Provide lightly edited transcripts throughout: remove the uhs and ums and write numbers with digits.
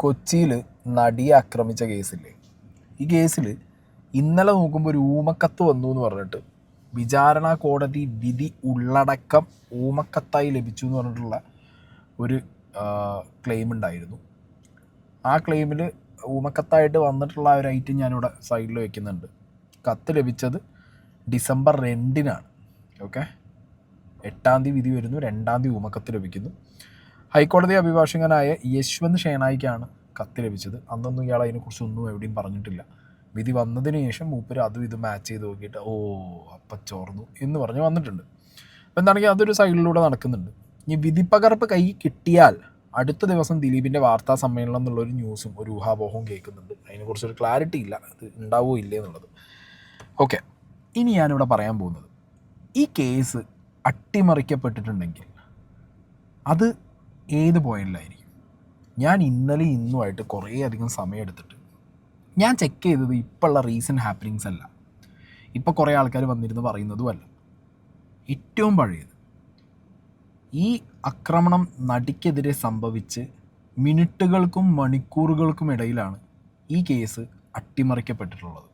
കൊച്ചിയിൽ നടിയെ ആക്രമിച്ച കേസില്ലേ, ഈ കേസിൽ ഇന്നലെ നോക്കുമ്പോൾ ഒരു ഊമക്കത്ത് വന്നു എന്ന് പറഞ്ഞിട്ട് വിചാരണ കോടതി വിധി ഉള്ളടക്കം ഊമക്കത്തായി ലഭിച്ചു എന്ന് പറഞ്ഞിട്ടുള്ള ഒരു ക്ലെയിം ഉണ്ടായിരുന്നു. ആ ക്ലെയിമിൽ ഊമക്കത്തായിട്ട് വന്നിട്ടുള്ള ഒരു ഐറ്റം ഞാനിവിടെ സൈഡിൽ വെക്കുന്നുണ്ട്. കത്ത് ലഭിച്ചത് ഡിസംബർ 2-നാണ്. ഓക്കെ, 8-ാം തീയതി വിധി വരുന്നു, 2-ാം തീയതി ഊമക്കത്ത് ലഭിക്കുന്നു. ഹൈക്കോടതി അഭിഭാഷകനായ യശ്വന്ത് ഷേനായിക്കാണ് കത്ത് ലഭിച്ചത്. അന്നൊന്നും ഇയാൾ അതിനെക്കുറിച്ചൊന്നും എവിടെയും പറഞ്ഞിട്ടില്ല. വിധി വന്നതിന് ശേഷം മൂപ്പര് അതും ഇത് മാച്ച് ചെയ്ത് നോക്കിയിട്ട് അപ്പം ചോർന്നു എന്ന് പറഞ്ഞ് വന്നിട്ടുണ്ട്. അപ്പം എന്താണെങ്കിൽ അതൊരു സൈഡിലൂടെ നടക്കുന്നുണ്ട്. ഇനി വിധിപ്പകർപ്പ് കൈ കിട്ടിയാൽ അടുത്ത ദിവസം ദിലീപിൻ്റെ വാർത്താ സമ്മേളനം എന്നുള്ളൊരു ന്യൂസും ഒരു ഊഹാപോഹവും കേൾക്കുന്നുണ്ട്. അതിനെക്കുറിച്ചൊരു ക്ലാരിറ്റി ഇല്ല, അത് ഉണ്ടാവുമോ ഇല്ലേ എന്നുള്ളത്. ഓക്കെ, ഇനി ഞാനിവിടെ പറയാൻ പോകുന്നത്, ഈ കേസ് അട്ടിമറിക്കപ്പെട്ടിട്ടുണ്ടെങ്കിൽ അത് ഏത് പോയിന്റിലായിരിക്കും? ഞാൻ ഇന്നലെ ഇന്നുമായിട്ട് കുറേ അധികം സമയമെടുത്തിട്ട് ഞാൻ ചെക്ക് ചെയ്തത് ഇപ്പോഴുള്ള റീസെൻറ്റ് ഹാപ്പനിങ്സ് അല്ല, ഇപ്പോൾ കുറേ ആൾക്കാർ വന്നിരുന്ന് പറയുന്നതുമല്ല. ഏറ്റവും പഴയത്, ഈ ആക്രമണം നടിക്കെതിരെ സംഭവിച്ച് മിനിറ്റുകൾക്കും മണിക്കൂറുകൾക്കും ഇടയിലാണ് ഈ കേസ് അട്ടിമറിക്കപ്പെട്ടിട്ടുള്ളത്.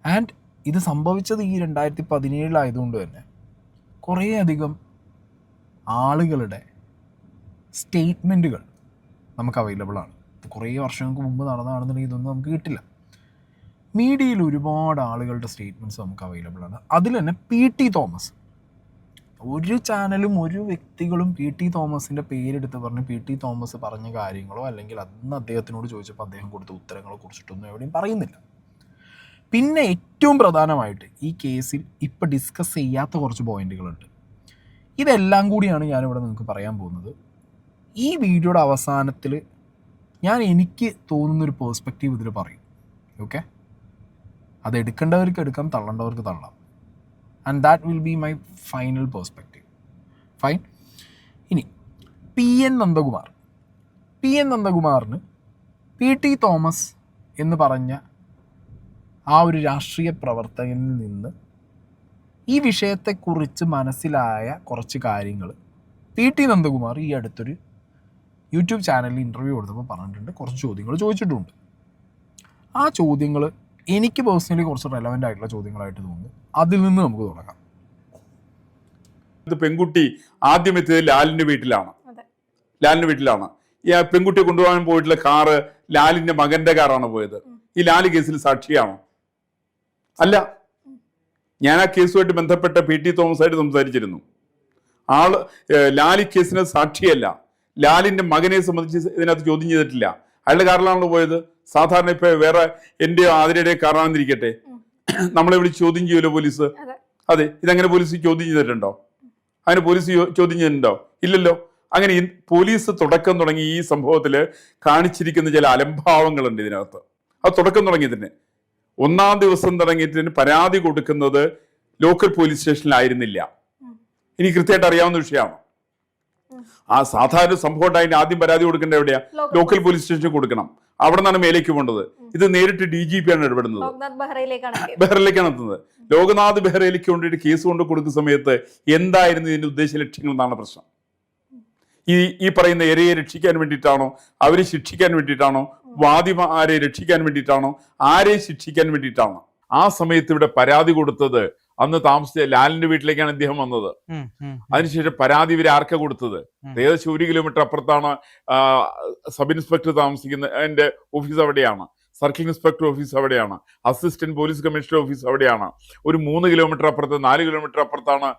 ആൻഡ് ഇത് സംഭവിച്ചത് ഈ 2017 തന്നെ കുറേ അധികം ആളുകളുടെ സ്റ്റേറ്റ്മെൻറ്റുകൾ നമുക്ക് അവൈലബിൾ ആണ്. കുറേ വർഷങ്ങൾക്ക് മുമ്പ് നടന്നതാണെന്നുണ്ടെങ്കിൽ ഇതൊന്നും നമുക്ക് കിട്ടില്ല. മീഡിയയിൽ ഒരുപാട് ആളുകളുടെ സ്റ്റേറ്റ്മെൻറ്റ്സ് നമുക്ക് അവൈലബിൾ ആണ്. അതിൽ തന്നെ PT തോമസ്, ഒരു ചാനലും ഒരു വ്യക്തികളും PT തോമസിൻ്റെ പേരെടുത്ത് പറഞ്ഞ് PT തോമസ് പറഞ്ഞ കാര്യങ്ങളോ അല്ലെങ്കിൽ അന്ന് അദ്ദേഹത്തിനോട് ചോദിച്ചപ്പോൾ അദ്ദേഹം കൊടുത്ത ഉത്തരങ്ങളെ കുറിച്ചിട്ടൊന്നും എവിടെയും പറയുന്നില്ല. പിന്നെ ഏറ്റവും പ്രധാനമായിട്ട് ഈ കേസിൽ ഇപ്പോൾ ഡിസ്കസ് ചെയ്യാത്ത കുറച്ച് പോയിന്റുകളുണ്ട്. ഇതെല്ലാം കൂടിയാണ് ഞാനിവിടെ നിങ്ങൾക്ക് പറയാൻ പോകുന്നത്. ഈ വീഡിയോയുടെ അവസാനത്തിൽ ഞാൻ എനിക്ക് തോന്നുന്നൊരു പേഴ്സ്പെക്റ്റീവ് ഇതിൽ പറയും. ഓക്കെ, അത് എടുക്കേണ്ടവർക്ക് എടുക്കാം, തള്ളേണ്ടവർക്ക് തള്ളാം. And that will be my final perspective. Fine. ഇനി PN നന്ദകുമാറിന് PT തോമസ് എന്ന് പറഞ്ഞ ആ ഒരു രാഷ്ട്രീയ പ്രവർത്തകനിൽ നിന്ന് ഈ വിഷയത്തെക്കുറിച്ച് മനസ്സിലായ കുറച്ച് കാര്യങ്ങൾ PT നന്ദകുമാർ ഈ അടുത്തൊരു യൂട്യൂബ് ചാനലിൽ ഇൻ്റർവ്യൂ കൊടുത്തപ്പോൾ പറഞ്ഞിട്ടുണ്ട്. കുറച്ച് ചോദ്യങ്ങൾ ചോദിച്ചിട്ടുണ്ട്. ആ ചോദ്യങ്ങൾ എനിക്ക് പേഴ്സണലി കുറച്ച് റെലവൻ്റ് ആയിട്ടുള്ള ചോദ്യങ്ങളായിട്ട് തോന്നുന്നു. അതിൽ നിന്ന് നമുക്ക് തുടങ്ങാം. പെൺകുട്ടി ആദ്യം എത്തിയത് ലാലിന്റെ വീട്ടിലാണ്. ഈ പെൺകുട്ടിയെ കൊണ്ടുപോകാൻ പോയിട്ടുള്ള കാറ് ലാലിന്റെ മകന്റെ കാറാണ് പോയത്. ഈ ലാല് കേസിൽ സാക്ഷിയാണോ? അല്ല. ഞാൻ ആ കേസുമായിട്ട് ബന്ധപ്പെട്ട PT തോമസായിട്ട് സംസാരിച്ചിരുന്നു. ലാലി കേസിന് സാക്ഷിയല്ല. ലാലിന്റെ മകനെ സംബന്ധിച്ച് ഇതിനകത്ത് ചോദ്യം ചെയ്തിട്ടില്ല. അയാളുടെ കാറിലാണല്ലോ പോയത്. സാധാരണ ഇപ്പൊ വേറെ എന്റെ ആതിരയുടെ കാറാണെന്നിരിക്കട്ടെ, നമ്മളെ വിളിച്ച് ചോദ്യം ചെയ്യുമല്ലോ പോലീസ്. അതെ, ഇതങ്ങനെ പോലീസ് ചോദ്യം ചെയ്തിട്ടുണ്ടോ? അങ്ങനെ പോലീസ് ചോദ്യം ചെയ്തിട്ടുണ്ടോ? ഇല്ലല്ലോ. അങ്ങനെ പോലീസ് തുടക്കം തുടങ്ങി ഈ സംഭവത്തിൽ കാണിച്ചിരിക്കുന്ന ചില അലംഭാവങ്ങളുണ്ട് ഇതിനകത്ത്. അത് തുടക്കം തുടങ്ങി തന്നെ 1-ാം ദിവസം തുടങ്ങിയിട്ട് പരാതി കൊടുക്കുന്നത് ലോക്കൽ പോലീസ് സ്റ്റേഷനിലായിരുന്നില്ല. ഇനി കൃത്യമായിട്ട് അറിയാവുന്ന വിഷയമാണ്. ആ സാധാരണ സംഭവം ഉണ്ടായിട്ട് ആദ്യം പരാതി കൊടുക്കേണ്ട എവിടെയാ? ലോക്കൽ പോലീസ് സ്റ്റേഷനിൽ കൊടുക്കണം. അവിടെ നിന്നാണ് മേലേക്ക് പോകേണ്ടത്. ഇത് നേരിട്ട് DGP ആണ് ഇടപെടുന്നത്, ബെഹ്റയിലേക്കാണ് എത്തുന്നത്. ലോക്നാഥ് ബെഹ്റയിലേക്ക് കൊണ്ടിട്ട് കേസ് കൊണ്ട് കൊടുക്കുന്ന സമയത്ത് എന്തായിരുന്നു ഇതിന്റെ ഉദ്ദേശ ലക്ഷ്യങ്ങൾ എന്നാണ് പ്രശ്നം. ഈ പറയുന്ന ഇരയെ രക്ഷിക്കാൻ വേണ്ടിയിട്ടാണോ, അവരെ ശിക്ഷിക്കാൻ വേണ്ടിയിട്ടാണോ, വാദിമാരെ രക്ഷിക്കാൻ വേണ്ടിയിട്ടാണോ, ആരെ ശിക്ഷിക്കാൻ വേണ്ടിയിട്ടാണോ? ആ സമയത്ത് ഇവിടെ പരാതി കൊടുത്തത് അന്ന് താമസിച്ച ലാലിന്റെ വീട്ടിലേക്കാണ് ഇദ്ദേഹം വന്നത്. അതിനുശേഷം പരാതി ഇവരെ ആർക്കാ കൊടുത്തത്? ഏകദേശം 1 കിലോമീറ്റർ അപ്പുറത്താണ് സബ് ഇൻസ്പെക്ടർ താമസിക്കുന്ന എന്റെ ഓഫീസ് അവിടെയാണ്, സർക്കിൾ ഇൻസ്പെക്ടർ ഓഫീസ് അവിടെയാണ്, അസിസ്റ്റന്റ് പോലീസ് കമ്മീഷണർ ഓഫീസ് അവിടെയാണ്. ഒരു 3 കിലോമീറ്റർ അപ്പുറത്ത് 4 കിലോമീറ്റർ അപ്പുറത്താണ്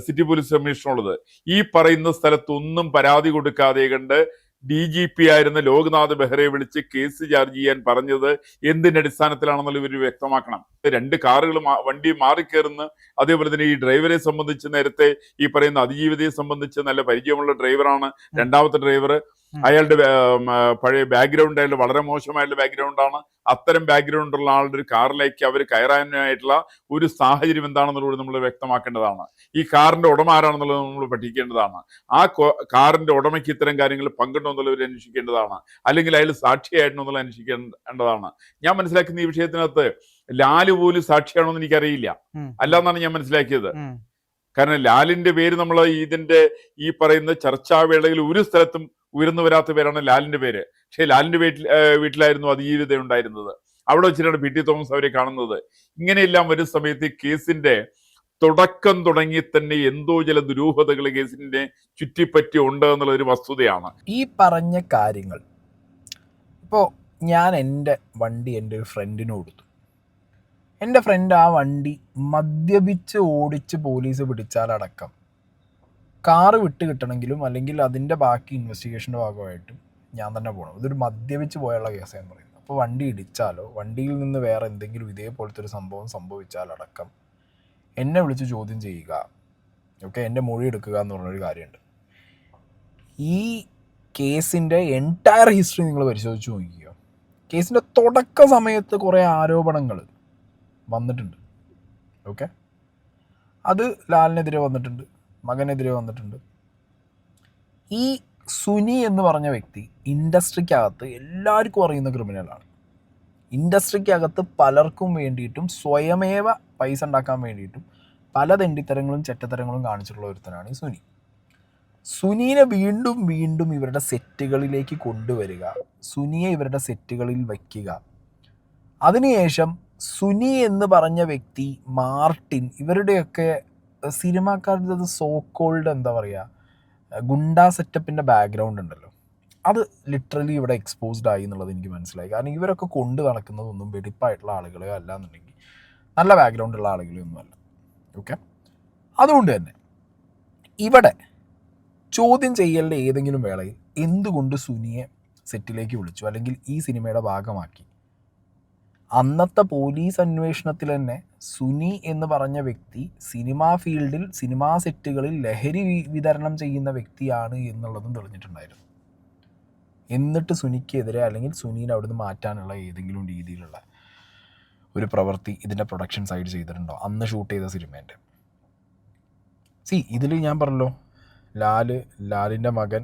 സിറ്റി പോലീസ് കമ്മീഷണർ ഉള്ളത്. ഈ പറയുന്ന സ്ഥലത്തൊന്നും പരാതി കൊടുക്കാതെ കണ്ട് DGP ആയിരുന്ന ലോക്നാഥ് ബെഹ്റയെ വിളിച്ച് കേസ് ചാർജ് ചെയ്യാൻ പറഞ്ഞത് എന്തിന്റെ അടിസ്ഥാനത്തിലാണെന്നുള്ള ഇവർ വ്യക്തമാക്കണം. 2 കാറുകൾ വണ്ടി മാറിക്കയറുന്ന, അതേപോലെ തന്നെ ഈ ഡ്രൈവറെ സംബന്ധിച്ച് നേരത്തെ ഈ പറയുന്ന അതിജീവിതയെ സംബന്ധിച്ച് നല്ല പരിചയമുള്ള ഡ്രൈവറാണ് രണ്ടാമത്തെ ഡ്രൈവർ. അയാളുടെ പഴയ ബാക്ക്ഗ്രൗണ്ട് അയാളുടെ വളരെ മോശമായിട്ടുള്ള ബാക്ക്ഗ്രൗണ്ടാണ്. അത്തരം ബാക്ക്ഗ്രൗണ്ട് ഉള്ള ആളുടെ ഒരു കാറിലേക്ക് അവർ കയറാനായിട്ടുള്ള ഒരു സാഹചര്യം എന്താണെന്നുള്ളത് നമ്മൾ വ്യക്തമാക്കേണ്ടതാണ്. ഈ കാറിന്റെ ഉടമ ആരാണെന്നുള്ളത് നമ്മൾ പഠിക്കേണ്ടതാണ്. ആ കാറിന്റെ ഉടമയ്ക്ക് ഇത്തരം കാര്യങ്ങൾ പങ്കുണ്ടോ എന്നുള്ളവർ അന്വേഷിക്കേണ്ടതാണ്. അല്ലെങ്കിൽ അയാൾ സാക്ഷിയായിട്ടുണ്ടോ എന്നുള്ളത് അന്വേഷിക്കേണ്ടതാണ്. ഞാൻ മനസ്സിലാക്കുന്ന ഈ വിഷയത്തിനകത്ത് ലാല് പോലും സാക്ഷിയാണോ എന്ന് എനിക്കറിയില്ല. അല്ലാന്നാണ് ഞാൻ മനസ്സിലാക്കിയത്. കാരണം ലാലിന്റെ പേര് നമ്മൾ ഇതിന്റെ ഈ പറയുന്ന ചർച്ചാവേളയിൽ ഒരു സ്ഥലത്തും ഉയർന്നു വരാത്ത പേരാണ് ലാലിന്റെ പേര്. പക്ഷേ ലാലിന്റെ വീട്ടിലായിരുന്നു അതിജീവിതം ഉണ്ടായിരുന്നത്. അവിടെ വെച്ചിട്ടാണ് പി ടി തോമസ് അവരെ കാണുന്നത്. ഇങ്ങനെയെല്ലാം വരുന്ന സമയത്ത് കേസിന്റെ തുടക്കം തുടങ്ങി തന്നെ എന്തോ ചില ദുരൂഹതകൾ കേസിനെ ചുറ്റിപ്പറ്റി ഉണ്ട് എന്നുള്ളൊരു വസ്തുതയാണ്. ഈ പറഞ്ഞ കാര്യങ്ങൾ ഇപ്പോൾ ഞാൻ എൻ്റെ വണ്ടി എൻ്റെ ഒരു ഫ്രണ്ടിന് കൊടുത്തു. എൻ്റെ ഫ്രണ്ട് ആ വണ്ടി മദ്യപിച്ച് ഓടിച്ച് പോലീസ് പിടിച്ചാലടക്കം കാറ് വിട്ട് കിട്ടണമെങ്കിലും അല്ലെങ്കിൽ അതിൻ്റെ ബാക്കി ഇൻവെസ്റ്റിഗേഷൻ്റെ ഭാഗമായിട്ടും ഞാൻ തന്നെ പോകണം. ഇതൊരു മദ്യപിച്ച് പോയുള്ള കേസ് ഞാൻ പറയുന്നത്. അപ്പോൾ വണ്ടി ഇടിച്ചാലോ വണ്ടിയിൽ നിന്ന് വേറെ എന്തെങ്കിലും ഇതേപോലത്തെ ഒരു സംഭവം സംഭവിച്ചാലടക്കം എന്നെ വിളിച്ച് ചോദ്യം ചെയ്യുക, ഓക്കെ, എൻ്റെ മൊഴി എടുക്കുക എന്ന് പറഞ്ഞൊരു കാര്യമുണ്ട്. ഈ കേസിൻ്റെ എൻറ്റയർ ഹിസ്റ്ററി നിങ്ങൾ പരിശോധിച്ച് നോക്കുക. കേസിൻ്റെ തുടക്ക സമയത്ത് കുറേ ആരോപണങ്ങൾ വന്നിട്ടുണ്ട്, ഓക്കെ. അത് ലാലിനെതിരെ വന്നിട്ടുണ്ട്, മകനെതിരെ വന്നിട്ടുണ്ട്. ഈ സുനി എന്ന് പറഞ്ഞ വ്യക്തി ഇൻഡസ്ട്രിക്കകത്ത് എല്ലാവർക്കും അറിയുന്ന ക്രിമിനലാണ്. ഇൻഡസ്ട്രിക്കകത്ത് പലർക്കും വേണ്ടിയിട്ടും സ്വയമേവ പൈസ ഉണ്ടാക്കാൻ വേണ്ടിയിട്ടും പല തെണ്ടിത്തരങ്ങളും ചെറ്റത്തരങ്ങളും കാണിച്ചിട്ടുള്ള ഒരുത്തനാണ് ഈ സുനി. സുനീനെ വീണ്ടും വീണ്ടും ഇവരുടെ സെറ്റുകളിലേക്ക് കൊണ്ടുവരിക, സുനിയെ ഇവരുടെ സെറ്റുകളിൽ വയ്ക്കുക. അതിനുശേഷം സുനി എന്ന് പറഞ്ഞ വ്യക്തി, മാർട്ടിൻ, ഇവരുടെയൊക്കെ സിനിമാക്കാരുടെ സോക്കോൾഡ് എന്താ പറയുക, ഗുണ്ടാ സെറ്റപ്പിൻ്റെ ബാക്ക്ഗ്രൗണ്ട് ഉണ്ടല്ലോ, അത് ലിറ്ററലി ഇവിടെ എക്സ്പോസ്ഡ് ആയി എന്നുള്ളത് എനിക്ക് മനസ്സിലായി. കാരണം ഇവരൊക്കെ കൊണ്ട് നടക്കുന്നതൊന്നും വെടിപ്പായിട്ടുള്ള ആളുകളെ അല്ല എന്നുണ്ടെങ്കിൽ നല്ല ബാക്ക്ഗ്രൗണ്ടുള്ള ആളുകളൊന്നുമല്ല, ഓക്കെ. അതുകൊണ്ട് തന്നെ ഇവിടെ ചോദ്യം ചെയ്യലിൻ്റെ ഏതെങ്കിലും വേളയിൽ എന്തുകൊണ്ട് സുനിയെ സെറ്റിലേക്ക് വിളിച്ചു അല്ലെങ്കിൽ ഈ സിനിമയുടെ ഭാഗമാക്കി? അന്നത്തെ പോലീസ് അന്വേഷണത്തിൽ തന്നെ സുനി എന്ന് പറഞ്ഞ വ്യക്തി സിനിമാ ഫീൽഡിൽ, സിനിമാ സെറ്റുകളിൽ ലഹരി വിതരണം ചെയ്യുന്ന വ്യക്തിയാണ് എന്നുള്ളതും തെളിഞ്ഞിട്ടുണ്ടായിരുന്നു. എന്നിട്ട് സുനിക്കെതിരെ അല്ലെങ്കിൽ സുനീനെ അവിടുന്ന് മാറ്റാനുള്ള ഏതെങ്കിലും രീതിയിലുള്ള ഒരു പ്രവൃത്തി ഇതിൻ്റെ പ്രൊഡക്ഷൻ സൈഡ് ചെയ്തിട്ടുണ്ടോ അന്ന് ഷൂട്ട് ചെയ്ത സിനിമേൻ്റെ? ഇതിൽ ഞാൻ പറഞ്ഞല്ലോ, ലാലിൻ്റെ മകൻ,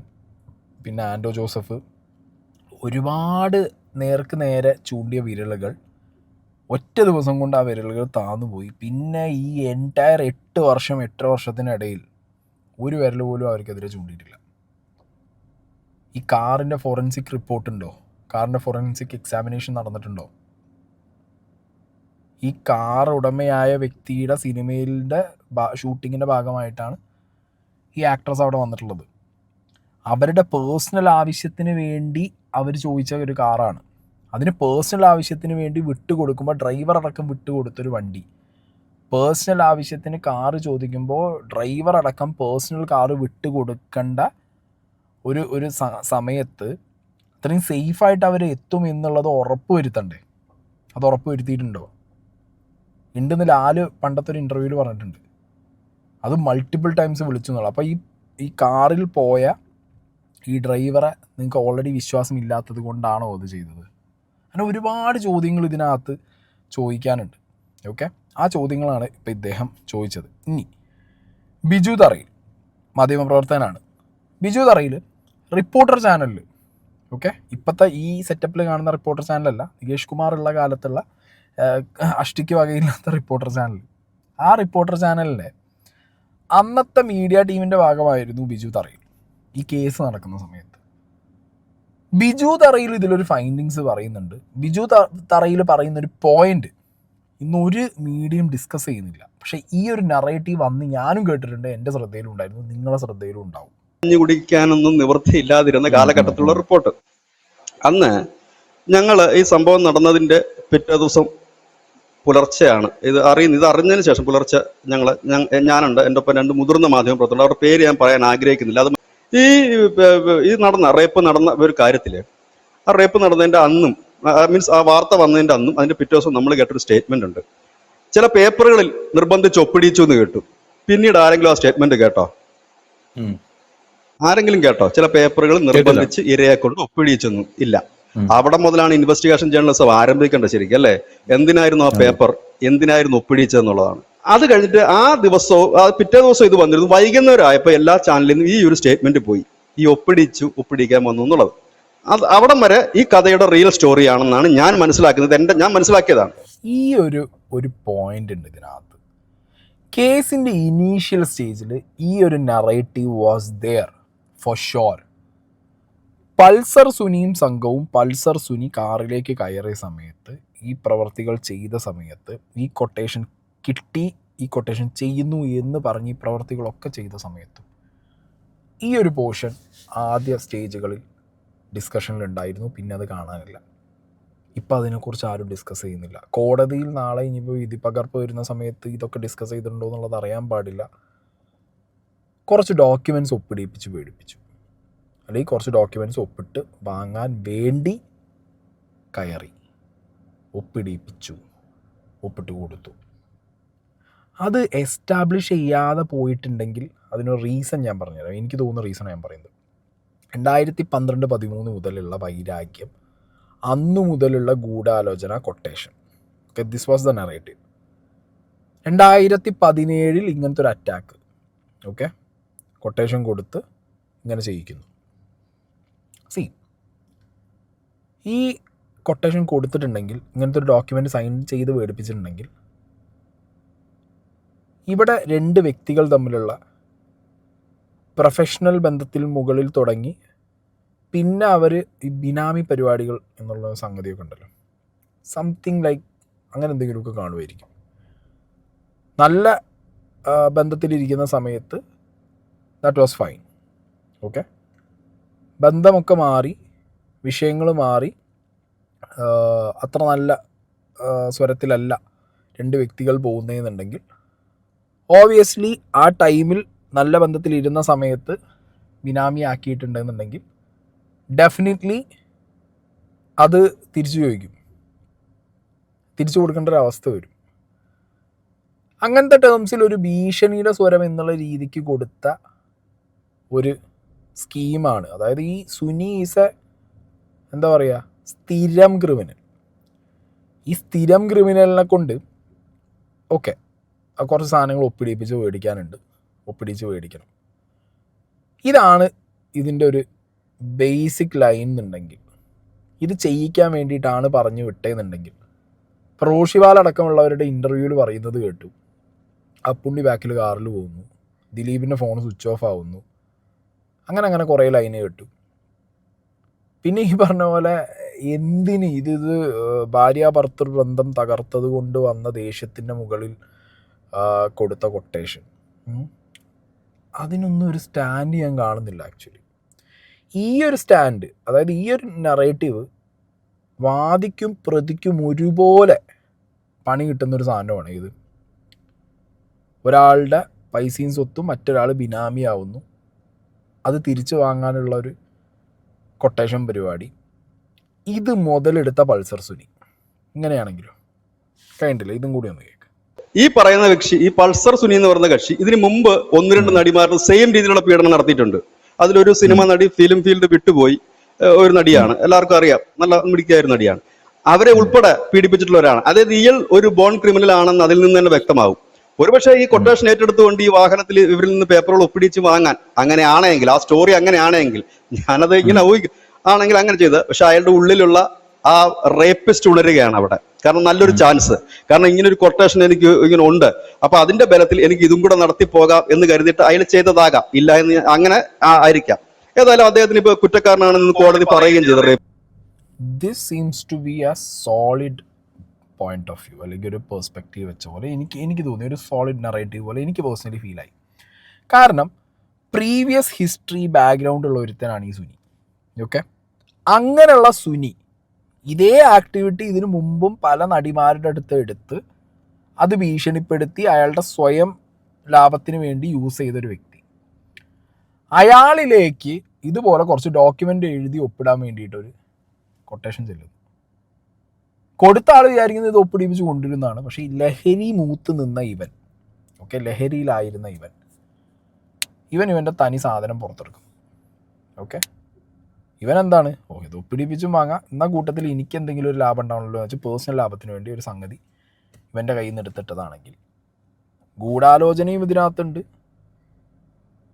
പിന്നെ ആൻഡോ ജോസഫ്, ഒരുപാട് നേർക്ക് നേരെ ചൂണ്ടിയ വിരലുകൾ ഒറ്റ ദിവസം കൊണ്ട് ആ വിരലുകൾ താന്നുപോയി. പിന്നെ ഈ എൻറ്റയർ 8 വർഷത്തിനിടയിൽ ഒരു വിരൽ പോലും അവർക്കെതിരെ ചൂണ്ടിയിട്ടില്ല. ഈ കാറിൻ്റെ ഫോറൻസിക് റിപ്പോർട്ടുണ്ടോ? കാറിൻ്റെ ഫോറൻസിക് എക്സാമിനേഷൻ നടന്നിട്ടുണ്ടോ? ഈ കാർ ഉടമയായ വ്യക്തിയുടെ സിനിമയിലെ ഷൂട്ടിങ്ങിൻ്റെ ഭാഗമായിട്ടാണ് ഈ ആക്ട്രസ് അവിടെ വന്നിട്ടുള്ളത്. അവരുടെ പേഴ്സണൽ ആവശ്യത്തിന് വേണ്ടി അവർ ചോദിച്ച ഒരു കാറാണ്. അതിന് പേഴ്സണൽ ആവശ്യത്തിന് വേണ്ടി വിട്ടുകൊടുക്കുമ്പോൾ ഡ്രൈവർ അടക്കം വിട്ടുകൊടുത്തൊരു വണ്ടി, പേഴ്സണൽ ആവശ്യത്തിന് കാറ് ചോദിക്കുമ്പോൾ ഡ്രൈവർ അടക്കം പേഴ്സണൽ കാറ് വിട്ടുകൊടുക്കേണ്ട ഒരു സമയത്ത് അത്രയും സേഫായിട്ട് അവർ എത്തും എന്നുള്ളത് ഉറപ്പ് വരുത്തണ്ടേ? അത് ഉറപ്പ് വരുത്തിയിട്ടുണ്ടോ? ഉണ്ടെന്ന് ലാല് പണ്ടത്തെ ഒരു ഇൻ്റർവ്യൂവിൽ പറഞ്ഞിട്ടുണ്ട്. അത് മൾട്ടിപ്പിൾ ടൈംസ് വിളിച്ചു എന്നുള്ളത്. അപ്പോൾ ഈ കാറിൽ പോയ ഈ ഡ്രൈവറെ നിങ്ങൾക്ക് ഓൾറെഡി വിശ്വാസം ഇല്ലാത്തത് കൊണ്ടാണോ അത് ചെയ്തത്? അങ്ങനെ ഒരുപാട് ചോദ്യങ്ങൾ ഇതിനകത്ത് ചോദിക്കാനുണ്ട്, ഓക്കെ. ആ ചോദ്യങ്ങളാണ് ഇപ്പം ഇദ്ദേഹം ചോദിച്ചത്. ഇനി ബിജു തറയിൽ മാധ്യമപ്രവർത്തകനാണ്. ബിജു തറയിൽ റിപ്പോർട്ടർ ചാനലിൽ, ഓക്കെ, ഇപ്പോഴത്തെ ഈ സെറ്റപ്പിൽ കാണുന്ന റിപ്പോർട്ടർ ചാനലല്ല, നികേഷ് കുമാർ ഉള്ള കാലത്തുള്ള അഷ്ടിക്ക് വകയില്ലാത്ത റിപ്പോർട്ടർ ചാനൽ. ആ റിപ്പോർട്ടർ ചാനലിലെ അന്നത്തെ മീഡിയ ടീമിൻ്റെ ഭാഗമായിരുന്നു ബിജു തറയിൽ. ഈ കേസ് നടക്കുന്ന സമയത്ത് ബിജു തറയിൽ ഇതിലൊരു ഫൈൻഡിങ്സ് പറയുന്നുണ്ട്. ബിജു തറയിൽ പറയുന്നൊരു പോയിന്റ് ഇന്നൊരു മീഡിയം ഡിസ്കസ് ചെയ്യുന്നില്ല. പക്ഷേ ഈ ഒരു നറേറ്റീവ് അന്ന് ഞാനും കേട്ടിട്ടുണ്ട്, എൻ്റെ ശ്രദ്ധയിലും ഉണ്ടായിരുന്നു, നിങ്ങളുടെ ശ്രദ്ധയിലും ഉണ്ടാവും. കുടിക്കാനൊന്നും നിവൃത്തിയില്ലാതിരുന്ന കാലഘട്ടത്തിലുള്ള റിപ്പോർട്ട്. അന്ന് ഞങ്ങൾ ഈ സംഭവം നടന്നതിൻ്റെ പിറ്റേ ദിവസം പുലർച്ചെയാണ് ഇത് അറിഞ്ഞതിന് ശേഷം പുലർച്ചെ ഞാനുണ്ട്, എൻ്റെ ഒപ്പം 2 മുതിർന്ന മാധ്യമപ്രവർത്തകർ, അവരുടെ പേര് ഞാൻ പറയാൻ ആഗ്രഹിക്കുന്നില്ല. അത് ഈ റേപ്പ് നടന്ന ഒരു കാര്യത്തിൽ, ആ റേപ്പ് നടന്നതിൻ്റെ അന്നും, മീൻസ് ആ വാർത്ത വന്നതിൻ്റെ അന്നും അതിൻ്റെ പിറ്റേ ദിവസം നമ്മൾ കേട്ടൊരു സ്റ്റേറ്റ്മെന്റ് ഉണ്ട്. ചില പേപ്പറുകളിൽ നിർബന്ധിച്ച് ഒപ്പിടിച്ചു എന്ന് കേട്ടു. പിന്നീട് ആരെങ്കിലും ആ സ്റ്റേറ്റ്മെന്റ് കേട്ടോ? ആരെങ്കിലും കേട്ടോ? ചില പേപ്പറുകൾ നിർബന്ധിച്ച് ഇരയെ കൊണ്ട് ഒപ്പിടിച്ചൊന്നും ഇല്ല. അവിടെ മുതലാണ് ഇൻവെസ്റ്റിഗേഷൻ ജേർണലിസം ആരംഭിക്കേണ്ടത് ശരിക്കും, അല്ലേ? എന്തിനായിരുന്നു ആ പേപ്പർ, എന്തിനായിരുന്നു ഒപ്പിടിച്ചതെന്നുള്ളതാണ്. അത് കഴിഞ്ഞിട്ട് ആ ദിവസവും പിറ്റേ ദിവസം ഇത് വന്നിരുന്നു. വൈകുന്നേരമായപ്പോൾ എല്ലാ ചാനലിൽ നിന്നും ഈ ഒരു സ്റ്റേറ്റ്മെന്റ് പോയി, ഈ ഒപ്പിടിക്കാൻ വന്നു എന്നുള്ളത്. അത് അവിടം വരെ ഈ കഥയുടെ റിയൽ സ്റ്റോറിയാണെന്നാണ് ഞാൻ മനസ്സിലാക്കുന്നത്. ഞാൻ മനസ്സിലാക്കിയതാണ്. ഈ ഒരു പോയിന്റ് ഉണ്ട് ഇതിനകത്ത്. കേസിൻ്റെ ഇനീഷ്യൽ സ്റ്റേജിൽ ഈ ഒരു narrative was there for sure. Pulsar സുനിയും സംഘവും പൾസർ സുനി കാറിലേക്ക് കയറിയ സമയത്ത്, ഈ പ്രവർത്തികൾ ചെയ്ത സമയത്ത്, ഈ കൊട്ടേഷൻ കിട്ടി, ഈ കൊട്ടേഷൻ ചെയ്യുന്നു എന്ന് പറഞ്ഞ് ഈ പ്രവർത്തികളൊക്കെ ചെയ്ത സമയത്ത് ഈ ഒരു പോർഷൻ ആദ്യ സ്റ്റേജുകളിൽ ഡിസ്കഷനിലുണ്ടായിരുന്നു. പിന്നെ അത് കാണാനില്ല. ഇപ്പം അതിനെക്കുറിച്ച് ആരും ഡിസ്കസ് ചെയ്യുന്നില്ല. കോടതിയിൽ നാളെ ഇനിയിപ്പോൾ വിധിപ്പകർപ്പ് വരുന്ന സമയത്ത് ഇതൊക്കെ ഡിസ്കസ് ചെയ്തിട്ടുണ്ടോ എന്നുള്ളത് അറിയാൻ പാടില്ല. കുറച്ച് ഡോക്യുമെൻറ്റ്സ് ഒപ്പിടിപ്പിച്ച് പേടിപ്പിച്ചു, അല്ലെങ്കിൽ കുറച്ച് ഡോക്യുമെൻറ്റ്സ് ഒപ്പിട്ട് വാങ്ങാൻ വേണ്ടി കയറി, ഒപ്പിടിപ്പിച്ചു, ഒപ്പിട്ട് കൊടുത്തു. അത് എസ്റ്റാബ്ലിഷ് ചെയ്യാതെ പോയിട്ടുണ്ടെങ്കിൽ അതിനൊരു റീസൺ ഞാൻ പറഞ്ഞുതരാം. എനിക്ക് തോന്നുന്ന റീസൺ ഞാൻ പറയുന്നത്, 2012-13 മുതലുള്ള വൈരാഗ്യം, അന്നു മുതലുള്ള ഗൂഢാലോചന, quotation. Okay, this was the narrative. 2017 ഇങ്ങനത്തെ ഒരു അറ്റാക്ക്, ഓക്കെ, കൊട്ടേഷൻ കൊടുത്ത് ഇങ്ങനെ ചെയ്യിക്കുന്നു. ഈ കൊട്ടേഷൻ കൊടുത്തിട്ടുണ്ടെങ്കിൽ, ഇങ്ങനത്തെ ഒരു ഡോക്യുമെൻ്റ് സൈൻ ചെയ്ത് മേടിപ്പിച്ചിട്ടുണ്ടെങ്കിൽ, ഇവിടെ 2 വ്യക്തികൾ തമ്മിലുള്ള പ്രൊഫഷണൽ ബന്ധത്തിൽ മുകളിൽ തുടങ്ങി പിന്നെ അവർ ഈ ബിനാമി പരിപാടികൾ എന്നുള്ള സംഗതിയൊക്കെ ഉണ്ടല്ലോ, സംതിങ് ലൈക്ക് അങ്ങനെ എന്തെങ്കിലുമൊക്കെ കാണുമായിരിക്കും. നല്ല ബന്ധത്തിലിരിക്കുന്ന സമയത്ത് ദാറ്റ് വാസ് ഫൈൻ. ഓക്കെ, ബന്ധമൊക്കെ മാറി, വിഷയങ്ങൾ മാറി, അത്ര നല്ല സ്വരത്തിലല്ല 2 വ്യക്തികൾ പോകുന്നതെന്നുണ്ടെങ്കിൽ, ഓബിയസ്ലി ആ ടൈമിൽ നല്ല ബന്ധത്തിലിരുന്ന സമയത്ത് ബിനാമി ആക്കിയിട്ടുണ്ടെന്നുണ്ടെങ്കിൽ ഡെഫിനറ്റ്ലി അത് തിരിച്ചു ചോദിക്കും, തിരിച്ചു കൊടുക്കേണ്ട ഒരു അവസ്ഥ വരും. അങ്ങനത്തെ ടേംസിൽ ഒരു ഭീഷണിയുടെ സ്വരം എന്നുള്ള രീതിക്ക് കൊടുത്ത ഒരു സ്കീമാണ്. അതായത് ഈ സുനി ഈസ് എ എന്താ പറയുക, സ്ഥിരം ക്രിമിനൽ. ഈ സ്ഥിരം ക്രിമിനലിനെ കൊണ്ട് ഓക്കെ കുറച്ച് സാധനങ്ങൾ ഒപ്പിടിപ്പിച്ച് മേടിക്കാനുണ്ട്, ഒപ്പിടിച്ച് മേടിക്കണം. ഇതാണ് ഇതിൻ്റെ ഒരു ബേസിക് ലൈൻ എന്നുണ്ടെങ്കിൽ, ഇത് ചെയ്യിക്കാൻ വേണ്ടിയിട്ടാണ് പറഞ്ഞു വിട്ടതെന്നുണ്ടെങ്കിൽ, ഇപ്പോൾ റോഷിവാൽ അടക്കമുള്ളവരുടെ ഇൻ്റർവ്യൂവിൽ പറയുന്നത് കേട്ടു, അപ്പുണ്ണി ബാക്കിൽ കാറിൽ പോകുന്നു, ദിലീപിൻ്റെ ഫോൺ സ്വിച്ച് ഓഫ് ആവുന്നു, അങ്ങനെ കുറേ ലൈന് കേട്ടു. പിന്നെ ഈ പറഞ്ഞ പോലെ എന്തിന് ഇത് ഭാര്യാഭർത്തൃ ബന്ധം തകർത്തത് കൊണ്ട് വന്ന ദേഷ്യത്തിൻ്റെ മുകളിൽ കൊടുത്ത കൊട്ടേഷൻ, അതിനൊന്നും ഒരു സ്റ്റാൻഡ് ഞാൻ കാണുന്നില്ല ആക്ച്വലി. ഈ ഒരു സ്റ്റാൻഡ്, അതായത് ഈ ഒരു നറേറ്റീവ് വാദിക്കും പ്രതിക്കും ഒരുപോലെ പണി കിട്ടുന്നൊരു സാധനമാണ് ഇത്. ഒരാളുടെ പൈസയും സ്വത്തും മറ്റൊരാൾ ബിനാമിയാവുന്നു, അത് തിരിച്ചു വാങ്ങാനുള്ള ഒരു കൊട്ടേഷൻ പരിപാടി. ഇത് മുതലെടുത്ത പൾസർ സുനി. ഇങ്ങനെയാണെങ്കിലോ കഴിഞ്ഞിട്ടില്ല, ഇതും കൂടി ഒന്ന് കേൾക്കാം. ഈ പറയുന്ന കക്ഷി, ഈ പൾസർ സുനി എന്ന് പറയുന്ന കക്ഷി, ഇതിന് മുമ്പ് 1-2 നടിമാരുടെ സെയിം രീതിയിലുള്ള പീഡനം നടത്തിയിട്ടുണ്ട്. അതിലൊരു സിനിമ നടി ഫിലിം ഫീൽഡ് വിട്ടുപോയി ഒരു നടിയാണ്, എല്ലാവർക്കും അറിയാം, നല്ല മിടുക്കിയായ ഒരു നടിയാണ്. അവരെ ഉൾപ്പെടെ പീഡിപ്പിച്ചിട്ടുള്ളവരാണ്. അതായത് ഇയാൾ ഒരു ബോൺ ക്രിമിനൽ ആണെന്ന് അതിൽ നിന്ന് തന്നെ വ്യക്തമാവും. ഒരുപക്ഷെ ഈ കൊട്ടേഷൻ ഏറ്റെടുത്തുകൊണ്ട് ഈ വാഹനത്തിൽ ഇവരിൽ നിന്ന് പേപ്പറുകൾ ഒപ്പിടിച്ച് വാങ്ങാൻ അങ്ങനെയാണെങ്കിൽ, ആ സ്റ്റോറി അങ്ങനെയാണെങ്കിൽ, ഞാനത് ഇങ്ങനെ ആണെങ്കിൽ അങ്ങനെ ചെയ്ത്, പക്ഷെ അയാളുടെ ഉള്ളിലുള്ള ആ റേപ്പിസ്റ്റ് ഉണരുകയാണ് അവിടെ. കാരണം നല്ലൊരു ചാൻസ്, കാരണം ഇങ്ങനെ ഒരു കൊട്ടേഷൻ എനിക്ക് ഇങ്ങനെ ഉണ്ട്, അപ്പൊ അതിന്റെ ബലത്തിൽ എനിക്ക് ഇതും കൂടെ നടത്തി പോകാം എന്ന് കരുതിയിട്ട് അയാൾ ചെയ്തതാകാം, ഇല്ല എന്ന് അങ്ങനെ ആയിരിക്കാം. ഏതായാലും അദ്ദേഹത്തിന് ഇപ്പൊ കുറ്റക്കാരനാണെന്ന് കോടതി പറയുകയും ചെയ്തു. This seems to be a solid point of view, അല്ലെങ്കിൽ ഒരു പെർസ്പെക്റ്റീവ് വെച്ച പോലെ എനിക്ക് തോന്നി, ഒരു സോളിഡ് നറേറ്റീവ് പോലെ എനിക്ക് പേഴ്സണലി ഫീലായി. കാരണം പ്രീവിയസ് ഹിസ്റ്ററി ബാക്ക്ഗ്രൗണ്ട് ഉള്ള ഒരുത്തനാണ് ഈ സുനി. ഓക്കെ, അങ്ങനെയുള്ള സുനി ഇതേ ആക്ടിവിറ്റി ഇതിനു മുമ്പും പല നടിമാരുടെ അടുത്ത് എടുത്ത് അത് ഭീഷണിപ്പെടുത്തി അയാളുടെ സ്വയം ലാഭത്തിന് വേണ്ടി യൂസ് ചെയ്തൊരു വ്യക്തി. അയാളിലേക്ക് ഇതുപോലെ കുറച്ച് ഡോക്യുമെൻ്റ് എഴുതി ഒപ്പിടാൻ വേണ്ടിയിട്ടൊരു കൊട്ടേഷൻ ചെല്ലുന്നു. കൊടുത്ത ആൾ വിചാരിക്കുന്നത് ഇത് ഒപ്പിടിപ്പിച്ച് കൊണ്ടിരുന്നതാണ്. പക്ഷേ ഈ ലഹരി മൂത്ത് നിന്ന ഇവൻ, ഓക്കെ, ലഹരിയിലായിരുന്ന ഇവൻ്റെ തനി സാധനം പുറത്തെടുക്കും. ഓക്കെ, ഇവൻ എന്താണ്, ഇത് ഒപ്പിടിപ്പിച്ചും വാങ്ങാം, എന്നാൽ കൂട്ടത്തിൽ എനിക്ക് എന്തെങ്കിലും ഒരു ലാഭം ഉണ്ടാവണമല്ലോ എന്ന് വെച്ചാൽ പേഴ്സണൽ ലാഭത്തിന് വേണ്ടി ഒരു സംഗതി ഇവൻ്റെ കയ്യിൽ നിന്ന് എടുത്തിട്ടതാണെങ്കിൽ ഗൂഢാലോചനയും ഇതിനകത്തുണ്ട്,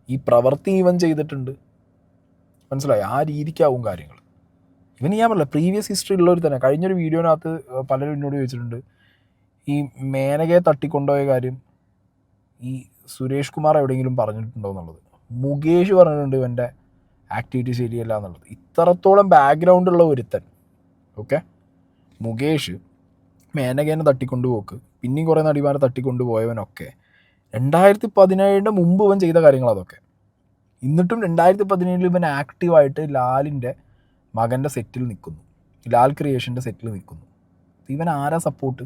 ഈ പ്രവൃത്തി ഇവൻ ചെയ്തിട്ടുണ്ട്. മനസ്സിലായി? ആ രീതിക്കാവും കാര്യങ്ങൾ. ഇവന് ഞാൻ പറഞ്ഞില്ല, പ്രീവിയസ് ഹിസ്റ്ററി ഉള്ളവർ തന്നെ. കഴിഞ്ഞൊരു വീഡിയോനകത്ത് പലരും എന്നോട് ചോദിച്ചിട്ടുണ്ട്, ഈ മേനകയെ തട്ടിക്കൊണ്ടുപോയ കാര്യം ഈ സുരേഷ് കുമാർ എവിടെയെങ്കിലും പറഞ്ഞിട്ടുണ്ടോ എന്നുള്ളത്. മുകേഷ് പറഞ്ഞിട്ടുണ്ട് ഇവൻ്റെ ആക്ടിവിറ്റി ശരിയല്ല എന്നുള്ളത്. ഇത്രത്തോളം ബാക്ക്ഗ്രൗണ്ടുള്ള ഒരുത്തൻ, ഓക്കെ, മുകേഷ് മേനകേനെ തട്ടിക്കൊണ്ടുപോക്ക്, പിന്നെയും കുറേ നടിമാരെ തട്ടിക്കൊണ്ടുപോയവനൊക്കെ 2017 മുമ്പ് ഇവൻ ചെയ്ത കാര്യങ്ങൾ അതൊക്കെ. എന്നിട്ടും 2017 ഇവൻ ആക്റ്റീവായിട്ട് ലാലിൻ്റെ മകൻ്റെ സെറ്റിൽ നിൽക്കുന്നു, ലാൽ ക്രിയേഷൻ്റെ സെറ്റിൽ നിൽക്കുന്നു. ഇവൻ ആരാ സപ്പോർട്ട്?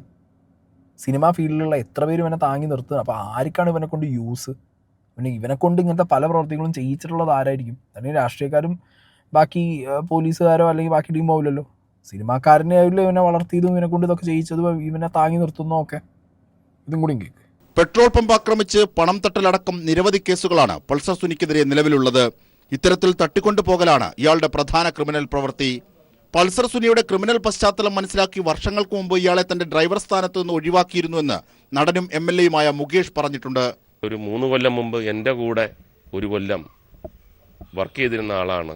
സിനിമാ ഫീൽഡിലുള്ള എത്ര പേര് ഇവനെ താങ്ങി നിർത്തുന്നത്? അപ്പോൾ ആർക്കാണ് ഇവനെ കൊണ്ട് യൂസ്? പിന്നെ ഇവനെ കൊണ്ട് ഇങ്ങനത്തെ പല പ്രവർത്തികളും ചെയ്യിച്ചിട്ടുള്ളത് ആരായിരിക്കും? അല്ലെങ്കിൽ രാഷ്ട്രീയക്കാരും ബാക്കി പോലീസുകാരോ അല്ലെങ്കിൽ ബാക്കി ടീമോ ആവില്ലല്ലോ. സിനിമാക്കാരനെ ആവില്ല ഇവനെ വളർത്തിയതും ഇവനെ കൊണ്ട് ഇതൊക്കെ ചെയ്യിച്ചതും ഇവനെ താങ്ങി നിർത്തുന്നതും ഒക്കെ. ഇതും കൂടി കേൾക്ക്. പെട്രോൾ പമ്പ് ആക്രമിച്ച് പണം തട്ടലടക്കം നിരവധി കേസുകളാണ് പൾസർ സുനിക്കെതിരെ നിലവിലുള്ളത്. ഇത്തരത്തിൽ തട്ടിക്കൊണ്ടുപോകലാണ് ഇയാളുടെ പ്രധാന ക്രിമിനൽ പ്രവൃത്തി. പൾസർ സുനിയുടെ ക്രിമിനൽ പശ്ചാത്തലം മനസ്സിലാക്കി വർഷങ്ങൾക്ക് മുമ്പ് ഇയാളെ തന്റെ ഡ്രൈവർ സ്ഥാനത്ത് നിന്ന് ഒഴിവാക്കിയിരുന്നുവെന്ന് നടനും MLA-യുമായ മുകേഷ് പറഞ്ഞിട്ടുണ്ട്. ഒരു 3 കൊല്ലം മുമ്പ് എൻ്റെ കൂടെ 1 കൊല്ലം വർക്ക് ചെയ്തിരുന്ന ആളാണ്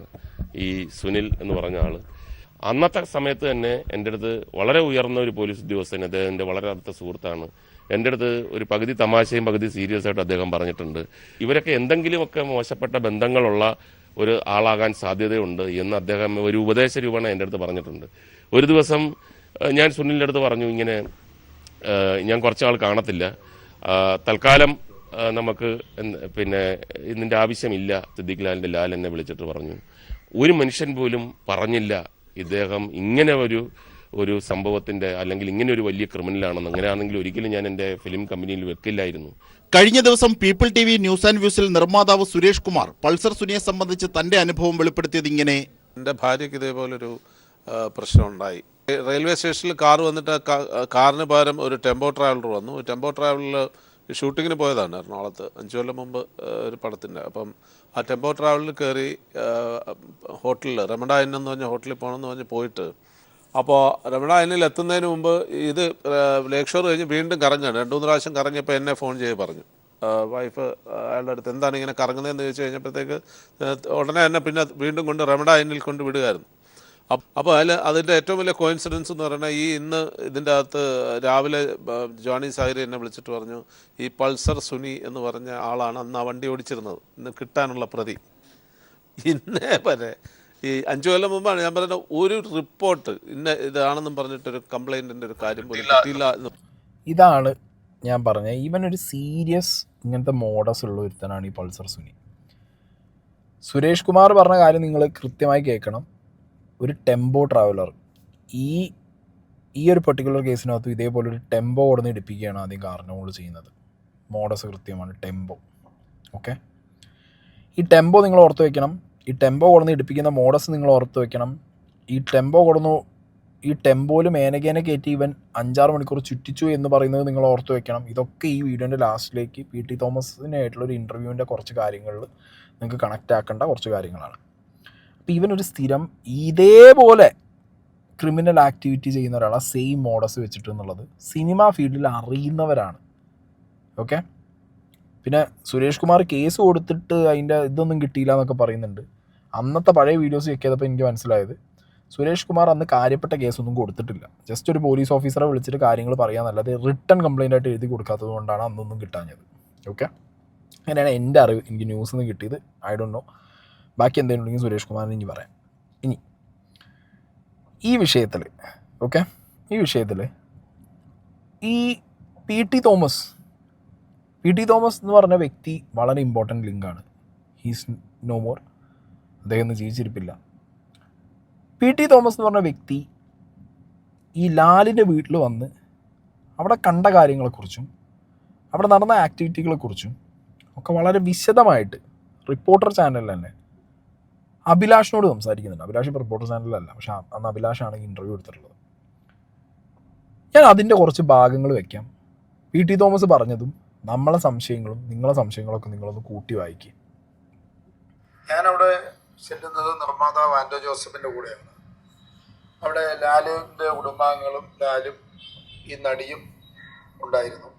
ഈ സുനിൽ എന്ന് പറഞ്ഞ ആൾ. അന്നത്തെ സമയത്ത് തന്നെ എൻ്റെ അടുത്ത് വളരെ ഉയർന്ന ഒരു പോലീസ് ഉദ്യോഗസ്ഥൻ, അദ്ദേഹത്തിൻ്റെ വളരെ അടുത്ത സുഹൃത്താണ്, എൻ്റെ അടുത്ത് ഒരു പകുതി തമാശയും പകുതി സീരിയസ് ആയിട്ട് അദ്ദേഹം പറഞ്ഞിട്ടുണ്ട്. ഇവരൊക്കെ എന്തെങ്കിലുമൊക്കെ മോശപ്പെട്ട ബന്ധങ്ങളുള്ള ഒരു ആളാകാൻ സാധ്യതയുണ്ട് എന്ന് അദ്ദേഹം ഒരു ഉപദേശ രൂപേണ എൻ്റെ അടുത്ത് പറഞ്ഞിട്ടുണ്ട്. ഒരു ദിവസം ഞാൻ സുനിലിൻ്റെ അടുത്ത് പറഞ്ഞു, ഇങ്ങനെ ഞാൻ കുറച്ചാൾ കാണത്തില്ല, തൽക്കാലം നമുക്ക് പിന്നെ ഇതിൻ്റെ ആവശ്യമില്ല. സിദ്ദിഖ് ലാലിൻ്റെ ലാൽ എന്നെ വിളിച്ചിട്ട് പറഞ്ഞു, ഒരു മനുഷ്യൻ പോലും പറഞ്ഞില്ല ഇദ്ദേഹം ഇങ്ങനെ ഒരു സംഭവത്തിൻ്റെ അല്ലെങ്കിൽ ഇങ്ങനെ ഒരു വലിയ ക്രിമിനലാണെന്ന്. അങ്ങനെയാണെങ്കിൽ ഒരിക്കലും ഞാൻ എൻ്റെ ഫിലിം കമ്പനിയിൽ വെക്കില്ലായിരുന്നു. കഴിഞ്ഞ ദിവസം പീപ്പിൾ TV ന്യൂസ് ആൻഡ് വ്യൂസിൽ നിർമ്മാതാവ് സുരേഷ് കുമാർ പൾസർ സുനിയെ സംബന്ധിച്ച് തന്റെ അനുഭവം വെളിപ്പെടുത്തിയത് ഇങ്ങനെ. എൻ്റെ ഭാര്യയ്ക്ക് ഇതേപോലൊരു പ്രശ്നമുണ്ടായി. റെയിൽവേ സ്റ്റേഷനിൽ കാർ വന്നിട്ട് കാറിന് പകരം ഒരു ടെമ്പോ ട്രാവലർ വന്നു. ടെമ്പോ ട്രാവലറിൽ ഷൂട്ടിങ്ങിന് പോയതാണ് എറണാകുളത്ത് 5 കൊല്ലം മുമ്പ് ഒരു പടത്തിൻ്റെ. അപ്പം ആ ടെമ്പോ ട്രാവലിൽ കയറി ഹോട്ടലിൽ രമണ ഇൻ എന്ന് പറഞ്ഞ ഹോട്ടലിൽ പോകണമെന്ന് പറഞ്ഞ് പോയിട്ട്, അപ്പോൾ രമണ ഇന്നിൽ എത്തുന്നതിന് മുമ്പ് ഇത് ലേക്ക് ഷോർ കഴിഞ്ഞ് വീണ്ടും കറങ്ങുകയാണ്. 2-3 പ്രാവശ്യം കറങ്ങിയപ്പോൾ എന്നെ ഫോൺ ചെയ്ത് പറഞ്ഞു, വൈഫ് അയാളുടെ അടുത്ത് എന്താണ് ഇങ്ങനെ കറങ്ങുന്നതെന്ന് ചോദിച്ചു കഴിഞ്ഞപ്പോഴത്തേക്ക് ഉടനെ തന്നെ പിന്നെ വീണ്ടും കൊണ്ട് രമണ ഇന്നിൽ കൊണ്ട് വിടുകയായിരുന്നു. അപ്പോൾ അതിൻ്റെ ഏറ്റവും വലിയ കോയിൻസിഡൻസ് എന്ന് പറഞ്ഞാൽ ഇന്ന് ഇതിൻ്റെ അകത്ത് രാവിലെ ജോണി സാഹിരി എന്നെ വിളിച്ചിട്ട് പറഞ്ഞു, ഈ പൾസർ സുനി എന്ന് പറഞ്ഞ ആളാണ് അന്ന് ആ വണ്ടി ഓടിച്ചിരുന്നത്, ഇന്ന് കിട്ടാനുള്ള പ്രതി. ഇന്നേ വരെ ഈ 5 കൊല്ലം മുമ്പാണ് ഞാൻ പറഞ്ഞ ഒരു റിപ്പോർട്ട് ഇതാണെന്നും പറഞ്ഞിട്ടൊരു കംപ്ലൈൻറ്റിൻ്റെ ഒരു കാര്യം പോലും കിട്ടിയില്ല. ഇതാണ് ഞാൻ പറഞ്ഞത്, ഈവൻ ഒരു സീരിയസ് ഇങ്ങനത്തെ മോഡസ് ഉള്ള ഒരുത്തനാണ് ഈ പൾസർ സുനി. സുരേഷ് കുമാർ പറഞ്ഞ കാര്യം നിങ്ങൾ കൃത്യമായി കേൾക്കണം. ഒരു ടെമ്പോ ട്രാവലർ ഈ ഒരു പെർട്ടിക്കുലർ കേസിനകത്തും ഇതേപോലെ ഒരു ടെമ്പോ കൊടുന്ന് ഇടിപ്പിക്കുകയാണ് ആദ്യം കാറിനോട് ചെയ്യുന്നത്. മോഡസ് കൃത്യമാണ്, ടെമ്പോ. ഓക്കെ, ഈ ടെമ്പോ നിങ്ങൾ ഓർത്ത് വയ്ക്കണം. ഈ ടെമ്പോ കൊടുന്ന് ഇടിപ്പിക്കുന്ന മോഡസ് നിങ്ങൾ ഓർത്ത് വയ്ക്കണം. ഈ ടെമ്പോയിൽ മേനകേനെ കയറ്റി ഇവൻ 5-6 മണിക്കൂർ ചുറ്റിച്ചു എന്ന് പറയുന്നത് നിങ്ങൾ ഓർത്ത് വയ്ക്കണം. ഇതൊക്കെ ഈ വീഡിയോൻ്റെ ലാസ്റ്റിലേക്ക് PT തോമസിനായിട്ടുള്ളൊരു ഇൻ്റർവ്യൂവിൻ്റെ കുറച്ച് കാര്യങ്ങളിൽ നിങ്ങൾക്ക് കണക്റ്റ് ആക്കേണ്ട കുറച്ച് കാര്യങ്ങളാണ്. അപ്പോൾ ഇവനൊരു സ്ഥിരം ഇതേപോലെ ക്രിമിനൽ ആക്ടിവിറ്റി ചെയ്യുന്ന ഒരാളാണ്, സെയിം മോഡസ് വെച്ചിട്ട് എന്നുള്ളത് സിനിമാ ഫീൽഡിൽ അറിയുന്നവരാണ്. ഓക്കെ, പിന്നെ സുരേഷ് കുമാർ കേസ് കൊടുത്തിട്ട് അതിൻ്റെ ഇതൊന്നും കിട്ടിയില്ല എന്നൊക്കെ പറയുന്നുണ്ട്. അന്നത്തെ പഴയ വീഡിയോസ് ചെക്ക് ചെയ്തപ്പോൾ എനിക്ക് മനസ്സിലായത് സുരേഷ് കുമാർ അന്ന് കാര്യപ്പെട്ട കേസൊന്നും കൊടുത്തിട്ടില്ല. ജസ്റ്റ് ഒരു പോലീസ് ഓഫീസറെ വിളിച്ചിട്ട് കാര്യങ്ങൾ പറയാമെന്നല്ലാതെ റിട്ടേൺ കംപ്ലയിൻ്റ് ആയിട്ട് എഴുതി കൊടുക്കാത്തത് കൊണ്ടാണ് അന്നൊന്നും കിട്ടാഞ്ഞത്. ഓക്കെ, അങ്ങനെയാണ് എൻ്റെ അറിവ്. എനിക്ക് ന്യൂസിൽ നിന്ന് കിട്ടിയത്. ഐ ഡോണ്ട് നോ, ബാക്കി എന്തെങ്കിലും ഉണ്ടെങ്കിൽ സുരേഷ് കുമാറിന് ഇനി പറയാം. ഇനി ഈ വിഷയത്തിൽ ഈ PT തോമസ് എന്ന് പറഞ്ഞ വ്യക്തി വളരെ ഇമ്പോർട്ടൻ്റ് ലിങ്കാണ്. ഹീസ് നോ മോർ, അദ്ദേഹം ഒന്നും ജീവിച്ചിരിപ്പില്ല. PT തോമസ് എന്ന് പറഞ്ഞ വ്യക്തി ഈ ലാലിൻ്റെ വീട്ടിൽ വന്ന് അവിടെ കണ്ട കാര്യങ്ങളെക്കുറിച്ചും അവിടെ നടന്ന ആക്ടിവിറ്റികളെക്കുറിച്ചും ഒക്കെ വളരെ വിശദമായിട്ട് റിപ്പോർട്ടർ ചാനലിൽ തന്നെ അഭിലാഷിനോട് സംസാരിക്കുന്നുണ്ട്. അഭിലാഷ് ഇപ്പോൾ റിപ്പോർട്ടർ ചാനലിലല്ല, പക്ഷെ അന്ന് അഭിലാഷാണ് ഈ ഇൻ്റർവ്യൂ എടുത്തിട്ടുള്ളത്. ഞാൻ അതിൻ്റെ കുറച്ച് ഭാഗങ്ങൾ വയ്ക്കാം. PT തോമസ് പറഞ്ഞതും നമ്മളെ സംശയങ്ങളും നിങ്ങളെ സംശയങ്ങളൊക്കെ നിങ്ങളൊന്ന് കൂട്ടി വായിക്കുക. ഞാനവിടെ ചെല്ലുന്നത് നിർമ്മാതാവ് ആൻഡോ ജോസഫിൻ്റെ കൂടെയാണ്. അവിടെ ലാലിൻ്റെ കുടുംബാംഗങ്ങളും ലാലും ഈ നടിയും ഉണ്ടായിരുന്നു.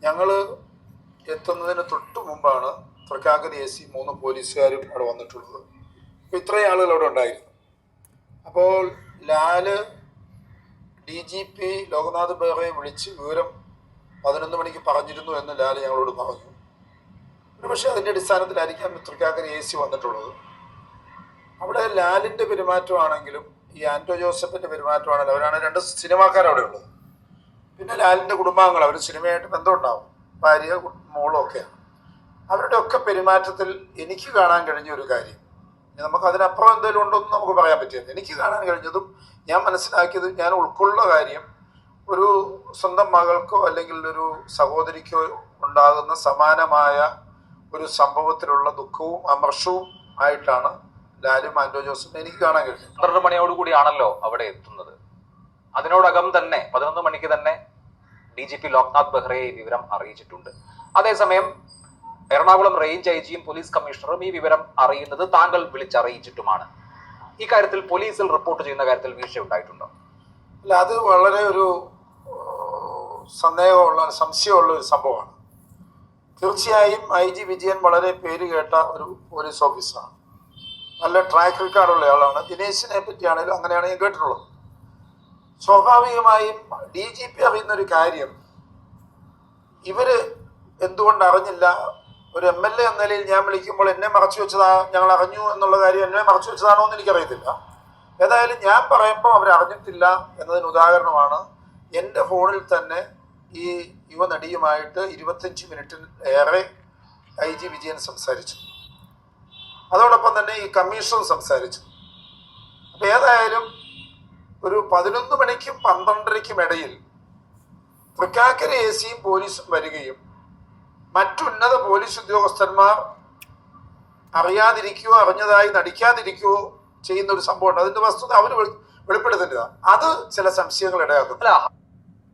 ഞങ്ങൾ എത്തുന്നതിന് തൊട്ട് മുമ്പാണ് തൃക്കാക്കര AC 3 പോലീസുകാരും അവിടെ വന്നിട്ടുള്ളത്. അപ്പോൾ ഇത്രയും ആളുകൾ അവിടെ ഉണ്ടായിരുന്നു. അപ്പോൾ ലാല് DGP ലോക്നാഥ് ബെഹ്റയെ വിളിച്ച് വിവരം 11 മണിക്ക് പറഞ്ഞിരുന്നു എന്ന് ലാല് ഞങ്ങളോട് പറഞ്ഞു. പക്ഷേ അതിൻ്റെ അടിസ്ഥാനത്തിലായിരിക്കാം തൃക്കാക്കര AC വന്നിട്ടുള്ളത്. അവിടെ ലാലിൻ്റെ പെരുമാറ്റമാണെങ്കിലും ഈ ആൻറ്റോ ജോസഫിൻ്റെ പെരുമാറ്റമാണെങ്കിലും അവരാണ് 2 സിനിമാക്കാരവിടെ ഉള്ളത്. പിന്നെ ലാലിൻ്റെ കുടുംബാംഗങ്ങൾ, അവർ സിനിമയായിട്ട് ബന്ധമുണ്ടാവും, ഭാര്യ മോളും ഒക്കെയാണ്. അവരുടെ ഒക്കെ പെരുമാറ്റത്തിൽ എനിക്ക് കാണാൻ കഴിഞ്ഞ ഒരു കാര്യം, നമുക്ക് അതിനപ്പുറം എന്തെങ്കിലും ഉണ്ടോയെന്ന് നമുക്ക് പറയാൻ പറ്റില്ല. എനിക്ക് കാണാൻ കഴിഞ്ഞതും ഞാൻ മനസ്സിലാക്കിയതും ഞാൻ ഉൾക്കൊള്ളുന്ന കാര്യം, ഒരു സ്വന്തം മകൾക്കോ അല്ലെങ്കിൽ ഒരു സഹോദരിക്കോ ഉണ്ടാകുന്ന സമാനമായ ഒരു സംഭവത്തിലുള്ള ദുഃഖവും അമർഷവും ആയിട്ടാണ് ലാലും ആൻറ്റോ ജോസഫിനെ എനിക്ക് കാണാൻ കഴിഞ്ഞത്. 12 മണിയോടുകൂടിയാണല്ലോ അവിടെ എത്തുന്നത്. അതിനോടകം തന്നെ 11 മണിക്ക് തന്നെ DGP ലോക്നാഥ് ബെഹ്റയെ ഈ വിവരം അറിയിച്ചിട്ടുണ്ട്. അതേസമയം എറണാകുളം റേഞ്ച് IG-യും പോലീസ് കമ്മീഷണറും ഈ വിവരം അറിയുന്നത് താങ്കൾ വിളിച്ചറിയിച്ചിട്ടുമാണ്. ഈ കാര്യത്തിൽ പോലീസിൽ റിപ്പോർട്ട് ചെയ്യുന്ന കാര്യത്തിൽ വീഴ്ച ഉണ്ടായിട്ടുണ്ടോ? അല്ല, അത് വളരെ ഒരു സംശയമുള്ള ഒരു സംഭവമാണ്. തീർച്ചയായും IG വിജയൻ വളരെ പേര് കേട്ട ഒരു പോലീസ് ഓഫീസറാണ്, നല്ല ട്രാക്ക് റെക്കോർഡുള്ള ആളാണ്. ദിനേശിനെ പറ്റിയാണെങ്കിലും അങ്ങനെയാണ് ഞാൻ കേട്ടിട്ടുള്ളത്. സ്വാഭാവികമായും DGP അറിയുന്നൊരു കാര്യം ഇവർ എന്തുകൊണ്ട് അറിഞ്ഞില്ല. ഒരു MLA എന്ന നിലയിൽ ഞാൻ വിളിക്കുമ്പോൾ എന്നെ മറച്ചു വെച്ചതാ, ഞങ്ങൾ അറിഞ്ഞു എന്നുള്ള കാര്യം എന്നെ മറച്ചു വെച്ചതാണോ എന്ന് എനിക്കറിയത്തില്ല. ഏതായാലും ഞാൻ പറയുമ്പോൾ അവർ അറിഞ്ഞിട്ടില്ല എന്നതിന് ഉദാഹരണമാണ് എൻ്റെ ഫോണിൽ തന്നെ ഈ യുവനടിയുമായിട്ട് 25 മിനിറ്റിൽ ഏറെ IG വിജയൻ സംസാരിച്ചു. അതോടൊപ്പം തന്നെ ഈ കമ്മീഷണർ സംസാരിച്ചു. അപ്പം ഏതായാലും ഒരു 11 മണിക്കും 12:30ക്കും ഇടയിൽ തൃക്കാക്കര AC-യും പോലീസും വരികയും മറ്റുന്നത പോലീസ് ഉദ്യോഗസ്ഥന്മാർ അറിയാതിരിക്കുകയോ അറിഞ്ഞതായി നടിക്കാതിരിക്കുകയോ ചെയ്യുന്ന ഒരു സംഭവമുണ്ട്. അതിൻ്റെ വസ്തുത അവർ വെളിപ്പെടുത്തേണ്ടതാണ്. അത് ചില സംശയങ്ങൾ ഇടയാക്കും.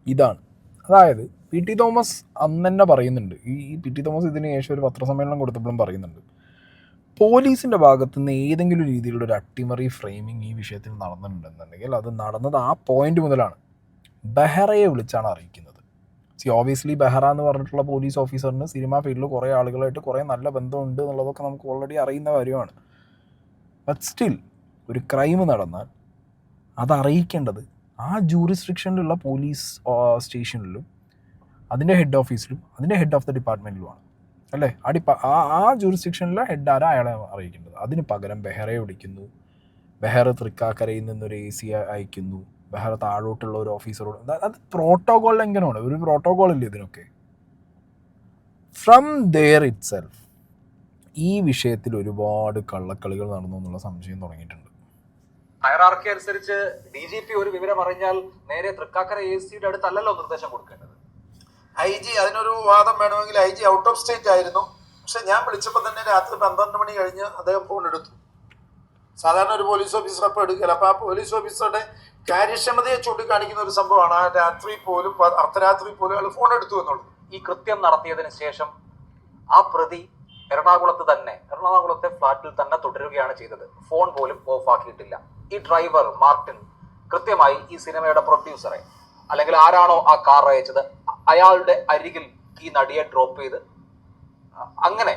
ഇതാണ്, അതായത് PT തോമസ് അന്ന് തന്നെ പറയുന്നുണ്ട്, ഈ PT തോമസ് ഇതിന് ശേഷം ഒരു പത്രസമ്മേളനം കൊടുത്തപ്പോഴും പറയുന്നുണ്ട്, പോലീസിൻ്റെ ഭാഗത്തു നിന്ന് ഏതെങ്കിലും രീതിയിലുള്ള ഒരു അട്ടിമറി ഫ്രെയിമിങ് ഈ വിഷയത്തിൽ നടന്നിട്ടുണ്ടെന്നുണ്ടെങ്കിൽ അത് നടന്നത് ആ പോയിന്റ് മുതലാണ്. ബെഹ്റയെ വിളിച്ചാണ് അറിയിക്കുന്നത്. ഓബിയസ്ലി ബെഹ്റ എന്ന് പറഞ്ഞിട്ടുള്ള പോലീസ് ഓഫീസറിന് സിനിമാ ഫീൽഡിൽ കുറേ ആളുകളായിട്ട് കുറേ നല്ല ബന്ധമുണ്ട് എന്നുള്ളതൊക്കെ നമുക്ക് ഓൾറെഡി അറിയുന്ന കാര്യമാണ്. ബട്ട് സ്റ്റിൽ ഒരു ക്രൈം നടന്നാൽ അത് അറിയിക്കേണ്ടത് ആ ജൂറിസ്ട്രിക്ഷനിലുള്ള പോലീസ് സ്റ്റേഷനിലും അതിൻ്റെ ഹെഡ് ഓഫീസിലും അതിൻ്റെ ഹെഡ് ഓഫ് ദ ഡിപ്പാർട്ട്മെൻറ്റിലുമാണ്, അല്ലേ? ആ ജൂറിസ്ട്രിക്ഷനിലെ ഹെഡ് ആരാ അയാളെ അറിയിക്കേണ്ടത്. അതിന് പകരം ബെഹ്റയെ വിളിക്കുന്നു, ബെഹ്റ തൃക്കാക്കരയിൽ നിന്നൊരു AC അയക്കുന്നു, ബെഹ്റ താഴോട്ടുള്ള ഒരു ഓഫീസറോട്. അത് പ്രോട്ടോകോൾ ലംഘനമാണ്, ഒരു പ്രോട്ടോകോൾ ഇല്ല ഇതിനൊക്കെ. ഫ്രം ദെയർ ഇറ്റ് സെൽഫ് ഈ വിഷയത്തിൽ ഒരുപാട് കള്ളക്കളികൾ നടന്നു എന്നുള്ള സംശയം തുടങ്ങിയിട്ടുണ്ട്. ഹയറാർക്കി അനുസരിച്ച് DGP ഒരു വിവരം അറിഞ്ഞാൽ നേരെ തൃക്കാക്കര AC-യുടെ അടുത്തല്ലല്ലോ നിർദ്ദേശം കൊടുക്കേണ്ടത്. IG അതിനൊരു വാദം വേണമെങ്കിൽ IG ഔട്ട് ഓഫ് സ്റ്റേറ്റ് ആയിരുന്നു. പക്ഷെ ഞാൻ വിളിച്ചപ്പോൾ തന്നെ രാത്രി 12 മണി കഴിഞ്ഞ് അദ്ദേഹം ഫോൺ എടുത്തു. സാധാരണ ഒരു പോലീസ് ഓഫീസർ അപ്പോൾ എടുക്കില്ല. അപ്പോൾ ആ പോലീസ് ഓഫീസറുടെ കാര്യക്ഷമതയെ ചൂണ്ടിക്കാണിക്കുന്ന ഒരു സംഭവമാണ് ആ രാത്രി പോലും അർദ്ധരാത്രി പോലും അയാൾ ഫോൺ എടുത്തു എന്നുള്ളത്. ഈ കൃത്യം നടത്തിയതിനു ശേഷം ആ പ്രതി എറണാകുളത്തെ ഫ്ലാറ്റിൽ തന്നെ തുടരുകയാണ് ചെയ്തത്. ഫോൺ പോലും ഓഫ് ആക്കിയിട്ടില്ല. ഈ ഡ്രൈവർ മാർട്ടിൻ കൃത്യമായി ഈ സിനിമയുടെ പ്രൊഡ്യൂസറെ അല്ലെങ്കിൽ ആരാണോ ആ കാർ അയച്ചത് അയാളുടെ അരികിൽ ഈ നടിയെ ഡ്രോപ്പ് ചെയ്ത് അങ്ങനെ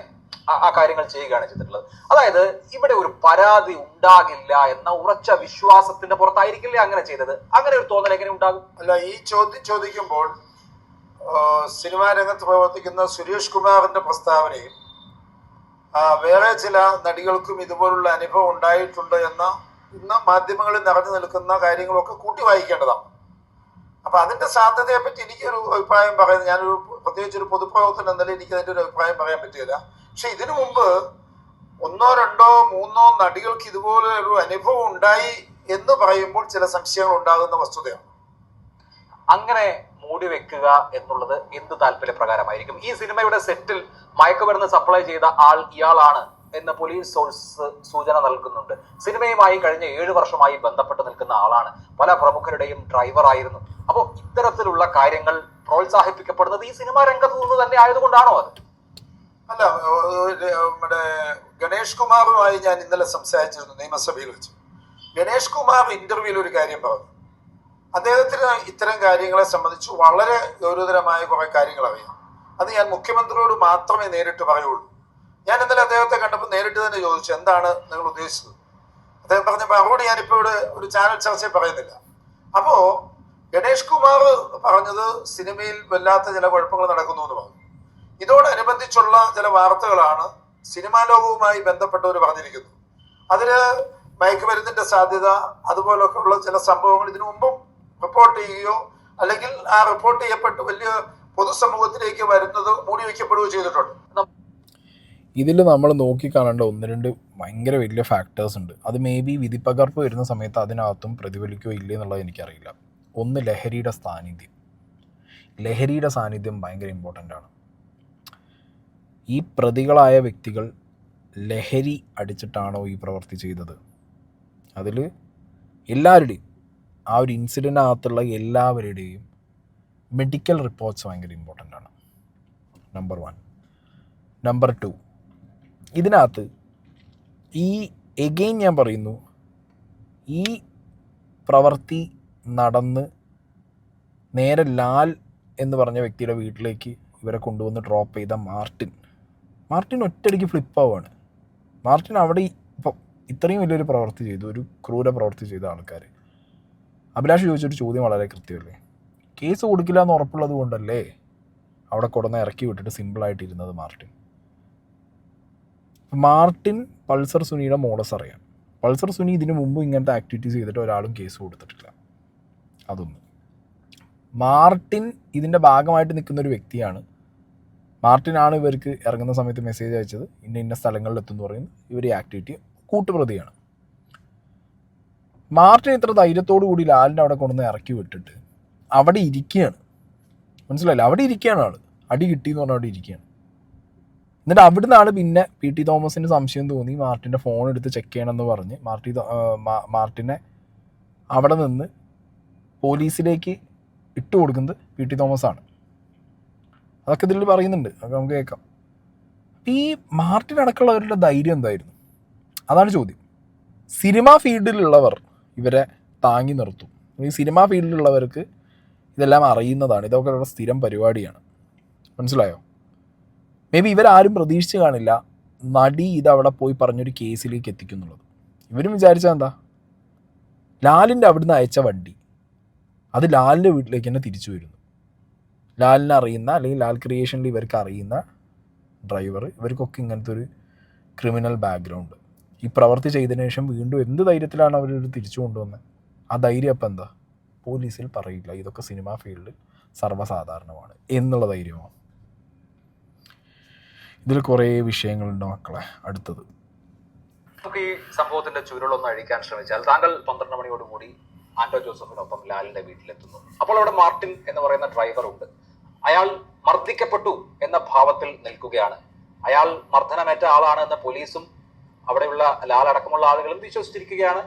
ആ കാര്യങ്ങൾ ചെയ്യുകയാണ് ചെയ്തിട്ടുള്ളത്. അതായത് ഇവിടെ ഒരു പരാതി ഉണ്ടാകില്ല എന്ന ഉറച്ച വിശ്വാസത്തിന്റെ പുറത്തായിരിക്കില്ലേ അങ്ങനെ ചെയ്തത്? അങ്ങനെ ഒരു തോന്നൽ എങ്ങനെ ഉണ്ടാകും? അല്ല, ഈ ചോദ്യം ചോദിക്കുമ്പോൾ സിനിമാ രംഗത്ത് പ്രവർത്തിക്കുന്ന സുരേഷ് കുമാറിന്റെ പ്രസ്താവനയിൽ വേറെ ചില നടികൾക്കും ഇതുപോലുള്ള അനുഭവം ഉണ്ടായിട്ടുണ്ട് എന്ന ഇന്ന് മാധ്യമങ്ങളിൽ നിറഞ്ഞു നിൽക്കുന്ന കാര്യങ്ങളൊക്കെ കൂട്ടി വായിക്കേണ്ടതാണ്. അപ്പൊ അതിന്റെ സാധ്യതയെ പറ്റി എനിക്കൊരു അഭിപ്രായം പറയുന്നത്, ഞാനൊരു പ്രത്യേകിച്ച് ഒരു പൊതുപ്രവർത്തനം എന്നല്ല എനിക്ക് അതിന്റെ ഒരു അഭിപ്രായം പറയാൻ പറ്റില്ല. പക്ഷെ ഇതിനു മുമ്പ് 1, 2, 3 നടികൾക്ക് ഇതുപോലെ ഒരു അനുഭവം ഉണ്ടായി എന്ന് പറയുമ്പോൾ ചില സംശയങ്ങൾ ഉണ്ടാകുന്ന വസ്തുതയാണ്. അങ്ങനെ മൂടി വെക്കുക എന്നുള്ളത് എന്ത് താല്പര്യപ്രകാരമായിരിക്കും? ഈ സിനിമയുടെ സെറ്റിൽ മയക്കുമരുന്ന് സപ്ലൈ ചെയ്ത ആൾ ഇയാളാണ് എന്ന് പോലീസ് സോഴ്സ് സൂചന നൽകുന്നുണ്ട്. സിനിമയുമായി കഴിഞ്ഞ 7 വർഷമായി ബന്ധപ്പെട്ട് നിൽക്കുന്ന ആളാണ്. പല പ്രമുഖരുടെയും ഡ്രൈവറായിരുന്നു. അപ്പോൾ ഇത്തരത്തിലുള്ള കാര്യങ്ങൾ പ്രോത്സാഹിപ്പിക്കപ്പെടുന്നത് ഈ സിനിമാ രംഗത്ത് നിന്ന് തന്നെ ആയതുകൊണ്ടാണോ അത്? അല്ല, നമ്മുടെ ഗണേഷ് കുമാറുമായി ഞാൻ ഇന്നലെ സംസാരിച്ചിരുന്നു നിയമസഭയിൽ വെച്ച്. ഗണേഷ് കുമാർ ഇന്റർവ്യൂവിൽ ഒരു കാര്യം പറഞ്ഞു. അദ്ദേഹത്തിന് ഇത്തരം കാര്യങ്ങളെ സംബന്ധിച്ച് വളരെ ഗൗരവതരമായ കുറെ കാര്യങ്ങൾ അറിയാം. അത് ഞാൻ മുഖ്യമന്ത്രിയോട് മാത്രമേ നേരിട്ട് പറയുള്ളൂ. ഞാൻ ഇന്നലെ അദ്ദേഹത്തെ കണ്ടപ്പോൾ നേരിട്ട് തന്നെ ചോദിച്ചു, എന്താണ് നിങ്ങൾ ഉദ്ദേശിച്ചത്? അദ്ദേഹം പറഞ്ഞ മറുപടി ഞാനിപ്പോൾ ഇവിടെ ഒരു ചാനൽ ചർച്ചയിൽ പറയുന്നില്ല. അപ്പോ ഗണേഷ് കുമാർ പറഞ്ഞത് സിനിമയിൽ വല്ലാത്ത ചില കുഴപ്പങ്ങൾ നടക്കുന്നു എന്ന് പറഞ്ഞു. ഇതോടനുബന്ധിച്ചുള്ള ചില വാർത്തകളാണ് സിനിമാ ലോകവുമായി ബന്ധപ്പെട്ടവർ പറഞ്ഞിരിക്കുന്നത്. അതില് മയക്കുമരുന്നിന്റെ സാധ്യത അതുപോലൊക്കെ ഉള്ള ചില സംഭവങ്ങൾ ഇതിനു മുമ്പും റിപ്പോർട്ട് ചെയ്യുകയോ അല്ലെങ്കിൽ ആ റിപ്പോർട്ട് ചെയ്യപ്പെട്ട് വലിയ പൊതുസമൂഹത്തിലേക്ക് വരുന്നത് മൂടി വയ്ക്കപ്പെടുകയോ ചെയ്തിട്ടുണ്ട്. ഇതിൽ നമ്മൾ നോക്കിക്കാണേണ്ട ഒന്ന് രണ്ട് ഭയങ്കര വലിയ ഫാക്ടേഴ്സ് ഉണ്ട്. അത് മേ ബി വിധിപ്പകർപ്പ് വരുന്ന സമയത്ത് അതിനകത്തും പ്രതിഫലിക്കുകയോ ഇല്ലേ എന്നുള്ളത് എനിക്കറിയില്ല. ഒന്ന് ലഹരിയുടെ സാന്നിധ്യം. ലഹരിയുടെ സാന്നിധ്യം ഭയങ്കര ഇമ്പോർട്ടൻ്റ് ആണ്. ഈ പ്രതികളായ വ്യക്തികൾ ലഹരി അടിച്ചിട്ടാണോ ഈ പ്രവൃത്തി ചെയ്തത്? അതിൽ എല്ലാവരുടെയും ആ ഒരു ഇൻസിഡൻറ്റിനകത്തുള്ള എല്ലാവരുടെയും മെഡിക്കൽ റിപ്പോർട്ട്സ് ഭയങ്കര ഇമ്പോർട്ടൻ്റ് ആണ്. നമ്പർ 1. നമ്പർ 2, ഇതിനകത്ത് എഗെയിൻ ഞാൻ പറയുന്നു, ഈ പ്രവൃത്തി നടന്ന് നേരെ ലാൽ എന്ന് പറഞ്ഞ വ്യക്തിയുടെ വീട്ടിലേക്ക് ഇവരെ കൊണ്ടുവന്ന് ഡ്രോപ്പ് ചെയ്ത മാർട്ടിൻ ഒറ്റയടിക്ക് ഫ്ലിപ്പാവുകയാണ്. മാർട്ടിൻ അവിടെ ഇപ്പം ഇത്രയും വലിയൊരു പ്രവൃത്തി ചെയ്തു, ഒരു ക്രൂര പ്രവൃത്തി ചെയ്ത ആൾക്കാർ. അഭിലാഷ് ചോദിച്ചൊരു ചോദ്യം വളരെ കൃത്യമല്ലേ, കേസ് കൊടുക്കില്ല എന്ന് ഉറപ്പുള്ളത് കൊണ്ടല്ലേ അവിടെ കൊടുന്ന് ഇറക്കി വിട്ടിട്ട് സിമ്പിളായിട്ടിരുന്നത് മാർട്ടിൻ പൾസർ സുനിയുടെ മോഡസ് അറിയാം. പൾസർ സുനി ഇതിനു മുമ്പ് ഇങ്ങനത്തെ ആക്ടിവിറ്റീസ് ചെയ്തിട്ട് ഒരാളും കേസ് കൊടുത്തിട്ടില്ല. അതൊന്ന്. മാർട്ടിൻ ഇതിൻ്റെ ഭാഗമായിട്ട് നിൽക്കുന്ന ഒരു വ്യക്തിയാണ്. മാർട്ടിനാണ് ഇവർക്ക് ഇറങ്ങുന്ന സമയത്ത് മെസ്സേജ് അയച്ചത്, ഇന്ന സ്ഥലങ്ങളിൽ എത്തുമെന്ന് പറയുന്നത്. ഇവർ ഈ ആക്ടിവിറ്റി കൂട്ടുപ്രതിയാണ്. മാർട്ടിൻ ഇത്ര ധൈര്യത്തോടു കൂടി ലാലിൻ്റെ അവിടെ കൊണ്ടുവന്ന് ഇറക്കി വിട്ടിട്ട് അവിടെ ഇരിക്കുകയാണ്. മനസ്സിലായില്ല, അവിടെ ഇരിക്കുകയാണ് ആൾ. അടി കിട്ടിയെന്ന് പറഞ്ഞാൽ അവിടെ ഇരിക്കുകയാണ്. എന്നിട്ട് അവിടെ നിന്നാണ് പിന്നെ PT തോമസിന് സംശയം തോന്നി മാർട്ടിൻ്റെ ഫോൺ എടുത്ത് ചെക്ക് ചെയ്യണമെന്ന് പറഞ്ഞ് മാർട്ടിനെ അവിടെ നിന്ന് പോലീസിലേക്ക് ഇട്ട് കൊടുക്കുന്നത് PT തോമസാണ്. അതൊക്കെ ഇതിൽ പറയുന്നുണ്ട്, അതൊക്കെ നമുക്ക് കേൾക്കാം. ഈ മാർട്ടിൻ അടക്കമുള്ളവരുടെ ധൈര്യം എന്തായിരുന്നു? അതാണ് ചോദ്യം. സിനിമ ഫീൽഡിലുള്ളവർ ഇവരെ താങ്ങി നിർത്തും. ഈ സിനിമ ഫീൽഡിലുള്ളവർക്ക് ഇതെല്ലാം അറിയുന്നതാണ്, ഇതൊക്കെ അവരുടെ സ്ഥിരം പരിപാടിയാണ്. മനസ്സിലായോ? മേ ബി ഇവരാരും പ്രതീക്ഷിച്ച് കാണില്ല നടി ഇതവിടെ പോയി പറഞ്ഞൊരു കേസിലേക്ക് എത്തിക്കുന്നുള്ളത്. ഇവരും വിചാരിച്ചാൽ എന്താ, ലാലിൻ്റെ അവിടുന്ന് അയച്ച വണ്ടി അത് ലാലിൻ്റെ വീട്ടിലേക്ക് തന്നെ തിരിച്ചു വരുന്നു. ലാലിനെ അറിയുന്ന അല്ലെങ്കിൽ ലാൽ ക്രിയേഷനിൽ ഇവർക്ക് അറിയുന്ന ഡ്രൈവർ, ഇവർക്കൊക്കെ ഇങ്ങനത്തെ ഒരു ക്രിമിനൽ ബാക്ക്ഗ്രൗണ്ട്. ഈ പ്രവൃത്തി ചെയ്തതിനു ശേഷം വീണ്ടും എന്ത് ധൈര്യത്തിലാണ് അവരൊരു തിരിച്ചു കൊണ്ടുവന്നത്? ആ ധൈര്യം അപ്പം എന്താ? പോലീസിൽ പറയില്ല, ഇതൊക്കെ സിനിമാ ഫീൽഡിൽ സർവ്വസാധാരണമാണ് എന്നുള്ള ധൈര്യമാണ്. ഇതിൽ കുറേ വിഷയങ്ങളുണ്ട് മക്കളെ. അടുത്തത് നമുക്ക് ഈ സംഭവത്തിന്റെ ചുരുളൊന്ന് അഴിക്കാൻ ശ്രമിച്ചാൽ, താങ്കൾ 12 മണിയോടുകൂടി ആന്റോ ജോസഫിനൊപ്പം ലാലിന്റെ വീട്ടിലെത്തുന്നു. അപ്പോൾ അവിടെ മാർട്ടിൻ എന്ന് പറയുന്ന ഡ്രൈവർ ഉണ്ട്. അയാൾ മർദ്ദിക്കപ്പെട്ടു എന്ന ഭാവത്തിൽ നിൽക്കുകയാണ്. അയാൾ മർദ്ദനമേറ്റ ആളാണ് എന്ന് പോലീസും അവിടെയുള്ള ലാലടക്കമുള്ള ആളുകളും വിശ്വസിച്ചിരിക്കുകയാണ്.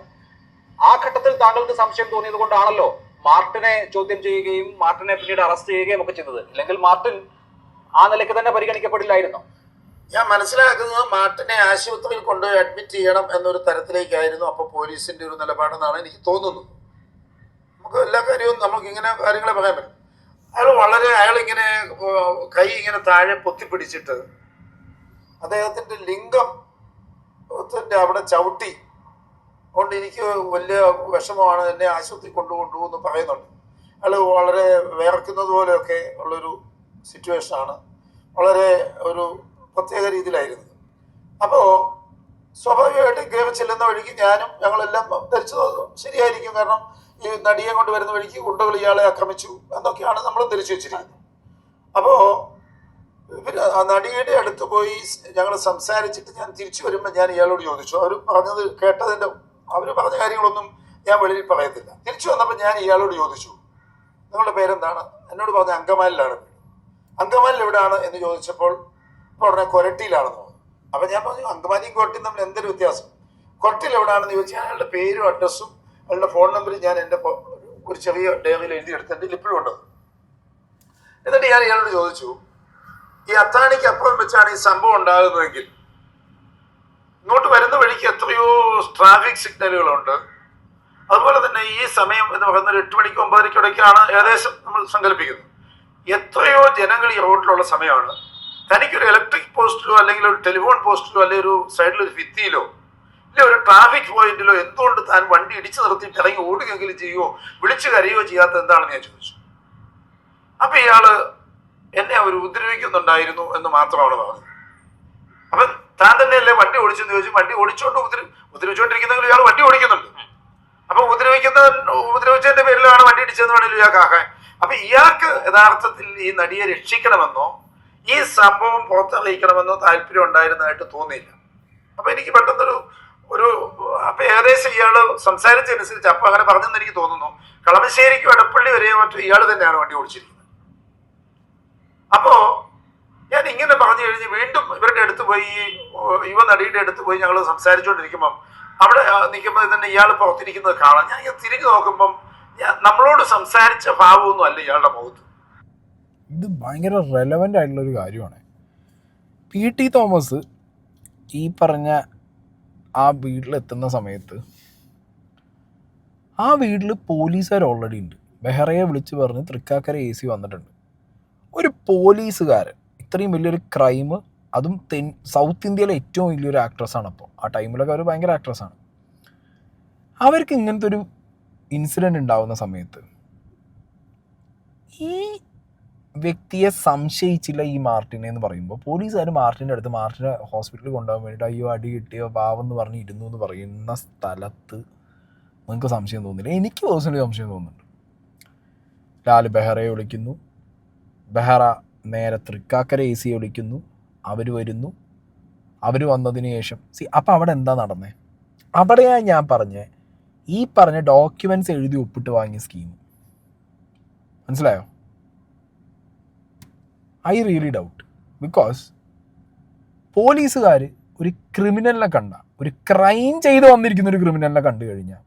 ആ ഘട്ടത്തിൽ താങ്കൾക്ക് സംശയം തോന്നിയത് കൊണ്ടാണല്ലോ മാർട്ടിനെ ചോദ്യം ചെയ്യുകയും മാർട്ടിനെ പിന്നീട് അറസ്റ്റ് ചെയ്യുകയും ഒക്കെ ചെയ്തത്. ഇല്ലെങ്കിൽ മാർട്ടിൻ ആ നിലയ്ക്ക് തന്നെ പരിഗണിക്കപ്പെടില്ലായിരുന്നു. ഞാൻ മനസ്സിലാക്കുന്നത് മാർട്ടിനെ ആശുപത്രിയിൽ കൊണ്ടുപോയി അഡ്മിറ്റ് ചെയ്യണം എന്നൊരു തരത്തിലേക്കായിരുന്നു അപ്പോൾ പോലീസിന്റെ ഒരു നിലപാടെന്നാണ് എനിക്ക് തോന്നുന്നത്. നമുക്ക് എല്ലാ കാര്യവും നമുക്ക് ഇങ്ങനെ കാര്യങ്ങളെ പറയാൻ പറ്റും. അയാളിങ്ങനെ കൈ ഇങ്ങനെ താഴെ പൊത്തിപ്പിടിച്ചിട്ട് അദ്ദേഹത്തിന്റെ ലിംഗത്തിന്റെ അവിടെ ചവിട്ടി കൊണ്ട് എനിക്ക് വലിയ വിഷമമാണ്, എന്നെ ആശുപത്രി കൊണ്ടുപോകുന്നു എന്ന് പറയുന്നുണ്ട്. അയാൾ വളരെ വിയർക്കുന്നത് പോലെയൊക്കെ ഉള്ളൊരു സിറ്റുവേഷനാണ്. വളരെ ഒരു പ്രത്യേക രീതിയിലായിരുന്നു. അപ്പോൾ സ്വാഭാവികമായിട്ടും കയറി ചെല്ലുന്ന വഴിക്ക് ഞങ്ങളെല്ലാം ധരിച്ചത് ശരിയായിരിക്കും. കാരണം ഈ നടിയെ കൊണ്ട് വരുന്ന വഴിക്ക് ഗുണ്ടകൾ ഇയാളെ ആക്രമിച്ചു എന്നൊക്കെയാണ് നമ്മൾ ധരിച്ചു വെച്ചിരിക്കുന്നത്. അപ്പോൾ ആ നടിയുടെ അടുത്ത് പോയി ഞങ്ങൾ സംസാരിച്ചിട്ട് ഞാൻ തിരിച്ചു വരുമ്പോൾ ഞാൻ ഇയാളോട് ചോദിച്ചു. അവർ പറഞ്ഞ കാര്യങ്ങളൊന്നും ഞാൻ വെളിയിൽ പറയത്തില്ല. തിരിച്ചു വന്നപ്പോൾ ഞാൻ ഇയാളോട് ചോദിച്ചു, നിങ്ങളുടെ പേരെന്താണ്? എന്നോട് പറഞ്ഞ അങ്കമാലിലാണ്. അങ്കമാലിൽ എവിടെയാണ് എന്ന് ചോദിച്ചപ്പോൾ ഉടനെ കൊരട്ടിയിലാണെന്ന് പറഞ്ഞു. അപ്പം ഞാൻ പറഞ്ഞു, അങ്കമാലിയും കൊരട്ടിയും തമ്മിൽ എന്തൊരു വ്യത്യാസം? കൊരട്ടിയിൽ എവിടെയാണെന്ന് ചോദിച്ചാൽ അയാളുടെ പേരും അഡ്രസ്സും അയാളുടെ ഫോൺ നമ്പറും ഞാൻ എൻ്റെ ഒരു ചെറിയ ഡയറിയിൽ എഴുതിയെടുത്ത് എൻ്റെ ലിപ്പിലും ഉണ്ട്. എന്നിട്ട് ഞാൻ ഇയാളോട് ചോദിച്ചു, ഈ അത്താണിക്ക് അപ്പുറം വെച്ചാണ് ഈ സംഭവം ഉണ്ടാകുന്നതെങ്കിൽ ഇങ്ങോട്ട് വരുന്ന വഴിക്ക് എത്രയോ ട്രാഫിക് സിഗ്നലുകളുണ്ട്. അതുപോലെ തന്നെ ഈ സമയം എന്ന് പറയുന്നത് 8 മണിക്ക് 9 ഇടയ്ക്കാണ് ഏകദേശം നമ്മൾ സങ്കല്പിക്കുന്നത്. എത്രയോ ജനങ്ങൾ ഈ റോഡിലുള്ള സമയമാണ്. തനിക്കൊരു ഇലക്ട്രിക് പോസ്റ്റിലോ അല്ലെങ്കിൽ ഒരു ടെലിഫോൺ പോസ്റ്റിലോ അല്ലെങ്കിൽ ഒരു സൈഡിലൊരു ഭിത്തിയിലോ ഇല്ല ഒരു ട്രാഫിക് പോയിന്റിലോ എന്തുകൊണ്ട് താൻ വണ്ടി ഇടിച്ചു നിർത്തിയിട്ട് ഇറങ്ങി ഓടുകയെങ്കിലും ചെയ്യുമോ, വിളിച്ചു കരയുകയോ ചെയ്യാത്തത് എന്താണെന്ന് ഞാൻ ചോദിച്ചു. അപ്പം ഇയാള് എന്നെ അവർ ഉപദ്രവിക്കുന്നുണ്ടായിരുന്നു എന്ന് മാത്രമാണ് പറഞ്ഞത്. അപ്പം താൻ തന്നെയല്ലേ വണ്ടി ഓടിച്ചെന്ന് ചോദിച്ചു. വണ്ടി ഓടിച്ചോണ്ട് ഉപദ്രവിച്ചുകൊണ്ടിരിക്കുന്നെങ്കിൽ ഇയാൾ വണ്ടി ഓടിക്കുന്നുണ്ട്. അപ്പൊ ഉപദ്രവിച്ചതിന്റെ പേരിലാണ് വണ്ടി ഇടിച്ചതെന്ന് വേണമെങ്കിൽ ഇയാൾക്ക് ആക്കാൻ. അപ്പൊ ഇയാൾക്ക് യഥാർത്ഥത്തിൽ ഈ നടിയെ രക്ഷിക്കണമെന്നോ ഈ സംഭവം പുറത്തറിയിക്കണമെന്നോ താല്പര്യം ഉണ്ടായിരുന്നതായിട്ട് തോന്നിയില്ല. അപ്പൊ എനിക്ക് പെട്ടെന്നൊരു അപ്പൊ ഏകദേശം ഇയാള് സംസാരിച്ചതനുസരിച്ച് അപ്പൊ അങ്ങനെ പറഞ്ഞെന്ന് എനിക്ക് തോന്നുന്നു. കളമശ്ശേരിക്കും എടപ്പള്ളി വരെയോ മറ്റോ ഇയാൾ തന്നെയാണ് വണ്ടി ഓടിച്ചിരിക്കുന്നത്. അപ്പോ ഞാൻ ഇങ്ങനെ പറഞ്ഞു കഴിഞ്ഞ് വീണ്ടും ഇവരുടെ അടുത്ത് പോയി, യുവ നടിയുടെ അടുത്ത് പോയി ഞങ്ങൾ സംസാരിച്ചുകൊണ്ടിരിക്കുമ്പം അവിടെ നിൽക്കുമ്പോൾ തന്നെ ഇയാൾ പുറത്തിരിക്കുന്നത് കാണാം. ഞാൻ ഇങ്ങനെ തിരിഞ്ഞു നോക്കുമ്പം നമ്മളോട് സംസാരിച്ച ഭാവമൊന്നും അല്ല ഇയാളുടെ മുഖത്ത്. ഇത് ഭയങ്കര റെലവൻ്റ് ആയിട്ടുള്ളൊരു കാര്യമാണ്. PT തോമസ് ഈ പറഞ്ഞ ആ വീട്ടിലെത്തുന്ന സമയത്ത് ആ വീട്ടിൽ പോലീസുകാർ ഓൾറെഡി ഉണ്ട്. ബെഹ്റയെ വിളിച്ച് പറഞ്ഞ് തൃക്കാക്കര AC വന്നിട്ടുണ്ട്. ഒരു പോലീസുകാരൻ ഇത്രയും വലിയൊരു ക്രൈം, അതും സൗത്ത് ഇന്ത്യയിലെ ഏറ്റവും വലിയൊരു ആക്ട്രസ്സാണ്. അപ്പോൾ ആ ടൈമിലൊക്കെ അവർ ഭയങ്കര ആക്ട്രസ്സാണ്. അവർക്ക് ഇങ്ങനത്തെ ഒരു ഇൻസിഡൻറ്റ് ഉണ്ടാകുന്ന സമയത്ത് ഈ വ്യക്തിയെ സംശയിച്ചില്ല ഈ മാർട്ടിനെ എന്ന് പറയുമ്പോൾ പോലീസുകാർ മാർട്ടിൻ്റെ അടുത്ത് മാർട്ടിനെ ഹോസ്പിറ്റലിൽ കൊണ്ടുപോകാൻ വേണ്ടിയിട്ട് അയ്യോ അടി കിട്ടിയോ പാവം എന്ന് പറഞ്ഞ് ഇരുന്നു എന്ന് പറയുന്ന സ്ഥലത്ത് നിങ്ങൾക്ക് സംശയം തോന്നില്ല? എനിക്ക് പേഴ്സണലി സംശയം തോന്നുന്നുണ്ട്. ലാൽ ബെഹ്റയെ വിളിക്കുന്നു, ബെഹ്റ നേരെ തൃക്കാക്കര AC വിളിക്കുന്നു, അവർ വരുന്നു. അവർ വന്നതിന് ശേഷം അപ്പം അവിടെ എന്താ നടന്നേ? അവിടെയാണ് ഞാൻ പറഞ്ഞത് ഈ പറഞ്ഞ ഡോക്യുമെൻറ്റ്സ് എഴുതി ഒപ്പിട്ട് വാങ്ങിയ സ്കീം. മനസ്സിലായോ? I really doubt. ബിക്കോസ് പോലീസുകാർ ഒരു ക്രിമിനലിനെ കണ്ട, ഒരു ക്രൈം ചെയ്ത് വന്നിരിക്കുന്ന ഒരു ക്രിമിനലിനെ കണ്ടു കഴിഞ്ഞാൽ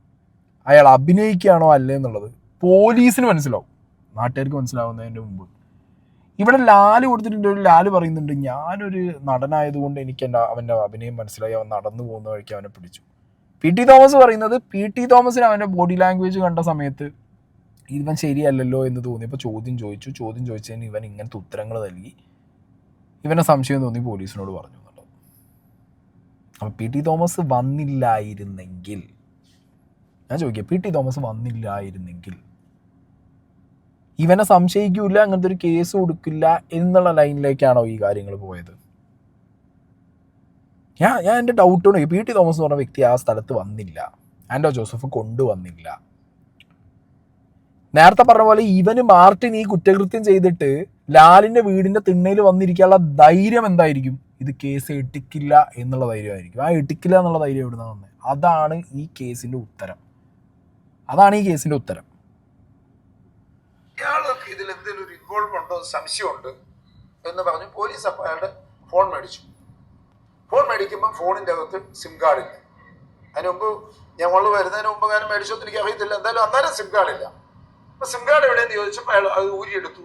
അയാൾ അഭിനയിക്കുകയാണോ അല്ലേ എന്നുള്ളത് പോലീസിന് മനസ്സിലാവും, നാട്ടുകാർക്ക് മനസ്സിലാവുന്നതിൻ്റെ മുമ്പ്. ഇവിടെ ലാല് കൊടുത്തിട്ടുണ്ട്. ഒരു ലാല് പറയുന്നുണ്ട് ഞാനൊരു നടനായതുകൊണ്ട് എനിക്ക് അവൻ്റെ അഭിനയം മനസ്സിലായി, അവൻ നടന്നു പോകുന്ന വഴിക്ക് അവനെ പിടിച്ചു. PT തോമസ് പറയുന്നത് PT തോമസിന് അവൻ്റെ ബോഡി ലാംഗ്വേജ് കണ്ട സമയത്ത് ഇവൻ ശരിയല്ലല്ലോ എന്ന് തോന്നിയപ്പോൾ ചോദ്യം ചോദിച്ചതിന് ഇവൻ ഇങ്ങനത്തെ ഉത്തരങ്ങൾ നൽകി, ഇവനെ സംശയം തോന്നി പോലീസിനോട് പറഞ്ഞു എന്നുള്ളത്. അപ്പം PT തോമസ് വന്നില്ലായിരുന്നെങ്കിൽ, ഞാൻ ചോദിക്കുക, PT തോമസ് വന്നില്ലായിരുന്നെങ്കിൽ ഇവനെ സംശയിക്കില്ല, അങ്ങനത്തെ ഒരു കേസ് കൊടുക്കില്ല എന്നുള്ള ലൈനിലേക്കാണോ ഈ കാര്യങ്ങൾ പോയത്? ഞാൻ എൻ്റെ ഡൗട്ടാണ്. PT തോമസ് എന്ന് പറഞ്ഞ വ്യക്തി ആ സ്ഥലത്ത് വന്നില്ല, ആൻഡോ ജോസഫ് കൊണ്ടുവന്നില്ല. നേരത്തെ പറഞ്ഞ പോലെ ഇവന് മാർട്ടിൻ ഈ കുറ്റകൃത്യം ചെയ്തിട്ട് ലാലിൻ്റെ വീടിൻ്റെ തിണ്ണയിൽ വന്നിരിക്കാനുള്ള ധൈര്യം എന്തായിരിക്കും? ഇത് കേസ് എടുക്കില്ല എന്നുള്ള ധൈര്യമായിരിക്കും. ആ എടുക്കില്ല എന്നുള്ള ധൈര്യം എവിടുന്ന വന്നത്? അതാണ് ഈ കേസിൻ്റെ ഉത്തരം. ഇയാൾക്ക് ഇതിൽ എന്തെങ്കിലും ഒരു ഇൻവോൾവ് ഉണ്ടോ സംശയമുണ്ട് എന്ന് പറഞ്ഞ് പോലീസ് അപ്പോൾ അയാളുടെ ഫോൺ മേടിച്ചു. ഫോൺ മേടിക്കുമ്പോൾ ഫോണിൻ്റെ അകത്ത് SIM കാർഡില്ല. അതിന് മുമ്പ് ഞങ്ങൾ വരുന്നതിന് മുമ്പ് കാര്യം മേടിച്ചോന്ന് എനിക്ക് അറിയത്തില്ല. എന്തായാലും അന്നേരം SIM കാർഡില്ല. അപ്പോൾ SIM കാർഡ് എവിടെയെന്ന് ചോദിച്ചപ്പോൾ അയാൾ അത് ഊരിയെടുത്തു.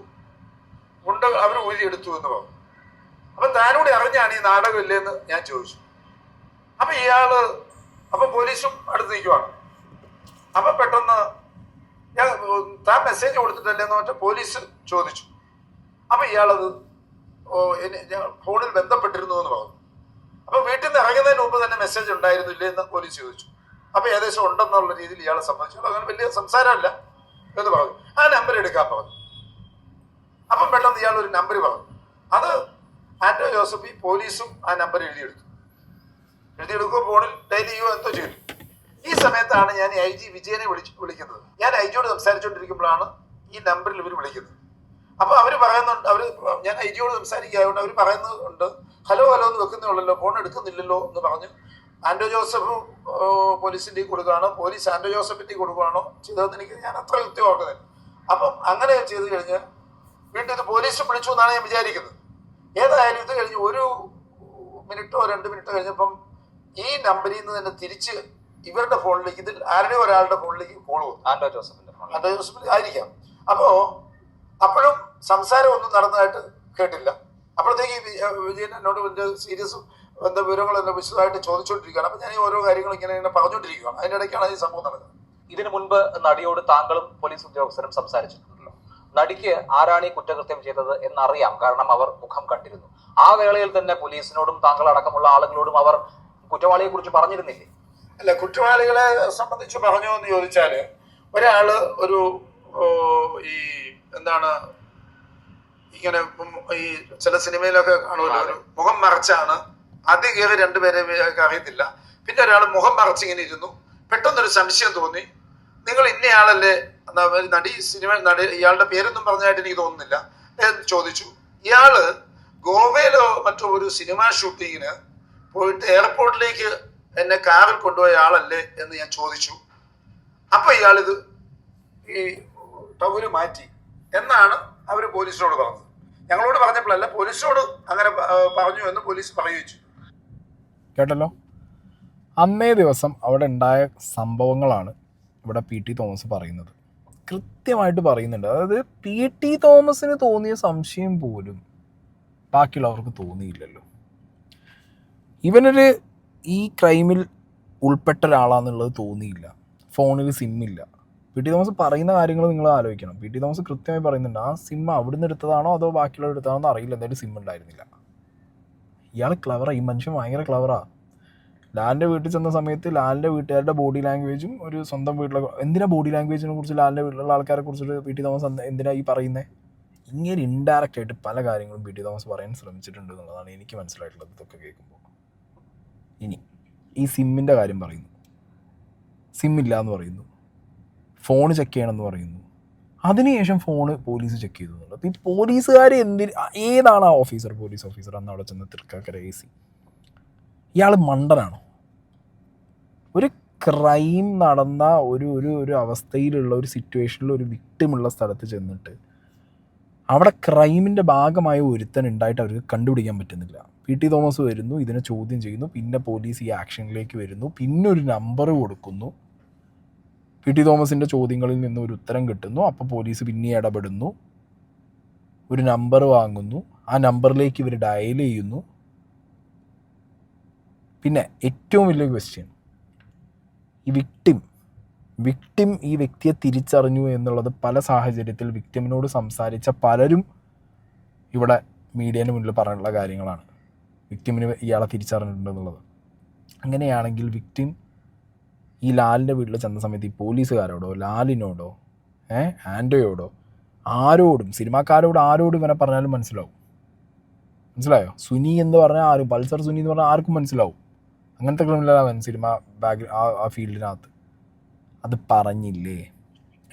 അവർ ഊരിയെടുത്തു എന്ന് പറഞ്ഞു. അപ്പം താനൂടെ അറിഞ്ഞാണ് ഈ നാടകം ഇല്ലേന്ന് ഞാൻ ചോദിച്ചു. അപ്പം പോലീസും അടുത്ത് നിൽക്കുവാണ്. അപ്പം പെട്ടെന്ന് താൻ മെസ്സേജ് കൊടുത്തിട്ടല്ലേന്ന് പറഞ്ഞാൽ പോലീസ് ചോദിച്ചു. അപ്പം ഇയാളത് ഫോണിൽ ബന്ധപ്പെട്ടിരുന്നു എന്ന് പറഞ്ഞു. അപ്പം വീട്ടിൽ നിന്ന് ഇറങ്ങുന്നതിന് മുമ്പ് തന്നെ മെസ്സേജ് ഉണ്ടായിരുന്നില്ലേ എന്ന് പോലീസ് ചോദിച്ചു. അപ്പം ഏകദേശം ഉണ്ടെന്നുള്ള രീതിയിൽ ഇയാളെ സംബന്ധിച്ചു. അങ്ങനെ വലിയ സംസാരമല്ല എന്ന് പറഞ്ഞു. ആ നമ്പർ എടുക്കാൻ പറഞ്ഞു. അപ്പം പെട്ടെന്ന് ഇയാൾ ഒരു നമ്പർ പറഞ്ഞു. അത് ആൻഡോ ജോസഫ് പോലീസും ആ നമ്പർ എഴുതിയെടുക്കുക ഫോണിൽ ഡയൽ ചെയ്യുകയോ എന്തോ ചെയ്തു. ഈ സമയത്താണ് ഞാൻ IG വിജയനെ വിളിക്കുന്നത്. ഞാൻ IG-യോട് സംസാരിച്ചുകൊണ്ടിരിക്കുമ്പോഴാണ് ഈ നമ്പറിൽ ഇവർ വിളിക്കുന്നത്. അപ്പോൾ അവർ പറയുന്നുണ്ട്, ഞാൻ IG-യോട് സംസാരിക്കാതുകൊണ്ട് അവർ പറയുന്നുണ്ട് ഹലോ എന്ന് വെക്കുന്നേ ഫോൺ എടുക്കുന്നില്ലല്ലോ എന്ന് പറഞ്ഞു. ആൻഡോ ജോസഫ് പോലീസിൻ്റെ കൊടുക്കുകയാണോ, പോലീസ് ആൻഡോ ജോസഫിൻ്റെ കൊടുക്കുകയാണോ ചെയ്തതെന്ന് ഞാൻ അത്ര കൃത്യമാക്കുന്നത്. അപ്പം അങ്ങനെ ചെയ്ത് കഴിഞ്ഞ് വീണ്ടും ഇത് പോലീസ് വിളിച്ചു എന്നാണ് ഞാൻ വിചാരിക്കുന്നത്. ഏതായാലും ഇത് കഴിഞ്ഞ് 1 മിനിറ്റോ 2 മിനിറ്റോ കഴിഞ്ഞപ്പം ഈ നമ്പറിൽ നിന്ന് തന്നെ തിരിച്ച് ഇവരുടെ ഫോണിലേക്ക്, ഇതിൽ ആരുടെയോ ഒരാളുടെ ഫോണിലേക്ക് കോൾ വന്നു. ആൻഡോ ജോസഫിന്റെ ആയിരിക്കാം. അപ്പോഴും സംസാരം ഒന്നും നടന്നതായിട്ട് കേട്ടില്ല. അപ്പോഴത്തേക്ക് വിജയൻ എന്നോട് വലിയ സീരിയസ് വിവരങ്ങളെല്ലാം വിശദമായിട്ട് ചോദിച്ചുകൊണ്ടിരിക്കുകയാണ്. അപ്പം ഞാൻ ഈ ഓരോ കാര്യങ്ങളും ഇങ്ങനെ പറഞ്ഞുകൊണ്ടിരിക്കുകയാണ്. അതിൻ്റെ ഇടയ്ക്കാണ് ഈ സംഭവം നടക്കുന്നത്. ഇതിനു മുൻപ് നടിയോട് താങ്കളും പോലീസ് ഉദ്യോഗസ്ഥരും സംസാരിച്ചിട്ടുണ്ടല്ലോ. നടിക്ക് ആരാണ് ഈ കുറ്റകൃത്യം ചെയ്തത് എന്നറിയാം, കാരണം അവർ മുഖം കണ്ടിരുന്നു. ആ വേളയിൽ തന്നെ പോലീസിനോടും താങ്കൾ അടക്കമുള്ള ആളുകളോടും അവർ കുറ്റവാളിയെ കുറിച്ച് പറഞ്ഞിരുന്നില്ലേ? അല്ല, കുറ്റവാളികളെ സംബന്ധിച്ച് പറഞ്ഞോ എന്ന് ചോദിച്ചാല് ഒരാള് ഈ എന്താണ് ഇങ്ങനെ ഈ ചില സിനിമയിലൊക്കെ കാണുമല്ലോ, ഒരു മുഖം മറച്ചാണ് ആദ്യം കയറി രണ്ടുപേരെ അറിയത്തില്ല. പിന്നെ ഒരാൾ മുഖം മറച്ചിങ്ങനെ ഇരുന്നു. പെട്ടെന്നൊരു സംശയം തോന്നി. നിങ്ങൾ ഇന്നയാളല്ലേ നടി, സിനിമ നടി, ഇയാളുടെ പേരൊന്നും പറഞ്ഞായിട്ട് എനിക്ക് തോന്നുന്നില്ല എന്ന് ചോദിച്ചു. ഇയാള് ഗോവയിലോ മറ്റോ ഒരു സിനിമ ഷൂട്ടിങ്ങിന് പോയിട്ട് എയർപോർട്ടിലേക്ക് എന്നെ കാറിൽ കൊണ്ടുപോയ ആളല്ലേ എന്ന് ഞാൻ ചോദിച്ചു. അപ്പൊ ഇയാളിത് ഈ ടവല് മാറ്റി എന്നാണ് അവർ പോലീസിനോട് പറഞ്ഞത്. ഞങ്ങളോട് പറഞ്ഞപ്പോഴല്ല, പോലീസിനോട് അങ്ങനെ പറഞ്ഞു എന്ന് പോലീസ് പറയുകയും ചെയ്തു. കേട്ടല്ലോ, അന്നേ ദിവസം അവിടെ ഉണ്ടായ സംഭവങ്ങളാണ് ഇവിടെ പി ടി തോമസ് പറയുന്നത്. കൃത്യമായിട്ട് പറയുന്നുണ്ട്. അതായത് പി ടി തോമസിന് തോന്നിയ സംശയം പോലും ബാക്കിയുള്ളവർക്ക് തോന്നിയില്ലല്ലോ. ഇവനൊരു ഈ ക്രൈമിൽ ഉൾപ്പെട്ട ഒരാളാണെന്നുള്ളത് തോന്നിയില്ല. ഫോണിൽ സിമ്മില്ല. പി ടി തോമസ് പറയുന്ന കാര്യങ്ങൾ നിങ്ങൾ ആലോചിക്കണം. പി ടി തോമസ് കൃത്യമായി പറയുന്നുണ്ട്, ആ സിം അവിടുന്ന് എടുത്തതാണോ അതോ ബാക്കിയുള്ളവർ എടുത്തതാണോ എന്ന് അറിയില്ല, എന്തായാലും സിം ഉണ്ടായിരുന്നില്ല. ഇയാൾ ക്ലവറാ, ഈ മനുഷ്യൻ ഭയങ്കര ക്ലവറാ. ലാലിൻ്റെ വീട്ടിൽ ചെന്ന സമയത്ത് ലാലിൻ്റെ വീട്ടുകാരുടെ ബോഡി ലാംഗ്വേജും ഒരു സ്വന്തം വീട്ടിലെ, എന്തിനാ ബോഡി ലാംഗ്വേജിനെ കുറിച്ച് ലാലിൻ്റെ വീട്ടിലുള്ള ആൾക്കാരെ കുറിച്ചിട്ട് പി ടി തോമസ് എന്തിനാ ഈ പറയുന്നത്? ഇങ്ങനെ ഇൻഡയറക്റ്റ് ആയിട്ട് പല കാര്യങ്ങളും പി ടി തോമസ് പറയാൻ ശ്രമിച്ചിട്ടുണ്ട് എന്നുള്ളതാണ് എനിക്ക് മനസ്സിലായിട്ടുള്ളത് ഇതൊക്കെ കേൾക്കുമ്പോൾ. ഇനി ഈ സിമ്മിൻ്റെ കാര്യം പറയുന്നു, സിമ്മില്ല എന്ന് പറയുന്നു, ഫോൺ ചെക്ക് ചെയ്യണമെന്ന് പറയുന്നു. അതിനുശേഷം ഫോണ് പോലീസ് ചെക്ക് ചെയ്തു എന്നുള്ളത്. ഈ പോലീസുകാർ ഏതാണ് ആ ഓഫീസർ, പോലീസ് ഓഫീസർ അന്ന് അവിടെ ചെന്ന് തൃക്കാക്കര AC? ഇയാൾ മണ്ടനാണോ? ഒരു ക്രൈം നടന്ന ഒരു അവസ്ഥയിലുള്ള ഒരു സിറ്റുവേഷനിൽ ഒരു വിക്ടിമുള്ള സ്ഥലത്ത് ചെന്നിട്ട് അവിടെ ക്രൈമിൻ്റെ ഭാഗമായ ഒരുത്തൻ ഉണ്ടായിട്ട് അവർക്ക് കണ്ടുപിടിക്കാൻ പറ്റുന്നില്ല. പി ടി തോമസ് വരുന്നു, ഇതിനെ ചോദ്യം ചെയ്യുന്നു, പിന്നെ പോലീസ് ഈ ആക്ഷനിലേക്ക് വരുന്നു, പിന്നെ ഒരു നമ്പർ കൊടുക്കുന്നു, പി ടി തോമസിൻ്റെ ചോദ്യങ്ങളിൽ നിന്ന് ഒരു ഉത്തരം കിട്ടുന്നു, അപ്പോൾ പോലീസ് പിന്നെ ഇടപെടുന്നു, ഒരു നമ്പർ വാങ്ങുന്നു, ആ നമ്പറിലേക്ക് ഇവർ ഡയൽ ചെയ്യുന്നു. പിന്നെ ഏറ്റവും വലിയ ക്വസ്റ്റ്യൻ, ഈ വിക്ടിം ഈ വ്യക്തിയെ തിരിച്ചറിഞ്ഞു എന്നുള്ളത് പല സാഹചര്യത്തിൽ വിക്ടിമിനോട് സംസാരിച്ച പലരും ഇവിടെ മീഡിയന് മുന്നിൽ പറയാനുള്ള കാര്യങ്ങളാണ്. വിക്ടിമിന് ഇയാളെ തിരിച്ചറിഞ്ഞിട്ടുണ്ടെന്നുള്ളത്. അങ്ങനെയാണെങ്കിൽ വിക്ടിം ഈ ലാലിൻ്റെ വീട്ടിൽ ചെന്ന സമയത്ത് ഈ പോലീസുകാരോടോ ലാലിനോടോ ആൻഡോയോടോ ആരോടും, സിനിമാക്കാരോട് ആരോടും ഇവനെ പറഞ്ഞാലും മനസ്സിലായോ? സുനി എന്ന് പറഞ്ഞാൽ ആരും, പൾസർ സുനി എന്ന് പറഞ്ഞാൽ ആർക്കും മനസ്സിലാവും. അങ്ങനത്തെ ക്രിമിനലവൻ സിനിമ ആ ഫീൽഡിനകത്ത്. അത് പറഞ്ഞില്ലേ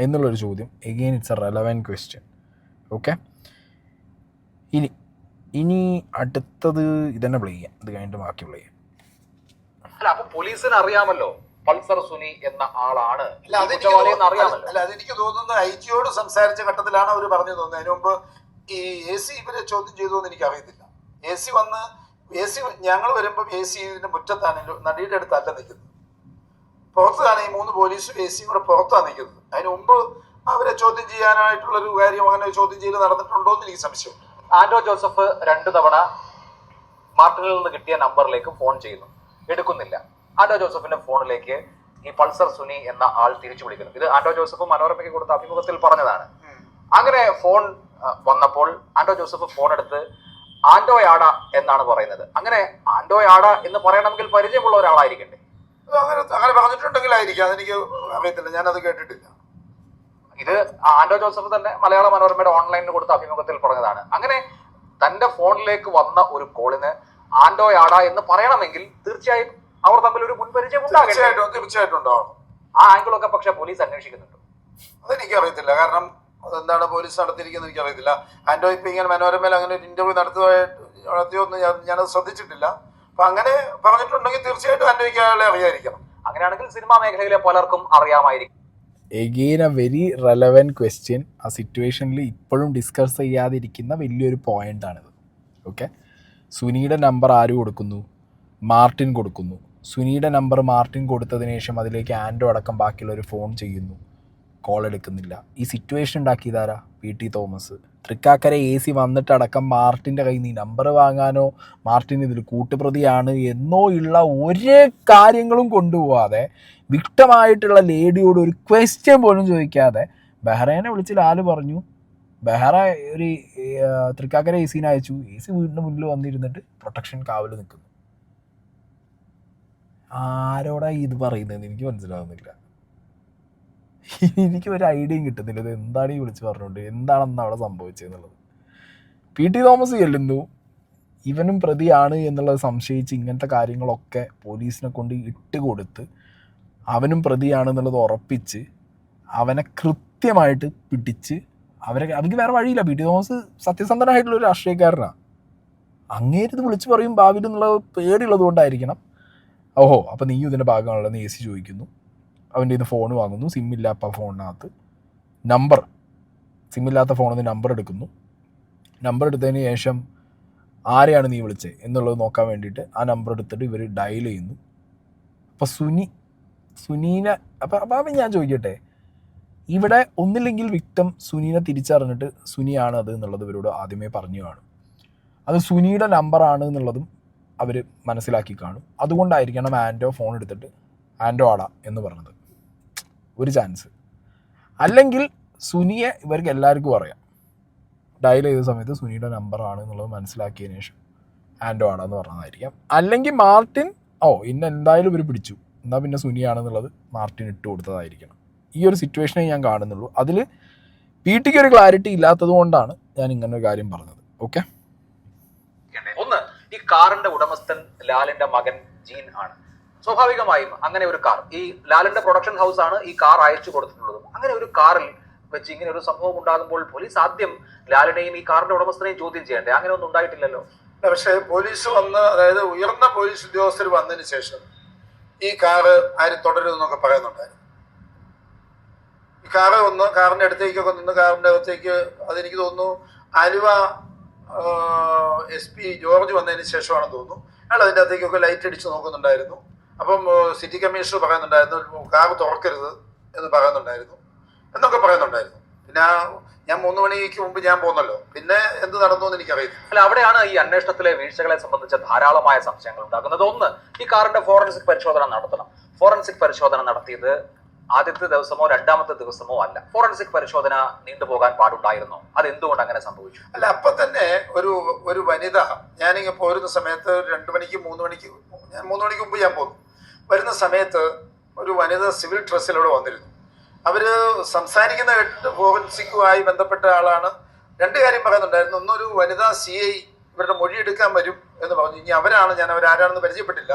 എന്നുള്ളൊരു ചോദ്യം. Again it's A relevant question. Okay, ഇനി അടുത്തത് ഇതന്നെ പ്ലേ ചെയ്യാം, ഇത് കഴിഞ്ഞിട്ട് ബാക്കി പ്ലേ ചെയ്യാം. അല്ല, അപ്പൊ പോലീസിന് അറിയാമല്ലോ പൾസർ സുനി എന്ന ആളാണ് അറിയാമല്ലോ. അല്ല, അതെനിക്ക് തോന്നുന്നത് IG-യോട് സംസാരിച്ച ഘട്ടത്തിലാണ് അവർ പറഞ്ഞു തോന്നുന്നത്. അതിന് മുമ്പ് ഈ AC ഇവരെ ചോദ്യം ചെയ്തു എന്ന് എനിക്ക് അറിയത്തില്ല. AC ഞങ്ങൾ വരുമ്പം AC ഇതിന്റെ മുറ്റത്താണ്, നടിയുടെ അടുത്തല്ല നിൽക്കുന്നത്, പുറത്താണ്. ഈ 3 പോലീസും AC കൂടെ പുറത്താണ് നിൽക്കുന്നത്. അതിന് മുമ്പ് അവരെ ചോദ്യം ചെയ്യാനായിട്ടുള്ളൊരു കാര്യം, അങ്ങനെ ചോദ്യം ചെയ്യൽ നടന്നിട്ടുണ്ടോ എന്ന് എനിക്ക് സംശയം. ആന്റോ ജോസഫ് 2 തവണ മാർട്ടിനിൽ നിന്ന് കിട്ടിയ നമ്പറിലേക്ക് ഫോൺ ചെയ്യുന്നു, എടുക്കുന്നില്ല. ആന്റോ ജോസഫിന്റെ ഫോണിലേക്ക് ഈ പൾസർ സുനി എന്ന ആൾ തിരിച്ചു വിളിക്കുന്നു. ഇത് ആന്റോ ജോസഫ് മനോരമയ്ക്ക് കൊടുത്ത അഭിമുഖത്തിൽ പറഞ്ഞതാണ്. അങ്ങനെ ഫോൺ വന്നപ്പോൾ ആന്റോ ജോസഫ് ഫോൺ എടുത്ത് ആന്റോയാട എന്നാണ് പറയുന്നത്. അങ്ങനെ ആന്റോയാട എന്ന് പറയണമെങ്കിൽ പരിചയമുള്ള ഒരാളായിരിക്കണ്ടേ? അങ്ങനെ പറഞ്ഞിട്ടുണ്ടെങ്കിലായിരിക്കും, അതെനിക്ക് അറിയത്തില്ല, ഞാനത് കേട്ടിട്ടില്ല. ഇത് ആന്റോ ജോസഫ് തന്നെ മലയാള മനോരമയുടെ ഓൺലൈനിൽ കൊടുത്ത അഭിമുഖത്തിൽ പറഞ്ഞതാണ്. അങ്ങനെ തന്റെ ഫോണിലേക്ക് വന്ന ഒരു കോളിന് ആന്റോയാട എന്ന് പറയണമെങ്കിൽ തീർച്ചയായും അവർ തമ്മിൽ ഒരു മുൻപരിചയം തീർച്ചയായിട്ടും ഉണ്ടാവണം. ആ ആംഗിളൊക്കെ പക്ഷെ പോലീസ് അന്വേഷിക്കുന്നുണ്ട്. അതെനിക്ക് അറിയത്തില്ല, കാരണം അതെന്താണ് പോലീസ് നടത്തിയിരിക്കുന്നത് എനിക്കറിയത്തില്ല. ആന്റോ ഇപ്പൊ ഇങ്ങനെ മനോരമയിൽ അങ്ങനെ ഒരു ഇന്റർവ്യൂ നടത്തിയോന്ന് ഞാനത് ശ്രദ്ധിച്ചിട്ടില്ല. അപ്പൊ അങ്ങനെ പറഞ്ഞിട്ടുണ്ടെങ്കിൽ തീർച്ചയായിട്ടും ആന്റോയ്ക്ക് അയാളെ അറിയാതിരിക്കണം. അങ്ങനെയാണെങ്കിൽ സിനിമാ മേഖലയിലെ പലർക്കും അറിയാമായിരിക്കും. Again A very relevant question. ആ സിറ്റുവേഷനിൽ ഇപ്പോഴും ഡിസ്കസ് ചെയ്യാതിരിക്കുന്ന വലിയൊരു പോയിൻ്റാണിത്. ഓക്കെ, സുനിയുടെ നമ്പർ ആര് കൊടുക്കുന്നു? മാർട്ടിൻ കൊടുക്കുന്നു. സുനിയുടെ നമ്പർ മാർട്ടിൻ കൊടുത്തതിന് ശേഷം അതിലേക്ക് ആൻഡോ അടക്കം ബാക്കിയുള്ളവർ ഫോൺ ചെയ്യുന്നു, കോൾ എടുക്കുന്നില്ല. ഈ സിറ്റുവേഷൻ ഉണ്ടാക്കിയതാരാ? P T Thomas. Thrikkakara AC വന്നിട്ടടക്കം മാർട്ടിൻ്റെ കയ്യിൽ നിന്ന് നമ്പർ വാങ്ങാനോ മാർട്ടിൻ ഇതിൽ കൂട്ടുപ്രതിയാണ് എന്നോ ഉള്ള ഒരു കാര്യങ്ങളും കൊണ്ടുപോകാതെ, വിക്ടമായിട്ടുള്ള ലേഡിയോട് ഒരു ക്വസ്റ്റ്യൻ പോലും ചോദിക്കാതെ ബെഹ്റേനെ വിളിച്ച് ലാല് പറഞ്ഞു. ബെഹ്റ ഒരു തൃക്കാക്കര AC-നെ അയച്ചു. AC വീടിന് മുന്നിൽ വന്നിരുന്നിട്ട് പ്രൊട്ടക്ഷൻ കാവൽ നിൽക്കുന്നു. ആരോടാ ഇത് പറയുന്നതെന്ന് എനിക്ക് മനസ്സിലാവുന്നില്ല. എനിക്ക് ഒരു ഐഡിയയും കിട്ടുന്നില്ല ഇത് എന്താണ് ഈ വിളിച്ച് പറഞ്ഞുകൊണ്ട്, എന്താണെന്ന് അവിടെ സംഭവിച്ചതെന്നുള്ളത്. പി ടി തോമസ് ചെല്ലുന്നു, ഇവനും പ്രതിയാണ് എന്നുള്ളത് സംശയിച്ച് ഇങ്ങനത്തെ കാര്യങ്ങളൊക്കെ പോലീസിനെ കൊണ്ട് ഇട്ട് കൊടുത്ത് അവനും പ്രതിയാണെന്നുള്ളത് ഉറപ്പിച്ച് അവനെ കൃത്യമായിട്ട് പിടിച്ച് അവർക്ക് വേറെ വഴിയില്ല. പി ടി തോമസ് സത്യസന്ധനായിട്ടുള്ളൊരു രാഷ്ട്രീയക്കാരനാണ്. അങ്ങേരിത് വിളിച്ച് പറയും ഭാവിയിൽ എന്നുള്ളത് പേടിയുള്ളത് കൊണ്ടായിരിക്കണം. ഓഹോ അപ്പോൾ നീ ഇതിൻ്റെ ഭാഗമാണുള്ളതെന്ന് AC ചോദിക്കുന്നു. അവൻ്റെ ഇത് ഫോൺ വാങ്ങുന്നു. സിമ്മില്ല അപ്പം ഫോണിനകത്ത് നമ്പർ, സിമ്മില്ലാത്ത ഫോണിൽ നിന്ന് നമ്പർ എടുക്കുന്നു. നമ്പർ എടുത്തതിന് ശേഷം ആരെയാണ് നീ വിളിച്ചത് എന്നുള്ളത് നോക്കാൻ വേണ്ടിയിട്ട് ആ നമ്പർ എടുത്തിട്ട് ഇവർ ഡയൽ ചെയ്യുന്നു. അപ്പോൾ സുനീനെ അപ്പം ഞാൻ ചോദിക്കട്ടെ, ഇവിടെ ഒന്നില്ലെങ്കിൽ വിക്ടം സുനീനെ തിരിച്ചറിഞ്ഞിട്ട് സുനിയാണ് അത് എന്നുള്ളത് ഇവരോട് ആദ്യമേ പറഞ്ഞു കാണും. അത് സുനിയുടെ നമ്പറാണ് എന്നുള്ളതും അവർ മനസ്സിലാക്കി കാണും. അതുകൊണ്ടായിരിക്കണം ആൻഡോ ഫോൺ എടുത്തിട്ട് ആൻഡോ ആടാ എന്ന് പറഞ്ഞത്. ഒരു ചാൻസ്. അല്ലെങ്കിൽ സുനിയെ ഇവർക്ക് എല്ലാവർക്കും അറിയാം, ഡയൽ ചെയ്ത സമയത്ത് സുനിയുടെ നമ്പറാണ് എന്നുള്ളത് മനസ്സിലാക്കിയതിന് ശേഷം ആൻഡോ ആണെന്ന് പറഞ്ഞതായിരിക്കാം. അല്ലെങ്കിൽ മാർട്ടിൻ എന്തായാലും ഇവർ പിടിച്ചു, എന്നാൽ പിന്നെ സുനിയാണെന്നുള്ളത് മാർട്ടിൻ ഇട്ട് കൊടുത്തതായിരിക്കണം. ഈ ഒരു സിറ്റുവേഷനെ ഞാൻ കാണുന്നുള്ളൂ. അതിൽ PTക്ക് ഒരു ക്ലാരിറ്റി ഇല്ലാത്തത് കൊണ്ടാണ് ഞാൻ ഇങ്ങനൊരു കാര്യം പറഞ്ഞത്. ഓക്കെ, ഒന്ന്, ഈ കാറിന്റെ ഉടമസ്ഥൻ ലാലിന്റെ മകൻ ജീൻ ആണ്. സ്വാഭാവികമായും അങ്ങനെ ഒരു കാർ, ഈ ലാലിന്റെ പ്രൊഡക്ഷൻ ഹൗസ് ആണ് ഈ കാർ അയച്ചു കൊടുത്തിട്ടുള്ളതും. അങ്ങനെ ഒരു കാറിൽ വെച്ച് ഇങ്ങനെ ഒരു സംഭവം ഉണ്ടാകുമ്പോൾ പോലീസ് ആദ്യം ലാലിനെയും ഈ കാറിന്റെ ഉടമസ്ഥനെയും ചോദ്യം ചെയ്യണ്ടേ? അങ്ങനെ ഒന്നും ഉണ്ടായിട്ടില്ലല്ലോ. പക്ഷേ പോലീസ് വന്ന്, അതായത് ഉയർന്ന പോലീസ് ഉദ്യോഗസ്ഥർ വന്നതിന് ശേഷം ഈ കാറ് ആരും തുടരുമെന്നൊക്കെ പറയുന്നുണ്ടായിരുന്നു. ഈ കാറിന്റെ അടുത്തേക്കൊക്കെ നിന്ന് കാറിന്റെ അകത്തേക്ക്, അതെനിക്ക് തോന്നുന്നു ആലുവ SP ജോർജ് വന്നതിന് ശേഷമാണെന്ന് തോന്നുന്നു. അയാൾ അതിൻ്റെ അകത്തേക്കൊക്കെ ലൈറ്റ് അടിച്ച് നോക്കുന്നുണ്ടായിരുന്നു. അപ്പം സിറ്റി കമ്മീഷണർ പറയുന്നുണ്ടായിരുന്നു കാർ തുറക്കരുത് എന്ന് പറയുന്നുണ്ടായിരുന്നു എന്നൊക്കെ പറയുന്നുണ്ടായിരുന്നു. പിന്നെ ഞാൻ 3 മണിക്ക് മുമ്പ് ഞാൻ പോന്നല്ലോ, പിന്നെ എന്ത് നടന്നു എന്ന് എനിക്കറിയില്ല. അല്ല, അവിടെയാണ് ഈ അന്വേഷണത്തിലെ വീഴ്ചകളെ സംബന്ധിച്ച ധാരാളമായ സംശയങ്ങൾ ഉണ്ടാകുന്നത്. ഒന്ന്, ഈ കാറിന്റെ ഫോറൻസിക് പരിശോധന നടത്തണം. ഫോറൻസിക് പരിശോധന നടത്തിയത് ആദ്യത്തെ ദിവസമോ രണ്ടാമത്തെ ദിവസമോ അല്ല. ഫോറൻസിക് പരിശോധന നീണ്ടുപോകാൻ പാടുണ്ടായിരുന്നോ? അതെന്തുകൊണ്ട് അങ്ങനെ സംഭവിച്ചു? അല്ല, അപ്പൊ തന്നെ ഒരു വനിത, ഞാനിങ്ങനെ പോരുന്ന സമയത്ത് 2 മണിക്ക് 3 മണിക്ക്, ഞാൻ 3 മണിക്ക് മുമ്പ് ഞാൻ പോന്നു. വരുന്ന സമയത്ത് ഒരു വനിത സിവിൽ ഡ്രസ്സിലൂടെ വന്നിരുന്നു. അവര് സംസാരിക്കുന്ന കേട്ടിട്ട് ഫോറൻസിക്കുമായി ബന്ധപ്പെട്ട ആളാണ്. 2 കാര്യം പറയുന്നുണ്ടായിരുന്നു. ഒന്നൊരു വനിതാ CI ഇവരുടെ മൊഴിയെടുക്കാൻ വരും എന്ന് പറഞ്ഞു. ഇനി അവരാണ്, ഞാൻ അവരാരാണെന്ന് പരിചയപ്പെട്ടില്ല,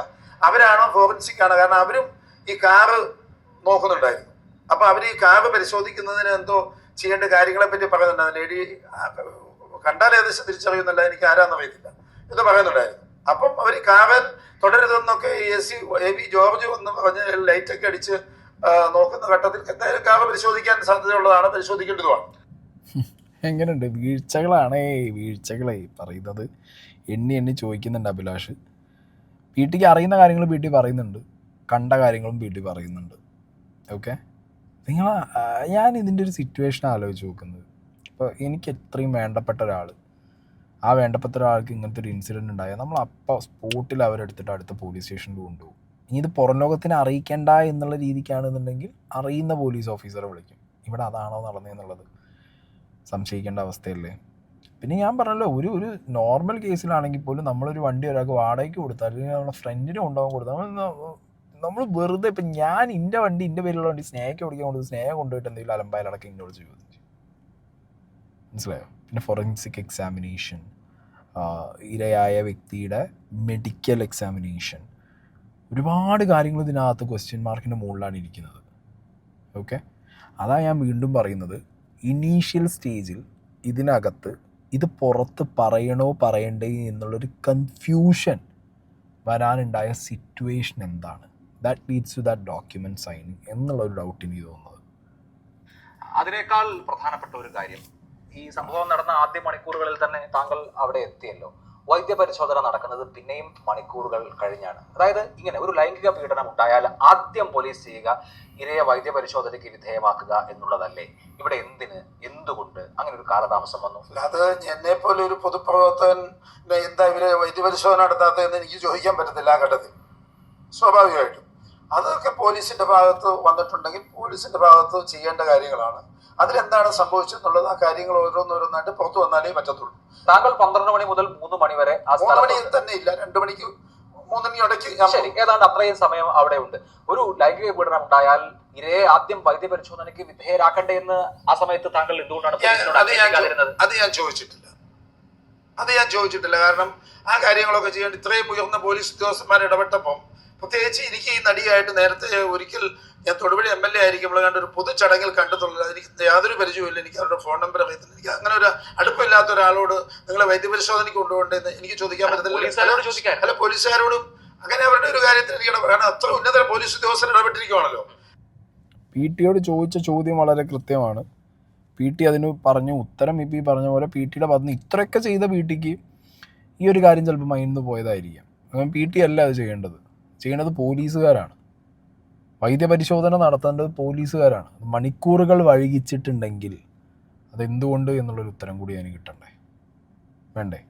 അവരാണോ ഫോറൻസിക് ആണ്, കാരണം അവരും ഈ കാറ് നോക്കുന്നുണ്ടായിരുന്നു. അപ്പൊ അവർ ഈ കാറ് പരിശോധിക്കുന്നതിന് എന്തോ ചെയ്യേണ്ട കാര്യങ്ങളെ പറ്റി പറയുന്നുണ്ടായിരുന്നു. ലേഡി കണ്ടാൽ ഏകദേശം തിരിച്ചറിയുന്നില്ല, എനിക്ക് ആരാന്നറിയത്തില്ല എന്ന് പറയുന്നുണ്ടായിരുന്നു. അപ്പം അവർ ഈ കാറ് തുടരുതെന്നൊക്കെ AV ജോർജ് എന്ന് പറഞ്ഞ് ലൈറ്റൊക്കെ അടിച്ച് നോക്കുന്ന ഘട്ടത്തിൽ എന്തായാലും കാറ് പരിശോധിക്കാൻ സാധ്യതയുള്ളതാണ്, പരിശോധിക്കേണ്ടതുമാണ്. എങ്ങനെയുണ്ട്? വീഴ്ചകളെ പറയുന്നത് എണ്ണി ചോദിക്കുന്നുണ്ട് അഭിലാഷ്. PTക്ക് അറിയുന്ന കാര്യങ്ങൾ PT പറയുന്നുണ്ട്, കണ്ട കാര്യങ്ങളും PT പറയുന്നുണ്ട്. ഓക്കെ, ഞാൻ ഇതിൻ്റെ ഒരു സിറ്റുവേഷൻ ആലോചിച്ച് നോക്കുന്നത്, ഇപ്പോൾ എനിക്ക് എത്രയും വേണ്ടപ്പെട്ട ഒരാൾ, ആ വേണ്ടപ്പെട്ട ഒരാൾക്ക് ഇങ്ങനത്തെ ഒരു ഇൻസിഡൻറ്റ് ഉണ്ടായാൽ നമ്മൾ അപ്പോൾ സ്പോട്ടിൽ അവരെടുത്തിട്ട് അടുത്ത പോലീസ് സ്റ്റേഷനിൽ കൊണ്ടുപോകും. ഇനി ഇത് പുറം ലോകത്തിന് അറിയിക്കേണ്ട എന്നുള്ള രീതിക്കാണെന്നുണ്ടെങ്കിൽ അറിയുന്ന പോലീസ് ഓഫീസറെ വിളിക്കും. ഇവിടെ അതാണോ നടന്നതെന്നുള്ളത് സംശയിക്കേണ്ട അവസ്ഥയല്ലേ? പിന്നെ ഞാൻ പറഞ്ഞല്ലോ, ഒരു നോർമൽ കേസിലാണെങ്കിൽ പോലും നമ്മളൊരു വണ്ടി ഒരാൾക്ക് വാടകയ്ക്ക് കൊടുത്താൽ, അല്ലെങ്കിൽ നമ്മുടെ ഫ്രണ്ടിന് കൊണ്ടുപോകാൻ കൊടുത്താൽ, നമ്മൾ വെറുതെ, ഇപ്പം ഞാൻ എൻ്റെ വണ്ടി, എൻ്റെ പേരിലുള്ള വണ്ടി സ്നേഹയ്ക്ക് ഓടിക്കാൻ കൊടുത്ത് സ്നേഹം കൊണ്ടുപോയിട്ട് എന്തെങ്കിലും അലമ്പായാലടക്കം എന്നോട് ചോദിച്ചു. മനസ്സിലായോ? പിന്നെ ഫോറൻസിക് എക്സാമിനേഷൻ, ഇരയായ വ്യക്തിയുടെ മെഡിക്കൽ എക്സാമിനേഷൻ, ഒരുപാട് കാര്യങ്ങൾ ഇതിനകത്ത് ക്വസ്റ്റ്യൻ മാർക്കിൻ്റെ മുകളിലാണ് ഇരിക്കുന്നത്. ഓക്കെ, അതാ ഞാൻ വീണ്ടും പറയുന്നത്, ഇനീഷ്യൽ സ്റ്റേജിൽ ഇതിനകത്ത് ഇത് പുറത്ത് പറയണോ പറയണ്ടേ എന്നുള്ളൊരു കൺഫ്യൂഷൻ വരാനുണ്ടായ സിറ്റുവേഷൻ എന്താണ്, that leads to that document signing എന്നുള്ളൊരു ഡൗട്ട് എനിക്ക് തോന്നുന്നത്. അതിനേക്കാൾ പ്രധാനപ്പെട്ട ഒരു കാര്യം, ഈ സംഭവം നടന്ന ആദ്യ മണിക്കൂറുകളിൽ തന്നെ താങ്കൾ അവിടെ എത്തിയല്ലോ. വൈദ്യപരിശോധന നടക്കുന്നത് പിന്നെയും മണിക്കൂറുകൾ കഴിഞ്ഞാണ്. അതായത് ഇങ്ങനെ ഒരു ലൈംഗിക പീഡനം ഉണ്ടായാൽ ആദ്യം പോലീസ് ചെയ്യുക ഇരയെ വൈദ്യപരിശോധനയ്ക്ക് വിധേയമാക്കുക എന്നുള്ളതല്ലേ? ഇവിടെ എന്തുകൊണ്ട് അങ്ങനെ ഒരു കാലതാമസം വന്നു? അത് എന്നെ പോലെ ഒരു പൊതുപ്രവർത്തകൻ എന്താ ഇവര് വൈദ്യപരിശോധന നടത്താത്തതെന്ന് എനിക്ക് ചോദിക്കാൻ പറ്റത്തില്ല. ആ ഘട്ടത്തിൽ സ്വാഭാവികമായിട്ടും അതൊക്കെ പോലീസിന്റെ ഭാഗത്ത് വന്നിട്ടുണ്ടെങ്കിൽ പോലീസിന്റെ ഭാഗത്ത് ചെയ്യേണ്ട കാര്യങ്ങളാണ്. അതിലെന്താണ് സംഭവിച്ചെന്നുള്ളത് ആ കാര്യങ്ങൾ ഓരോന്നോരോന്നായിട്ട് പുറത്തു വന്നാലേ പറ്റത്തുള്ളൂ. താങ്കൾ 12 മണി മുതൽ 3 മണി വരെ 3 മണി തന്നെ ഇല്ല, 2 മണിക്ക് 3 മണി ഇടയ്ക്ക്, ശരി, ഏതാണ്ട് അത്രയും സമയം അവിടെ ഉണ്ട്. ഒരു ലൈംഗിക പീഡനം ഉണ്ടായാൽ ഇരയെ ആദ്യം വൈദ്യപരിശോധനയ്ക്ക് വിധേയരാക്കണ്ടേ എന്ന് ആ സമയത്ത് താങ്കൾ എന്തുകൊണ്ടാണ് അത് ഞാൻ ചോദിച്ചിട്ടില്ല. അത് ഞാൻ ചോദിച്ചിട്ടില്ല. കാരണം ആ കാര്യങ്ങളൊക്കെ ചെയ്യാൻ ഇത്രയും ഉയർന്ന പോലീസ് ഉദ്യോഗസ്ഥന്മാർ ഇടപെട്ടപ്പം, പ്രത്യേകിച്ച് എനിക്ക് ഈ നടിയായിട്ട് നേരത്തെ ഒരിക്കൽ ഞാൻ തൊടുപുഴ MLA ആയിരിക്കുമ്പോൾ കണ്ട ഒരു പൊതു ചടങ്ങിൽ കണ്ടിട്ടുള്ളത്. എനിക്ക് യാതൊരു പരിചയമില്ല, എനിക്ക് അവരുടെ ഫോൺ നമ്പർ അറിയത്തില്ല. എനിക്ക് അങ്ങനെ ഒരു അടുപ്പമില്ലാത്ത ഒരാളോട് നിങ്ങളെ വൈദ്യപരിശോധനയ്ക്ക് കൊണ്ടുപോകേണ്ടതെന്ന് എനിക്ക് ചോദിക്കാൻ പറ്റത്തില്ല. അല്ല, പോലീസുകാരോടും അങ്ങനെ അവരുടെ ഒരു കാര്യത്തിൽ എനിക്ക് കാരണം അത്ര ഉന്നത പോലീസ് ഉദ്യോഗസ്ഥർ ഇടപെട്ടിരിക്കുവാണല്ലോ. PT യോട് ചോദിച്ച ചോദ്യം വളരെ കൃത്യമാണ്. PT അതിന് പറഞ്ഞ ഉത്തരം ഇപ്പം ഈ പറഞ്ഞ പോലെ PT യുടെ ഭാഗത്ത് നിന്ന് ഇത്രയൊക്കെ ചെയ്ത PT ക്ക് ഈ ഒരു കാര്യം ചിലപ്പോൾ മൈൻഡിൽ നിന്ന് പോയതായിരിക്കാം. കാരണം PT അല്ല അത് ചെയ്യേണ്ടത് പോലീസുകാരാണ്. വൈദ്യപരിശോധന നടത്തേണ്ടത് പോലീസുകാരാണ്. മണിക്കൂറുകൾ വൈകിച്ചിട്ടുണ്ടെങ്കിൽ അതെന്തുകൊണ്ട് എന്നുള്ളൊരു ഉത്തരം കൂടി അതിന് കിട്ടണ്ടേ, വേണ്ടേ?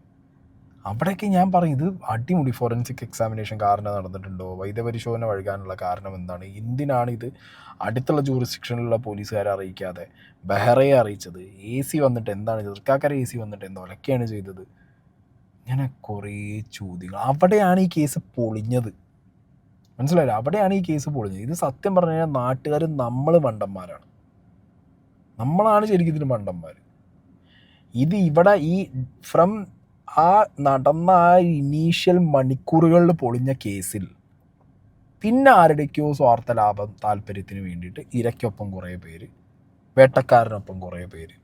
അവിടെയൊക്കെ ഞാൻ പറയും, ഇത് അടിമുടി ഫോറൻസിക് എക്സാമിനേഷൻ കാരണം നടന്നിട്ടുണ്ടോ, വൈദ്യപരിശോധന വഴുകാനുള്ള കാരണം എന്താണ്, എന്തിനാണ് ഇത് അടുത്തുള്ള ജൂറിസ്ഡിക്ഷനിലുള്ള പോലീസുകാരെ അറിയിക്കാതെ ബെഹ്റയെ അറിയിച്ചത്, AC വന്നിട്ട് എന്താണ് ചെയ്തത്, തൃക്കാക്കര AC വന്നിട്ട് എന്തൊക്കെയാണ് ചെയ്തത്, ഇങ്ങനെ കുറേ ചോദ്യങ്ങൾ. അവിടെയാണ് ഈ കേസ് പൊളിഞ്ഞത്, മനസ്സിലായില്ല? അവിടെയാണ് ഈ കേസ് പൊളിഞ്ഞത്. ഇത് സത്യം പറഞ്ഞു കഴിഞ്ഞാൽ നാട്ടുകാർ നമ്മൾ മണ്ടന്മാരാണ്, നമ്മളാണ് ശരിക്കും ഇതിന് മണ്ടന്മാർ. ഇത് ഇവിടെ ഈ ഫ്രം ആ നടന്ന ആ ഇനീഷ്യൽ മണിക്കൂറുകളിൽ പൊളിഞ്ഞ കേസിൽ പിന്നെ ആരുടെയൊക്കെയോ സ്വാർത്ഥ ലാഭം താല്പര്യത്തിന് വേണ്ടിയിട്ട് ഇരയ്ക്കൊപ്പം കുറേ പേര്, വേട്ടക്കാരനൊപ്പം കുറേ പേര്,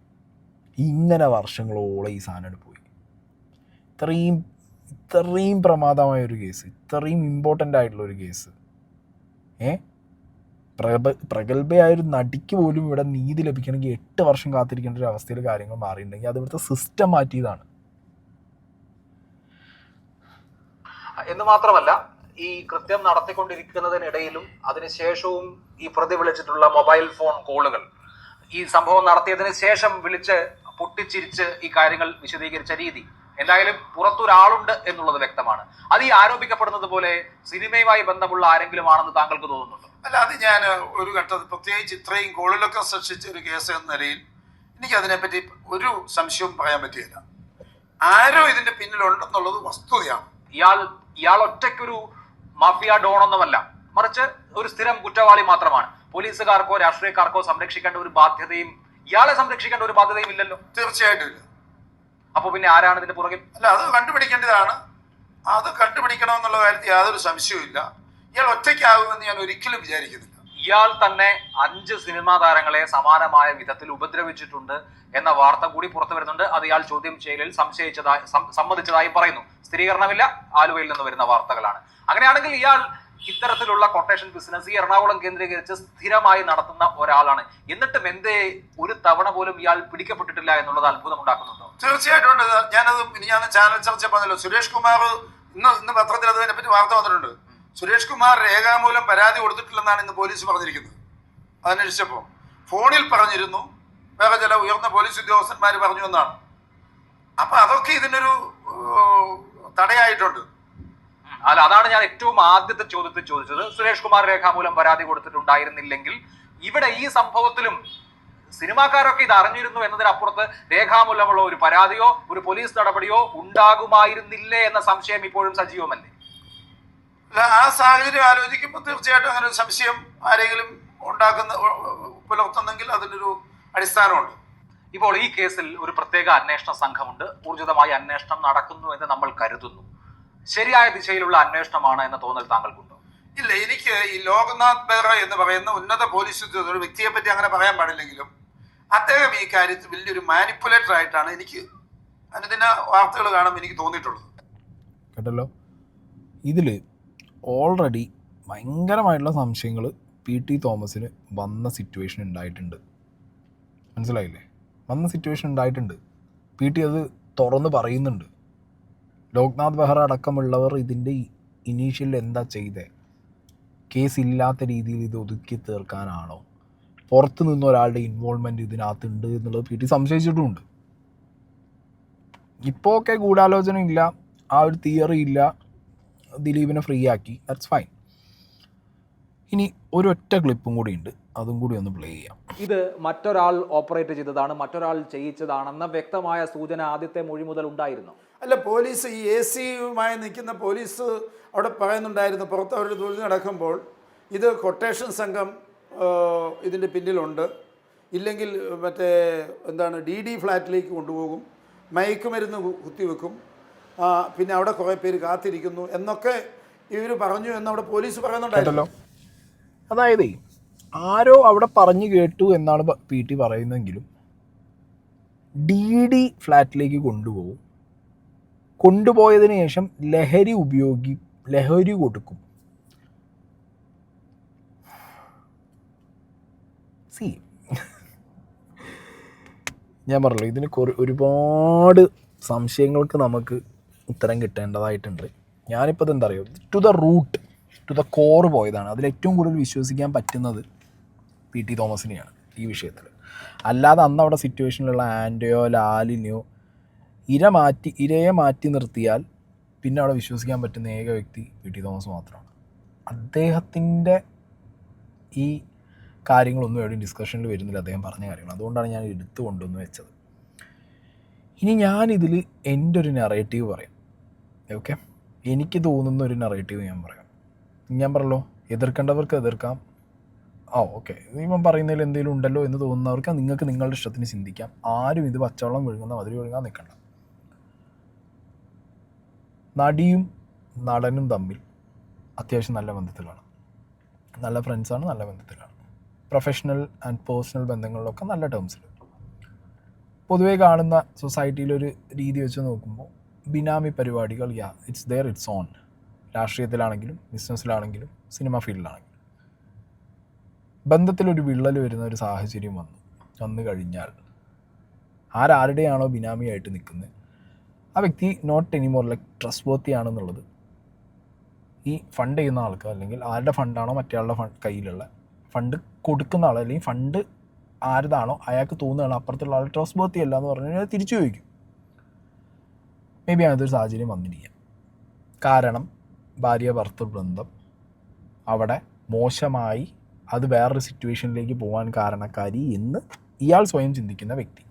ഇങ്ങനെ വർഷങ്ങളോളം ഈ സാധനം പോയി. ഇത്രയും പ്രമാദമായൊരു കേസ്, ഇത്രയും ഇമ്പോർട്ടൻ്റ് ആയിട്ടുള്ളൊരു കേസ്, പ്രഗത്ഭയായൊരു നടിക്ക് പോലും ഇവിടെ നീതി ലഭിക്കണമെങ്കിൽ 8 വർഷം കാത്തിരിക്കേണ്ട ഒരു അവസ്ഥയിൽ കാര്യങ്ങൾ മാറിയിട്ടുണ്ടെങ്കിൽ അത് ഇവിടുത്തെ സിസ്റ്റം മാറ്റിയതാണ്. എന്ന് മാത്രമല്ല, ഈ കൃത്യം നടത്തിക്കൊണ്ടിരിക്കുന്നതിനിടയിലും അതിനുശേഷവും ഈ പ്രതി വിളിച്ചിട്ടുള്ള മൊബൈൽ ഫോൺ കോളുകൾ, ഈ സംഭവം നടത്തിയതിന് ശേഷം വിളിച്ച് പൊട്ടിച്ചിരിച്ച് ഈ കാര്യങ്ങൾ വിശദീകരിച്ച രീതി, എന്തായാലും പുറത്തൊരാളുണ്ട് എന്നുള്ളത് വ്യക്തമാണ്. അത് ഈ ആരോപിക്കപ്പെടുന്നത് പോലെ സിനിമയുമായി ബന്ധമുള്ള ആരെങ്കിലും ആണെന്ന് താങ്കൾക്ക് തോന്നുന്നുണ്ടോ? അല്ല, അത് ഞാൻ ഒരു ഘട്ടത്തിൽ പ്രത്യേകിച്ച് ഇത്രയും കോളിലൊക്കെ സൃഷ്ടിച്ച ഒരു കേസ് എന്ന നിലയിൽ എനിക്ക് അതിനെപ്പറ്റി ഒരു സംശയവും പറയാൻ പറ്റിയില്ല. ആരോ ഇതിന്റെ പിന്നിലുണ്ടെന്നുള്ളത് വസ്തുതയാണ്. ഇയാൾ ഒറ്റയ്ക്കൊരു മാഫിയ ഡോണൊന്നുമല്ല, മറിച്ച് ഒരു സ്ഥിരം കുറ്റവാളി മാത്രമാണ്. പോലീസുകാർക്കോ രാഷ്ട്രീയക്കാർക്കോ സംരക്ഷിക്കേണ്ട ഒരു ബാധ്യതയും ഇയാളെ സംരക്ഷിക്കേണ്ട ഒരു ബാധ്യതയും ഇല്ലല്ലോ. തീർച്ചയായിട്ടും ഇല്ല. അപ്പൊ പിന്നെ ആരാണ് ഇതിന്റെ പുറകിൽ? അല്ല, അത് കണ്ടുപിടിക്കേണ്ടതാണ്. അത് കണ്ടുപിടിക്കണമെന്നുള്ള കാര്യത്തിൽ യാതൊരു സംശയവും ഇല്ല. ഇയാൾ ഒറ്റയ്ക്കാകുമെന്ന് ഞാൻ ഒരിക്കലും വിചാരിക്കുന്നില്ല. ഇയാൾ തന്നെ 5 സിനിമാ താരങ്ങളെ സമാനമായ വിധത്തിൽ ഉപദ്രവിച്ചിട്ടുണ്ട് എന്ന വാർത്ത കൂടി പുറത്തു വരുന്നുണ്ട്. അത് ഇയാൾ ചോദ്യം ചെയ്യലിൽ സമ്മതിച്ചതായി പറയുന്നു. സ്ഥിരീകരണമില്ല, ആലുവയിൽ നിന്ന് വരുന്ന വാർത്തകളാണ്. അങ്ങനെയാണെങ്കിൽ ഇയാൾ ഇത്തരത്തിലുള്ള കൊട്ടേഷൻ ബിസിനസ് ഈ എറണാകുളം കേന്ദ്രീകരിച്ച് സ്ഥിരമായി നടത്തുന്ന ഒരാളാണ്. എന്നിട്ടും എന്തേ ഒരു തവണ പോലും ഇയാൾ പിടിക്കപ്പെട്ടിട്ടില്ല എന്നുള്ളത് അത്ഭുതം ഉണ്ടാക്കുന്നുണ്ടോ? തീർച്ചയായിട്ടും ഉണ്ട്. ഞാൻ ചാനൽ ചർച്ച പറഞ്ഞല്ലോ, സുരേഷ് കുമാർ ഇന്ന് പത്രത്തിൽ അതിനെപ്പറ്റി വാർത്ത വന്നിട്ടുണ്ട്. സുരേഷ് കുമാർ രേഖാമൂലം പരാതി കൊടുത്തിട്ടില്ലെന്നാണ് ഇന്ന് പോലീസ് പറഞ്ഞിരിക്കുന്നത്. അതന്വേഷിച്ചപ്പോൾ ഫോണിൽ പറഞ്ഞിരുന്നു, വേറെ ചില ഉയർന്ന പോലീസ് ഉദ്യോഗസ്ഥന്മാർ പറഞ്ഞു എന്നാണ്. അപ്പൊ അതൊക്കെ ഇതിനൊരു തടയായിട്ടുണ്ട്. അല്ല, അതാണ് ഞാൻ ഏറ്റവും ആദ്യത്തെ ചോദ്യത്തിൽ ചോദിച്ചത്. സുരേഷ് കുമാർ രേഖാമൂലം പരാതി കൊടുത്തിട്ടുണ്ടായിരുന്നില്ലെങ്കിൽ ഇവിടെ ഈ സംഭവത്തിലും സിനിമാക്കാരൊക്കെ ഇത് അറിഞ്ഞിരുന്നു എന്നതിനപ്പുറത്ത് രേഖാമൂലമുള്ള ഒരു പരാതിയോ ഒരു പോലീസ് നടപടിയോ ഉണ്ടാകുമായിരുന്നില്ലേ എന്ന സംശയം ഇപ്പോഴും സജീവമല്ലേ? ആ സാഹചര്യം ആലോചിക്കുമ്പോൾ തീർച്ചയായിട്ടും അങ്ങനെ ഒരു സംശയം ആരെങ്കിലും പുലർത്തുന്നെങ്കിൽ അതിനൊരു അടിസ്ഥാനമുണ്ട്. ഇപ്പോൾ ഈ കേസിൽ ഒരു പ്രത്യേക അന്വേഷണ സംഘമുണ്ട്. ഊർജിതമായി അന്വേഷണം നടക്കുന്നു എന്ന് നമ്മൾ കരുതുന്നു. ശരിയായ ദിശയിലുള്ള അന്വേഷണമാണ് എന്ന തോന്നൽ താങ്കൾക്കുണ്ടോ? ഇല്ല, എനിക്ക് ഈ ലോക്നാഥ് ബെഹ്റ എന്ന് പറയുന്ന ഉന്നത പോലീസ് ഉദ്യോഗസ്ഥ, ഒരു വ്യക്തിയെ പറ്റി അങ്ങനെ പറയാൻ പാടില്ലെങ്കിലും അദ്ദേഹം ഈ കാര്യത്തിൽ വലിയൊരു മാനിപ്പുലേറ്റർ ആയിട്ടാണ് എനിക്ക് അനുദിന വാർത്തകൾ കാണുമ്പോൾ എനിക്ക് തോന്നിയിട്ടുള്ളത്. കേട്ടല്ലോ, ഇതിൽ ഓൾറെഡി ഭയങ്കരമായിട്ടുള്ള സംശയങ്ങൾ PT തോമസിന് വന്ന സിറ്റുവേഷൻ ഉണ്ടായിട്ടുണ്ട്. മനസ്സിലായില്ലേ? വന്ന സിറ്റുവേഷൻ ഉണ്ടായിട്ടുണ്ട്. PT അത് തുറന്ന് പറയുന്നുണ്ട്. ലോക്നാഥ് ബെഹ്റ അടക്കമുള്ളവർ ഇതിൻ്റെ ഇനീഷ്യൽ എന്താ ചെയ്തേ, കേസ് ഇല്ലാത്ത രീതിയിൽ ഇത് ഒതുക്കി തീർക്കാനാണോ, പുറത്ത് നിന്ന് ഒരാളുടെ ഇൻവോൾവ്മെൻറ്റ് ഇതിനകത്തുണ്ട് എന്നുള്ളത് PT സംശയിച്ചിട്ടുമുണ്ട്. ഇപ്പോൾ ഒക്കെ ഗൂഢാലോചന ഇല്ല, ആ ഒരു തിയറി ഇല്ല, ദിലീപിനെ ഫ്രീ ആക്കി, ദാറ്റ്സ് ഫൈൻ. ഇനി ഒരൊറ്റ ക്ലിപ്പും കൂടി ഉണ്ട്, അതും കൂടി ഒന്ന് പ്ലേ ചെയ്യാം. ഇത് മറ്റൊരാൾ ഓപ്പറേറ്റ് ചെയ്തതാണ്, മറ്റൊരാൾ ചെയ്യിച്ചതാണെന്ന വ്യക്തമായ സൂചന ആദ്യത്തെ മൊഴി മുതൽ ഉണ്ടായിരുന്നു. അല്ല, പോലീസ് ഈ AC-യുമായി നിൽക്കുന്ന പോലീസ് അവിടെ പറയുന്നുണ്ടായിരുന്നു, പുറത്ത് അവർ തൊഴിൽ നടക്കുമ്പോൾ ഇത് കൊട്ടേഷൻ സംഘം ഇതിൻ്റെ പിന്നിലുണ്ട്, ഇല്ലെങ്കിൽ മറ്റേ DD ഫ്ലാറ്റിലേക്ക് കൊണ്ടുപോകും, മയക്കുമരുന്ന് കുത്തിവെക്കും, പിന്നെ അവിടെ കുറേ പേര് കാത്തിരിക്കുന്നു എന്നൊക്കെ ഇവർ പറഞ്ഞു എന്നവിടെ പോലീസ് പറയുന്നുണ്ടായിരുന്നല്ലോ. അതായത് ആരോ അവിടെ പറഞ്ഞു കേട്ടു എന്നാണ് PT പറയുന്നതെങ്കിലും DD ഫ്ലാറ്റിലേക്ക് കൊണ്ടുപോകും, കൊണ്ടുപോയതിന് ശേഷം ലഹരി കൊടുക്കും. ഞാൻ പറഞ്ഞല്ലോ, ഇതിന് ഒരുപാട് സംശയങ്ങൾക്ക് നമുക്ക് ഉത്തരം കിട്ടേണ്ടതായിട്ടുണ്ട്. ഞാനിപ്പോൾ ഇതെന്താ അറിയുമോ, ടു ദ കോർ പോയതാണ്. അതിലേറ്റവും കൂടുതൽ വിശ്വസിക്കാൻ പറ്റുന്നത് PT തോമസിനെയാണ് ഈ വിഷയത്തിൽ. അല്ലാതെ അന്ന് അവിടെ സിറ്റുവേഷനിലുള്ള ആൻഡ്രയോ ലാലിനെയോ ഇരയെ മാറ്റി നിർത്തിയാൽ പിന്നെ അവിടെ വിശ്വസിക്കാൻ പറ്റുന്ന ഏക വ്യക്തി PT തോമസ് മാത്രമാണ്. അദ്ദേഹത്തിൻ്റെ ഈ കാര്യങ്ങളൊന്നും എവിടെയും ഡിസ്കഷനിൽ വരുന്നില്ല, അദ്ദേഹം പറഞ്ഞ കാര്യങ്ങൾ. അതുകൊണ്ടാണ് ഞാൻ എടുത്തു കൊണ്ടുവന്ന് വെച്ചത്. ഇനി ഞാനിതിൽ എൻ്റെ ഒരു നറേറ്റീവ് പറയാം. ഓക്കെ, എനിക്ക് തോന്നുന്ന ഒരു നറേറ്റീവ് ഞാൻ പറയാം. ഞാൻ പറഞ്ഞല്ലോ, എതിർക്കേണ്ടവർക്ക് എതിർക്കാം. ഓക്കെ, ഇവൻ പറയുന്നതിൽ എന്തെങ്കിലും ഉണ്ടല്ലോ എന്ന് തോന്നുന്നവർക്ക് നിങ്ങൾക്ക് നിങ്ങളുടെ ഇഷ്ടത്തിന് ചിന്തിക്കാം. ആരും ഇത് പച്ചവെള്ളം വിഴുങ്ങുന്ന മധുരം വിഴുങ്ങാൻ നിൽക്കണ്ട. നടിയും നടനും തമ്മിൽ അത്യാവശ്യം നല്ല ബന്ധത്തിലാണ്, നല്ല ഫ്രണ്ട്സാണ്, നല്ല ബന്ധത്തിലാണ്. പ്രൊഫഷണൽ ആൻഡ് പേഴ്സണൽ ബന്ധങ്ങളിലൊക്കെ നല്ല ടേംസിൽ. പൊതുവേ കാണുന്ന സൊസൈറ്റിയിലൊരു രീതി വെച്ച് നോക്കുമ്പോൾ ബിനാമി പരിപാടികൾ ഇറ്റ്സ് ഓൺ. രാഷ്ട്രീയത്തിലാണെങ്കിലും ബിസിനസ്സിലാണെങ്കിലും സിനിമ ഫീൽഡിലാണെങ്കിലും ബന്ധത്തിലൊരു വിള്ളൽ വരുന്ന ഒരു സാഹചര്യം വന്നു കഴിഞ്ഞാൽ ആരുടെയാണോ ബിനാമിയായിട്ട് നിൽക്കുന്നത് ആ വ്യക്തി നോട്ട് എനിമോർ ലൈക്ക് ട്രസ്റ്റ് വർത്തി ആണെന്നുള്ളത് ഈ ഫണ്ട് ചെയ്യുന്ന ആൾക്ക്, അല്ലെങ്കിൽ ആരുടെ ഫണ്ടാണോ മറ്റേ കയ്യിലുള്ള ഫണ്ട് കൊടുക്കുന്ന ആൾ, അല്ലെങ്കിൽ ഫണ്ട് ആരുതാണോ അയാൾക്ക് തോന്നുകയാണ് അപ്പുറത്തുള്ള ആൾ ട്രസ്റ്റ് വർത്തി അല്ല എന്ന് പറഞ്ഞു കഴിഞ്ഞാൽ തിരിച്ചു ചോദിക്കും. മേ ബി അങ്ങനത്തെ ഒരു സാഹചര്യം വന്നിരിക്കാം. കാരണം ഭാര്യ ഭർത്തൃ ബന്ധം അവിടെ മോശമായി, അത് വേറൊരു സിറ്റുവേഷനിലേക്ക് പോകാൻ കാരണക്കാരി എന്ന് ഇയാൾ സ്വയം ചിന്തിക്കുന്ന വ്യക്തി.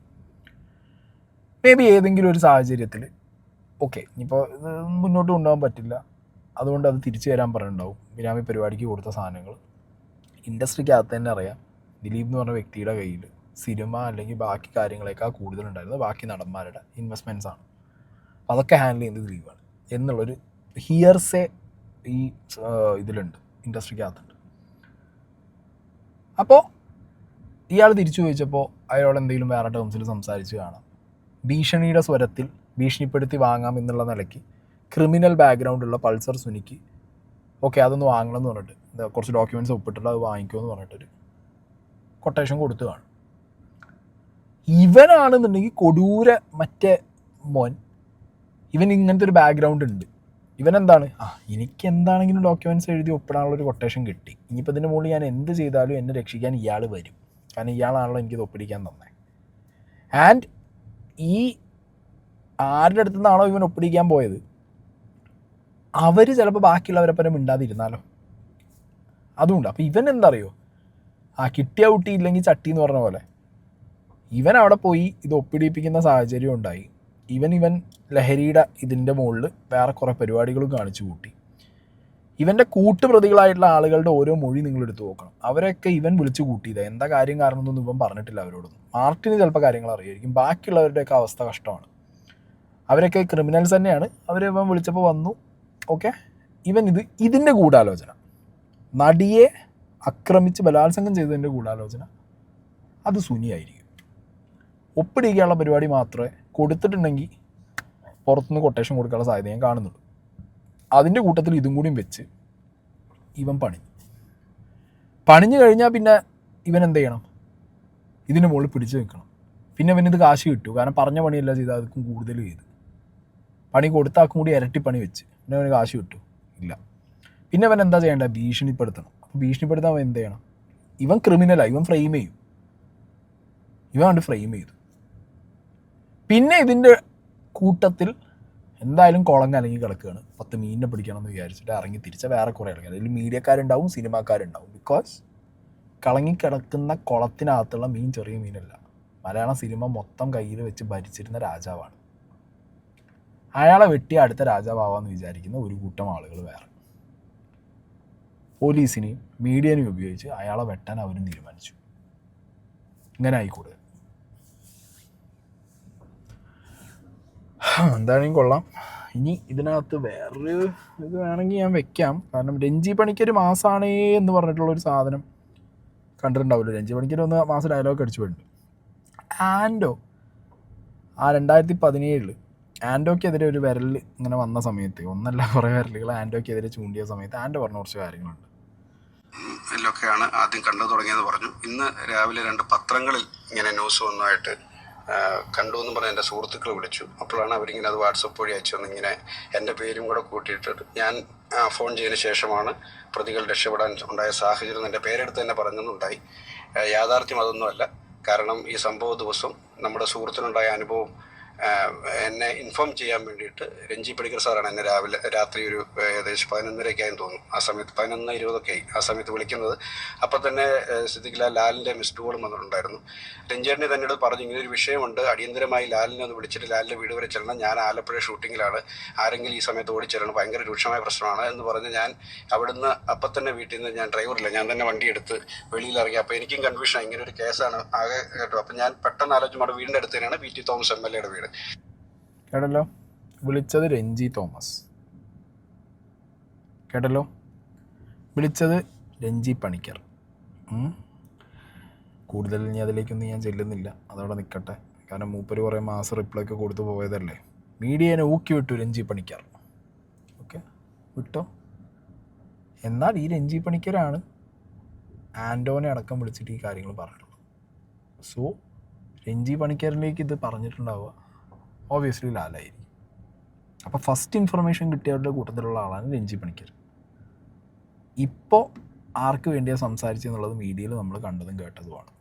മേ ബി ഏതെങ്കിലും ഒരു സാഹചര്യത്തിൽ ഓക്കെ ഇനിയിപ്പോൾ ഇത് മുന്നോട്ട് കൊണ്ടുപോകാൻ പറ്റില്ല, അതുകൊണ്ട് അത് തിരിച്ചു തരാൻ പറഞ്ഞിട്ടുണ്ടാവും. ബിനാമി പരിപാടിക്ക് കൊടുത്ത സാധനങ്ങൾ ഇൻഡസ്ട്രിക്കകത്ത് തന്നെ അറിയാം. ദിലീപ് എന്ന് പറഞ്ഞ വ്യക്തിയുടെ കയ്യിൽ സിനിമ അല്ലെങ്കിൽ ബാക്കി കാര്യങ്ങളേക്കാൾ കൂടുതലുണ്ടായിരുന്നത് ബാക്കി നടന്മാരുടെ ഇൻവെസ്റ്റ്മെൻറ്റ്സാണ്. അതൊക്കെ ഹാൻഡിൽ ചെയ്യുന്നത് ദിലീപാണ് എന്നുള്ളൊരു ഹിയർസേ ഈ ഇതിലുണ്ട്, ഇൻഡസ്ട്രിക്കകത്തുണ്ട്. അപ്പോൾ ഇയാൾ തിരിച്ചു ചോദിച്ചപ്പോൾ അയാളോട് എന്തെങ്കിലും വേറെ ടേംസിൽ സംസാരിച്ച് കാണാം. ഭീഷണിയുടെ സ്വരത്തിൽ ഭീഷണിപ്പെടുത്തി വാങ്ങാം എന്നുള്ള നിലയ്ക്ക് ക്രിമിനൽ ബാക്ക്ഗ്രൗണ്ടുള്ള പൾസർ സുനിക്ക് ഓക്കെ അതൊന്ന് വാങ്ങണം എന്ന് പറഞ്ഞിട്ട് കുറച്ച് ഡോക്യുമെൻറ്റ്സ് ഒപ്പിട്ടിട്ട് അത് വാങ്ങിക്കുമെന്ന് പറഞ്ഞിട്ടൊരു കൊട്ടേഷൻ കൊടുത്തു കാണും. ഇവനാണെന്നുണ്ടെങ്കിൽ കൊടൂര മറ്റേ മോൻ, ഇവൻ ഇങ്ങനത്തെ ഒരു ബാക്ക്ഗ്രൗണ്ട് ഉണ്ട്. ഇവനെന്താണ് എനിക്ക് എന്താണെങ്കിലും ഡോക്യുമെൻറ്റ്സ് എഴുതി ഒപ്പിടാനുള്ളൊരു കൊട്ടേഷൻ കിട്ടി, ഇനിയിപ്പോൾ ഇതിൻ്റെ മുകളിൽ ഞാൻ എന്ത് ചെയ്താലും എന്നെ രക്ഷിക്കാൻ ഇയാൾ വരും, കാരണം ഇയാളാണല്ലോ എനിക്കിത് ഒപ്പിടിക്കാൻ തന്നെ. ആൻഡ് ഈ ആരുടെ അടുത്തു നിന്നാണോ ഇവൻ ഒപ്പിടിക്കാൻ പോയത് അവർ ചിലപ്പോൾ ബാക്കിയുള്ളവരെപ്പരം മിണ്ടാതിരുന്നാലോ, അതുകൊണ്ട്. അപ്പോൾ ഇവൻ എന്താ അറിയോ, കിട്ടിയ കുട്ടി ഇല്ലെങ്കിൽ ചട്ടി എന്ന് പറഞ്ഞ പോലെ ഇവൻ അവിടെ പോയി ഇത് ഒപ്പിടിപ്പിക്കുന്ന സാഹചര്യം ഉണ്ടായി. ഇവൻ ലഹരിയുടെ ഇതിൻ്റെ മുകളിൽ വേറെ കുറേ പരിപാടികളും കാണിച്ചു കൂട്ടി. ഇവൻ്റെ കൂട്ടുപ്രതികളായിട്ടുള്ള ആളുകളുടെ ഓരോ മൊഴി നിങ്ങൾ എടുത്ത് നോക്കണം. അവരൊക്കെ ഇവൻ വിളിച്ചു കൂട്ടിയത് എന്താ കാര്യം കാരണം എന്നൊന്നും ഇവൻ പറഞ്ഞിട്ടില്ല അവരോടൊന്നും. മാർട്ടിന് ചിലപ്പോൾ കാര്യങ്ങൾ അറിയായിരിക്കും, ബാക്കിയുള്ളവരുടെയൊക്കെ അവസ്ഥ കഷ്ടമാണ്. അവരൊക്കെ ക്രിമിനൽസ് തന്നെയാണ്. ഇവൻ വിളിച്ചപ്പോൾ വന്നു, ഓക്കെ ഇവൻ ഇതിൻ്റെ ഗൂഢാലോചന, നടിയെ ആക്രമിച്ച് ബലാത്സംഗം ചെയ്തതിൻ്റെ ഗൂഢാലോചന അത് സുനിയായിരിക്കും. ഒപ്പിടിക്കാനുള്ള പരിപാടി മാത്രമേ കൊടുത്തിട്ടുണ്ടെങ്കിൽ പുറത്തുനിന്ന് കൊട്ടേഷൻ കൊടുക്കാനുള്ള സാധ്യത ഞാൻ കാണുന്നുള്ളൂ. അതിൻ്റെ കൂട്ടത്തിൽ ഇതും കൂടിയും വെച്ച് ഇവൻ പണിഞ്ഞു കഴിഞ്ഞാൽ പിന്നെ ഇവൻ എന്ത് ചെയ്യണം, ഇതിന് മുകളിൽ പിടിച്ചു നിൽക്കണം. പിന്നെ ഇവനിത് കാശ് കിട്ടു, കാരണം പറഞ്ഞ പണിയല്ല ചെയ്താൽ അതുക്കും കൂടുതൽ ചെയ്ത് പണി കൊടുത്താക്കും കൂടി ഇരട്ടി പണി വെച്ച് പിന്നെ അവന് കാശ് കിട്ടു ഇല്ല. പിന്നെ അവൻ എന്താ ചെയ്യേണ്ടത്, ഭീഷണിപ്പെടുത്തണം. അപ്പോൾ ഭീഷണിപ്പെടുത്താൻ അവൻ എന്ത് ചെയ്യണം, ഇവൻ ക്രിമിനലാണ്, ഇവൻ ഫ്രെയിം ചെയ്യും. ഇവൻ കണ്ട് ഫ്രെയിം ചെയ്തു. പിന്നെ ഇതിൻ്റെ കൂട്ടത്തിൽ എന്തായാലും കുളങ്ങ അല്ലെങ്കിൽ കിടക്കുകയാണ്, 10 മീനിനെ പിടിക്കണമെന്ന് വിചാരിച്ചിട്ട് ഇറങ്ങി തിരിച്ച വേറെ കുറേ ഇറങ്ങി. അതിൽ മീഡിയക്കാരുണ്ടാവും, സിനിമാക്കാരുണ്ടാവും. ബിക്കോസ് കളങ്ങിക്കിടക്കുന്ന കുളത്തിനകത്തുള്ള മീൻ ചെറിയ മീനല്ല. മലയാളം സിനിമ മൊത്തം കയ്യിൽ വെച്ച് ഭരിച്ചിരുന്ന രാജാവാണ്. അയാളെ വെട്ടി അടുത്ത രാജാവാകാമെന്ന് വിചാരിക്കുന്ന ഒരു കൂട്ടം ആളുകൾ വേറെ. പോലീസിനെയും മീഡിയനെയും ഉപയോഗിച്ച് അയാളെ വെട്ടാൻ അവരും തീരുമാനിച്ചു. ഇങ്ങനെ ആയിക്കൂടെ? എന്താണെങ്കിലും കൊള്ളാം. ഇനി ഇതിനകത്ത് വേറൊരു ഇത് വേണമെങ്കിൽ ഞാൻ വെക്കാം. കാരണം രഞ്ജി പണിക്കൊരു മാസമാണേ എന്ന് പറഞ്ഞിട്ടുള്ളൊരു സാധനം കണ്ടിട്ടുണ്ടാവില്ല. രഞ്ജി പണിക്കൊരു ഒന്ന് മാസം ഡയലോഗ് അടിച്ചു പോയിട്ടുണ്ട്. ആൻഡോ ആ 2017 ആൻഡോക്കെതിരെ ഒരു വിരൽ ഇങ്ങനെ വന്ന സമയത്ത്, ഒന്നല്ല കുറേ വിരലുകൾ ആൻഡോക്കെതിരെ ചൂണ്ടിയ സമയത്ത് ആൻഡോ പറഞ്ഞ കുറച്ച് കാര്യങ്ങളുണ്ട്. ഇതിലൊക്കെയാണ് ആദ്യം കണ്ടു തുടങ്ങിയെന്ന് പറഞ്ഞു. ഇന്ന് രാവിലെ 2 പത്രങ്ങളിൽ ഇങ്ങനെ ന്യൂസ് വന്നതായിട്ട് കണ്ടു എന്ന് പറഞ്ഞ് എൻ്റെ സുഹൃത്തുക്കൾ വിളിച്ചു. അപ്പോഴാണ് അവരിങ്ങനെ അത് വാട്സപ്പ് വഴി അയച്ചു തന്നു. ഇങ്ങനെ എൻ്റെ പേരും കൂടെ കൂട്ടിയിട്ടിട്ട് ഞാൻ ഫോൺ ചെയ്തതിന് ശേഷമാണ് പ്രതികൾ രക്ഷപ്പെടാൻ ഉണ്ടായ സാഹചര്യം എൻ്റെ പേരെടുത്ത് തന്നെ പറഞ്ഞെന്നുണ്ടായി. യാഥാർത്ഥ്യം അതൊന്നുമല്ല. കാരണം ഈ സംഭവ ദിവസം നമ്മുടെ സുഹൃത്തിനുണ്ടായ അനുഭവം എന്നെ ഇൻഫോം ചെയ്യാൻ വേണ്ടിയിട്ട് രഞ്ജി പണിക്കർ സാറാണ് എന്നെ രാത്രി ഒരു ഏകദേശം 11:30 തോന്നുന്നു. ആ സമയത്ത് 11:20 ആ സമയത്ത് വിളിക്കുന്നത്. അപ്പം തന്നെ സിദ്ദിഖ് ലാലിൻ്റെ മിസ്ഡ് കോളും വന്നിട്ടുണ്ടായിരുന്നു. രഞ്ജിയേട്ടനെ തന്നോട് പറഞ്ഞു, ഇങ്ങനെ ഒരു വിഷയമുണ്ട്, അടിയന്തരമായി ലാലിനെ ഒന്ന് വിളിച്ചിട്ട് ലാലിൻ്റെ വീട് വരെ ചെല്ലണം, ഞാൻ ആലപ്പുഴ ഷൂട്ടിങ്ങിലാണ്, ആരെങ്കിലും ഈ സമയത്ത് ഓടിച്ചെല്ലണം, ഭയങ്കര രൂക്ഷമായ പ്രശ്നമാണ് എന്ന് പറഞ്ഞ് ഞാൻ അവിടുന്ന് അപ്പം തന്നെ വീട്ടിൽ നിന്ന്, ഞാൻ ഡ്രൈവറില്ല, ഞാൻ തന്നെ വണ്ടി എടുത്ത് വെളിയിൽ ഇറങ്ങി. അപ്പോൾ എനിക്കും കൺഫ്യൂഷനാണ്, ഇങ്ങനെ ഒരു കേസാണ് ആകെ കേട്ടോ. അപ്പം ഞാൻ പെട്ടെന്ന് ആലോചിച്ച് വീടിൻ്റെ അടുത്ത് തന്നെയാണ് പി.ടി. തോമസ് എം.എൽ.എയുടെ വീട്. കേട്ടല്ലോ, വിളിച്ചത് രഞ്ജി തോമസ്. കേട്ടല്ലോ, വിളിച്ചത് രഞ്ജി പണിക്കർ. കൂടുതൽ ഇനി അതിലേക്കൊന്നും ഞാൻ ചെല്ലുന്നില്ല, അതവിടെ നിൽക്കട്ടെ. കാരണം മൂപ്പര് കുറേ മാസം റിപ്ലൈ ഒക്കെ കൊടുത്തു പോയതല്ലേ. മീഡിയനെ ഊക്കി വിട്ടു രഞ്ജി പണിക്കർ. ഓക്കെ, വിട്ടോ. എന്നാൽ ഈ രഞ്ജി പണിക്കരാണ് ആൻഡോനെ അടക്കം വിളിച്ചിട്ട് ഈ കാര്യങ്ങൾ പറഞ്ഞിട്ടുള്ളത്. സോ രഞ്ജി പണിക്കറിലേക്ക് ഇത് പറഞ്ഞിട്ടുണ്ടാവുക ഓബിയസ്ലി ലാലായിരിക്കും. അപ്പോൾ ഫസ്റ്റ് ഇൻഫർമേഷൻ കിട്ടിയവരുടെ കൂട്ടത്തിലുള്ള ആളാണ് രഞ്ജി പണിക്കർ. ഇപ്പോൾ ആർക്ക് വേണ്ടിയാണ് സംസാരിച്ചെന്നുള്ളത് മീഡിയയിൽ നമ്മൾ കണ്ടതും കേട്ടതുമാണ്.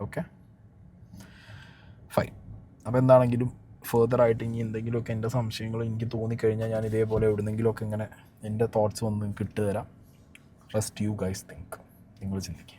Okay, fine. അപ്പോൾ എന്താണെങ്കിലും ഫേർദറായിട്ട് ഇനി എന്തെങ്കിലുമൊക്കെ എൻ്റെ സംശയങ്ങൾ എനിക്ക് തോന്നിക്കഴിഞ്ഞാൽ ഞാൻ ഇതേപോലെ എവിടെന്നെങ്കിലുമൊക്കെ ഇങ്ങനെ എൻ്റെ തോട്ട്സ് വന്ന് കിട്ടുതരാം. Rest you guys think. നിങ്ങൾ ചിന്തിക്കുക.